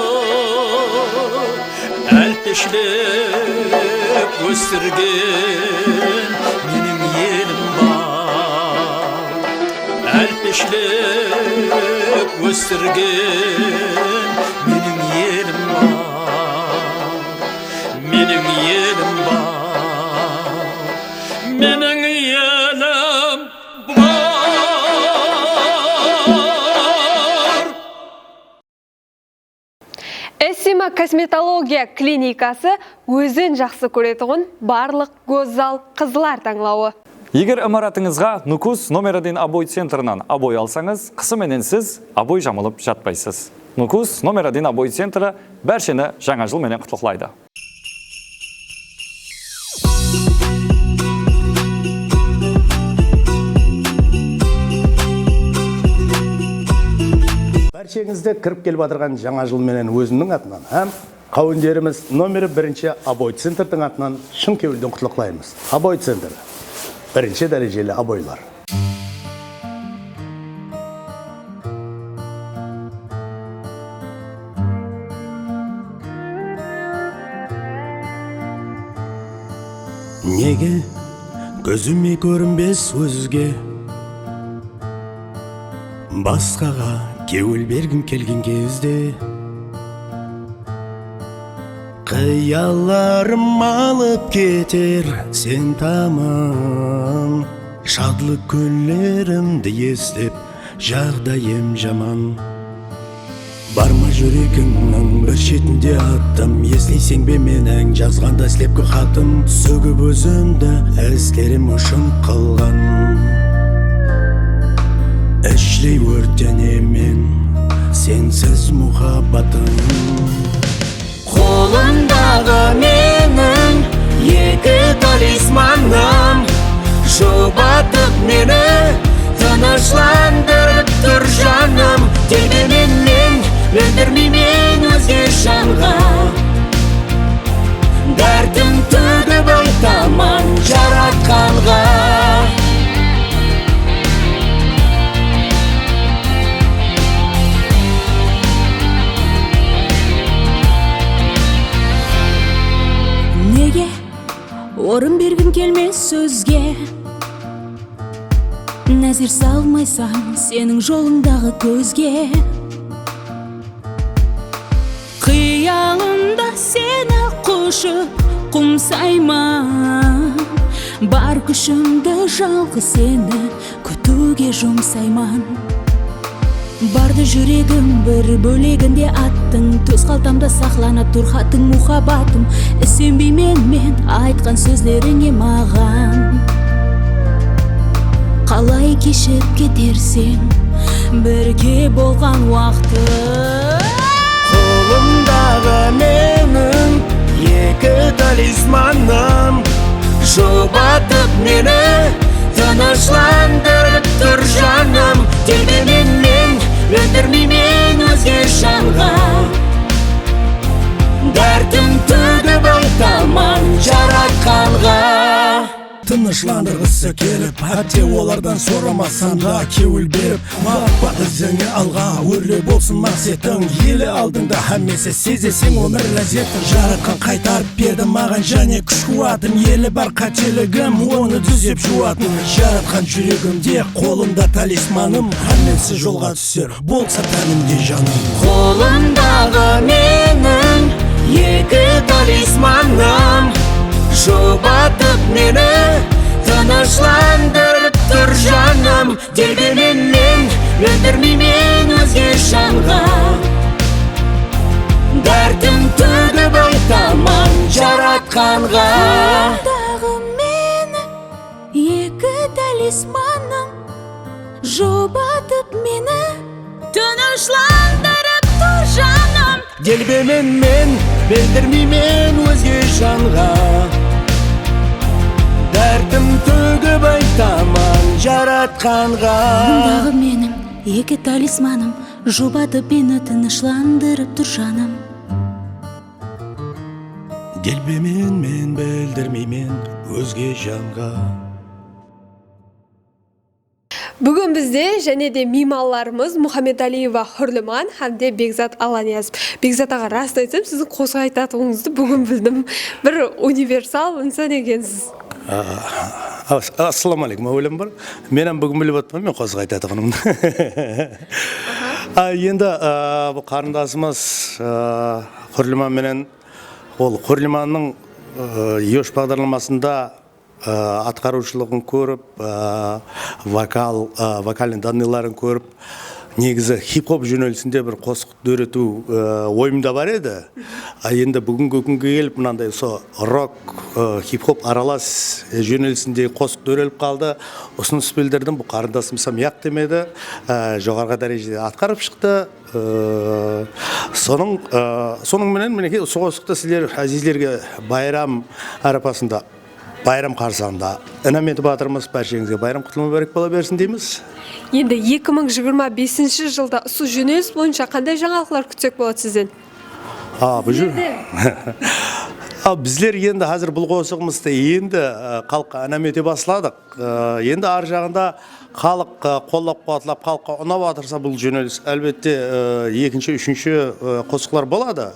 әлпешлеп өсірген менің елім бар. Әлпешлеп өсірген менің елім бар. Менің елім бар. Менің елім Эссима косметология клиникасы өзін жақсы көретұғын барлық көззал қызлар таңлауы. Егер ымаратыңызға Нукус номерден абой центрынан абой алсаңыз, қысыменен сіз абой жамылып жатпайсыз. Нукус номерден абой центрі бәршені жаңа жыл менен құттықтайды. Бәршеңізді кіріп келіп отырған жаңа жыл менен өзімнің атынан һәм қауындеріміз номері 1-ші абой центрдің атынан шын кеуілден құттықтаймыз. Абой центр 1-ші дәрежелі абойлар. Неге көзіме көрінбес өзге, басқаға кеуіл бергім келген кезде, қияларым алып кетер сен таман. Шадлық күндерімді естеп жағдайым жаман. Барма жүрегіңнің бір шетінде аттым, естисең бе менің жазғанда слепкі хатым. Сөгіп өзімді әскерім үшін қылған, ішлей өртенемен сенсіз мұхаббатым. Қолымдағы менің екі талисманым, жұбатып мені тынышландырып тұр жаным. Тербемен мен өндірмеймен өзге жанға, дәртім төгіп айтаман жаратқанға. Неге орын бергім келмес сөзге, нәзір салмайсаң сенің жолыңдағы көзге. Қиялымда сені құшып құмсайман, бар күшімді жалғыз сені күтуге жұмсайман. Барды жүрегім бір бөлегінде аттың, төс қалтамда сақлана тұр хатың мұхаббатым. Сенбеймен мен айтқан сөздеріңе маған, қалай кешіп кетерсең бірге болған уақыты. Қолымдағы менің екі талисманым, жұбатып мені тынышландырып тұр жаным. Тербемен мен, өлтірмеймен өзге жанға, дәртім төгіп айтаман жаратқанға. Тынышландырғысы келіп, әтте олардан сорамасам да кеуіл беріп, бақпа ізіңе алға, өрле болсын мақсетің, елі алдыңда әмесі сезесең өмір ләззетін. Жаратқан қайтарып берді маған және күш қуатым, елі бар қателігім, оны түзеп жуатын. Жаратқан жүрегімде, қолымда талисманым, әмесі жолға түсер, болса тәнімде жаным. Қолымдағы менің екі талисманым, жұбатып мені тынышландырып тұр жаным. Тербемен мен, өлтірмеймен өзге жанға, дәртім төгіп айтаман жаратқанға. Қолымдағы менің екі талисманым, жұбатып мені тынышландырып тұр жаным. Тербемен мен, білдірмеймен өзге жанға, дәртім төгіп айтаман жаратқанға. Қолымдағы менің екі талисманым, жұбатып мені тынышландырып тұр жаным. Делбемен мен, білдірмеймен өзге жанға. Бүгін бізде және де меймандарымыз Мұхаммедалиева Хурлыман һәмде Бекзат Аланиязов. Бекзат аға, раст айтсам, сіздің қосқа айтатыныңызды бүгін білдім. Бір универсал инсан екенсіз. Ассаламалейкум, әуелем бар. Менен бүгін біліп отпам, мен қосқа айтатынымды. Енді бұл қарындасымыз Хурлыман менен, ол Хурлыманның еш бағдарламасында атқарушылығын көріп, вокалын даныларын көріп, негізі хип-хоп жөнелісінде бір қосық өрету ойымда бар еді. Енді бүгінгі күнге келіп, мынандай рок, хип-хоп аралас жөнелісінде қосық өреліп қалды. Ұсыныс білдірдім, бұл қарындасымсам яқ демеді, жоғарғы дәрежеде атқарып шықты. Соның менен мінеке соғысықта сіздер әзизлерге байрам арапасында, байрам қарсаңында інәметі батырмыз, бәршеңізге байрам құтылымы бәрек бола берсін дейміз. Енді 2025 жылда ұсу жөнеліс бойынша қандай жаңалықтар күтсек болады сізден? Біздер енді қазір бұл қосығымызды енді қалыққа інәмете басыладық. Енді ар жағында халық қолдап қуатлап, халыққа ұнап атырса бұл жөнеліс әлбетте екінші, үшінші қосықлар болады.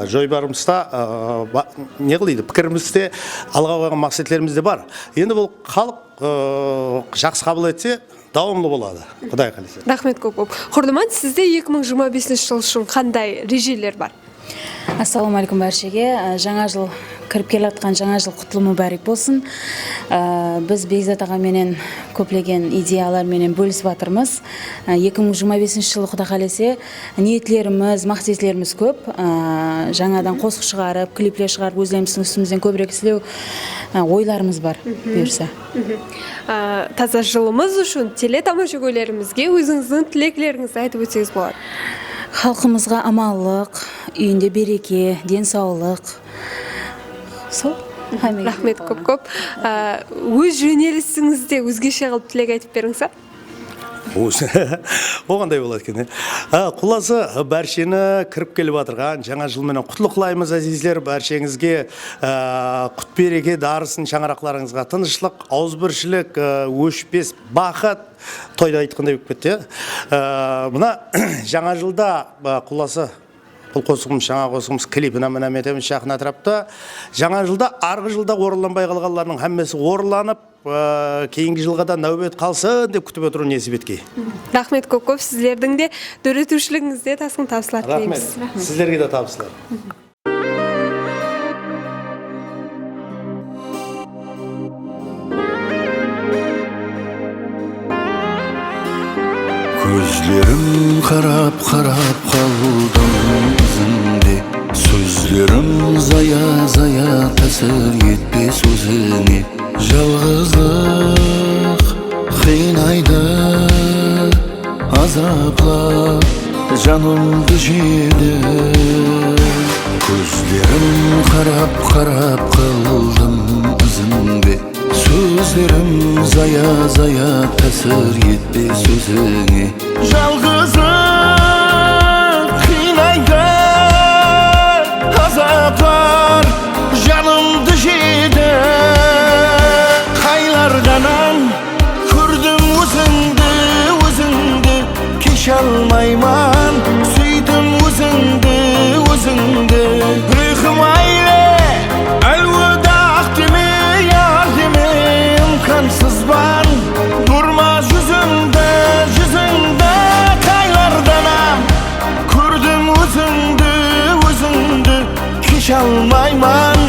Жойбарымызда не қылайды, пікірімізде алға қойған мақсатларымыз да бар. Енді бұл халық жақсы қабыл етсе дауымлы болады. Құдай қаласа. Рахмет көп. Хурлыман, сізде 2025 жыл үшін қандай режелер бар? Ассалаумалейкум бәршеге. Жаңа жыл кіріп келе жатқан жаңа жыл құтылымы бәрек болсын. Біз Бекзат аға менен көплеген идеялар менен бөлісіп жатырмыз. 2025 жылы Құда қаласа ниетлеріміз, мақсатларымыз көп. Жаңадан қосық шығарып, клиплер шығарып, өзіміздің үстімізден көбірек істеу ойларымыз бар, бұйырса. Таза жылымыз үшін телетамашагөйлерімізге өзіңіздің тілеклеріңізді айтып өтсеңіз болады. Халқымызға аманлық, үйінде береке, денсаулық. Сол. Рахмет көп. Өз жөнелісіңізде өзгеше қылып тілек айтып беріңіз. Оғандай болады екен. Құласы бәршені кіріп келіп жатырған жаңа жылменен құтлық қылаймыз әзизлер. Бәршеңізге құт береке дарысын, шаңырақларыңызға тыныштық, ауызбіршілік, өшпес бақыт, тойда айтқандай болып кетті. Мына жаңа жылда құласы бұл қосығымыз, жаңа қосығымыз клипін әмін-әметеміз жақын атырапты. Жаңа жылда, арғы жылда орыланбай қалғанларының әммесі орыланып, кейінгі жылға да нәубет қалсын деп күтіп отыру несібетке. Рахмет көп. Сіздердің де дөретушілігіңізде тасқын табысылар тілейміз. Рахмет. Сіздерге де табысылар. Көзлерім қарап қалдым ізіңде, сөздерім зая тәсір етпес өзіңе. Жалғыздық қинайды, азап жанымды жеді. Көздерім қарап қалдым ізіңде. Сөздерім зая тәсір етпес өзіңе. Жалғызым қинайды азаптар, жанымды жеді. Қайларданан көрдім өзіңді, кеше алмайман, сүйдім өзіңді. Рухым айле, әлуадақ деме, яр деме, имкансызбан, durma yüzümde, kaylardanam. Gördüm özündü, keş almayman,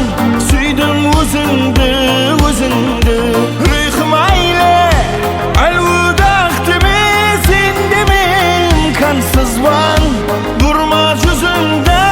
süydüm özündü. Ruhum aile, elvudaq deme, sen deme, imkansızban, durma yüzümde.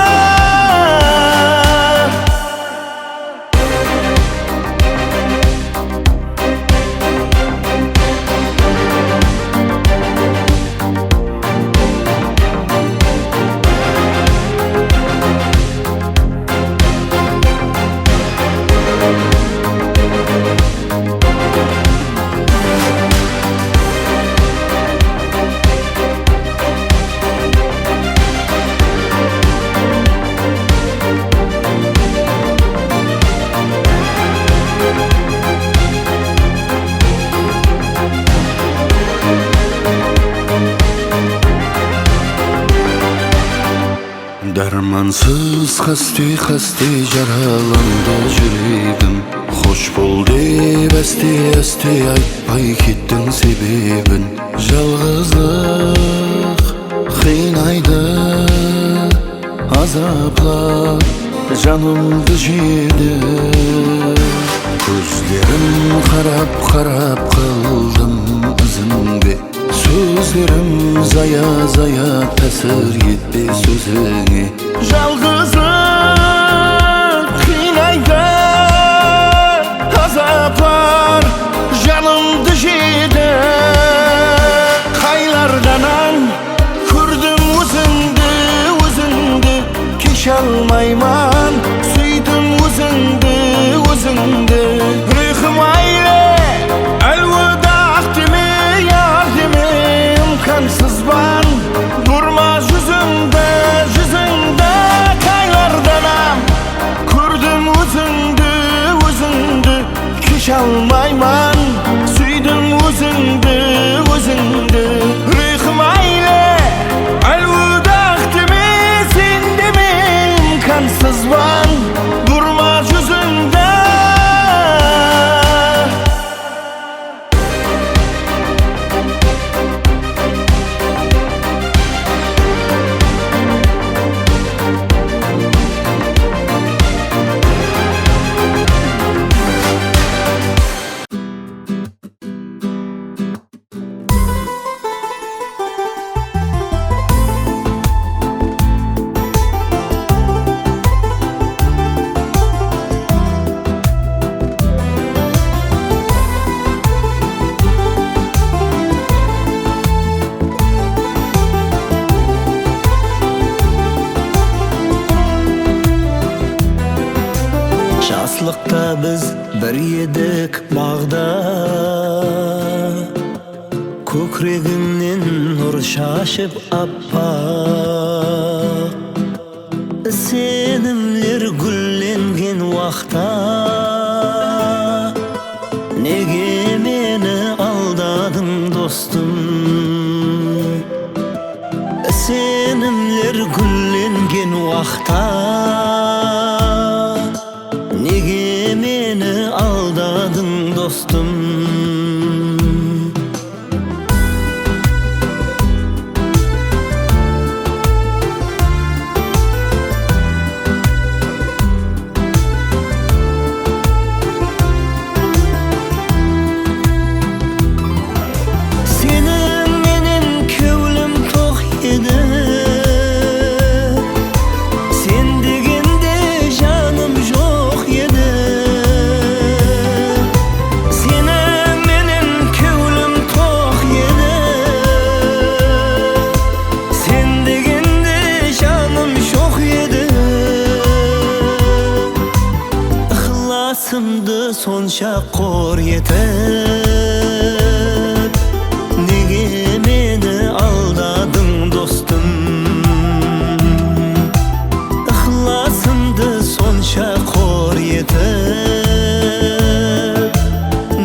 Dermansız hasti jaralandı yüreğim. Hoş bol deyip esti aytpay kettin sebebin. Жалғыздық қинайды азаплар, жанымды жеді. Көздерім қарап қалдым ізіңде. Сөздерім зая тәсір етпес өзіңе. Жалғызым қинайды азаптар, жанымды жеді. Қайларданан көрдім өзіңді, кеше алмайман, сүйдім өзіңді. Рухым айле, әлуадақ деме, яр деме, imkansızban, durma yüzümde. Kaylardanam, gördüm özündü, keş almayman, süydüm özündü. Ruhum aile, elvudaq deme, sen deme, imkansızban, durma yüzümde. Жаслықта біз бір едік бағда, көкірегіңнен нұр шашып аппақ. Сенімлер гүлленген уақта, неге мені алдадың достым? Сенімлер гүлленген уақта, неге мені алдадың достым? Seni сонша қор етіп, неге мені алдадың достым? Ықыласымды сонша қор етіп,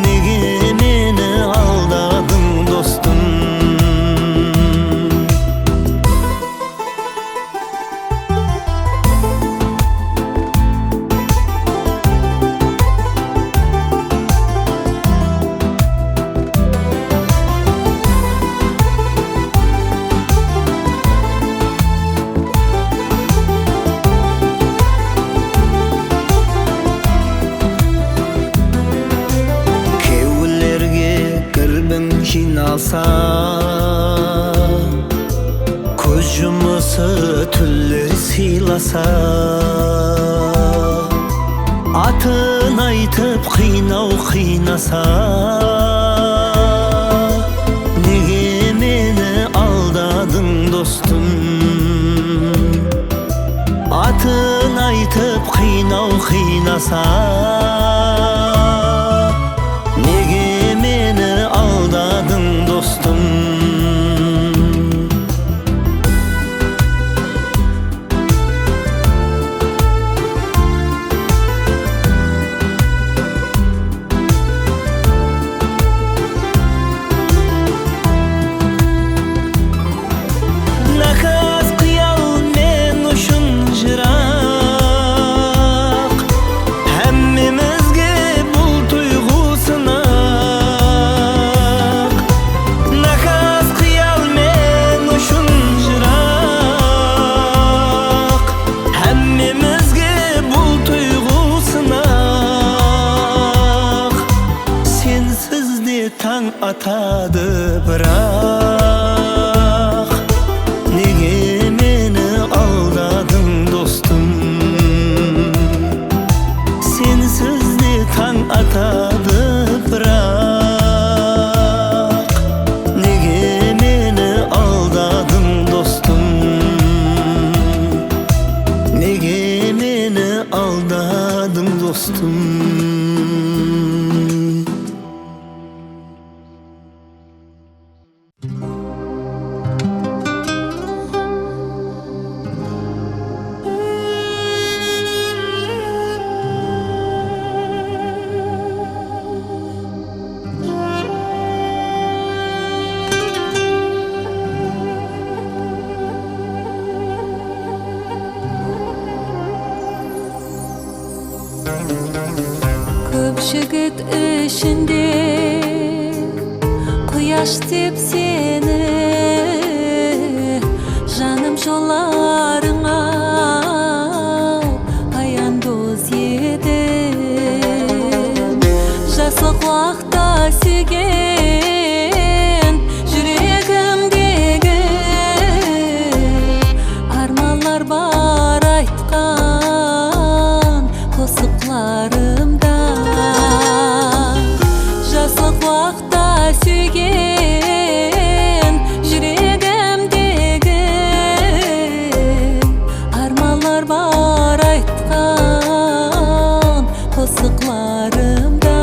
неге мені алдадың достым? Жиналса, көз жұмысы түрлер сыйласа, атын айтып қинау қинаса, неге мені алдадың достым? Атын айтып қинау қинаса, неге мені алдадың достым? Нақас қиял мен үшін жырақ, әммемізге бұл тұйғу сынақ. Нақас қиял мен үшін жырақ, әммемізге бұл тұйғу сынақ. Сенсіз де таң атады бірақ, неге мені алдадың достым? Сенсіз де таң атады бірақ, неге мені алдадың достым? Неге мені алдадың достым? Көп жігіт ішінде құяш деп сені, жаным жоларыңа аяндоз едім. Жасық уақытта сүйген жүрегімдегі арманлар бар айтқан қосықларымда. Жасық уақытта сүйген жүрегімдегі арманлар бар айтқан қосықларымда.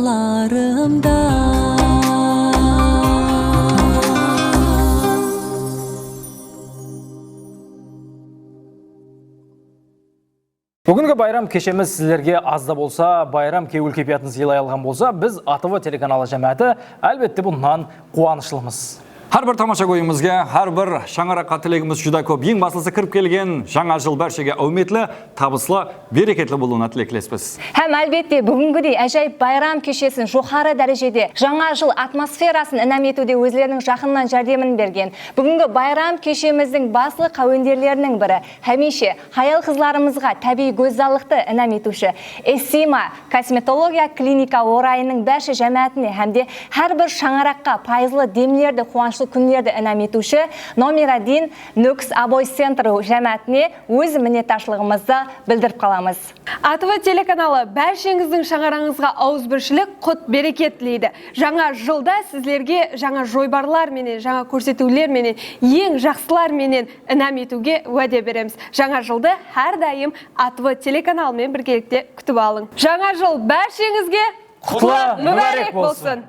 қосықларымда. Бүгінгі байрам кешеміз сіздерге аз да болса, байрам кеуіл кепиятын сыйлай алған болса, біз АТВ телеканалы жәмәті әлбетте бұнан қуанышлымыз. Har bir тамаша көйімізге, har bir шаңыраққа тілегіміз жүда көп. Ең басылысы кіріп келген жаңа жыл бәршеге әуметлі, табыслы, берекетлі болуына тілектеспіз. Һәм әлбетте бүгінгідей әжайып байрам кешесін жоғары дәрежеде жаңа жыл атмосферасын інәм етуде өзлерінің жақыннан жәрдемін берген. Бүгінгі байрам кешеміздің баслы қауендерлерінің бірі, хәмеше хаял қызларымызға тәбей көззалықты інәм етуші Эссима косметология клиника орайының бәрші жәмәтіне һәмде әр бір шаңыраққа пайызлы демлерді қуанышлы күндерді інәм етуші номер 1 Нүкс Абой Центр жәмәтіне өз мінетташылығымызды білдіріп қаламыз. АТВ телеканалы бәршеңіздің шаңараңызға ауызбіршілік, құт берекет тілейді. Жаңа жылда сіздерге жаңа жойбарлар менен, жаңа көрсетулер менен, ең жақсылар менен інәм етуге уәде береміз. Жаңа жылды әрдайым АТВ телеканалымен біргелікте күтіп алың. Жаңа жыл бәршеңізге құтлы мүбәрек болсын.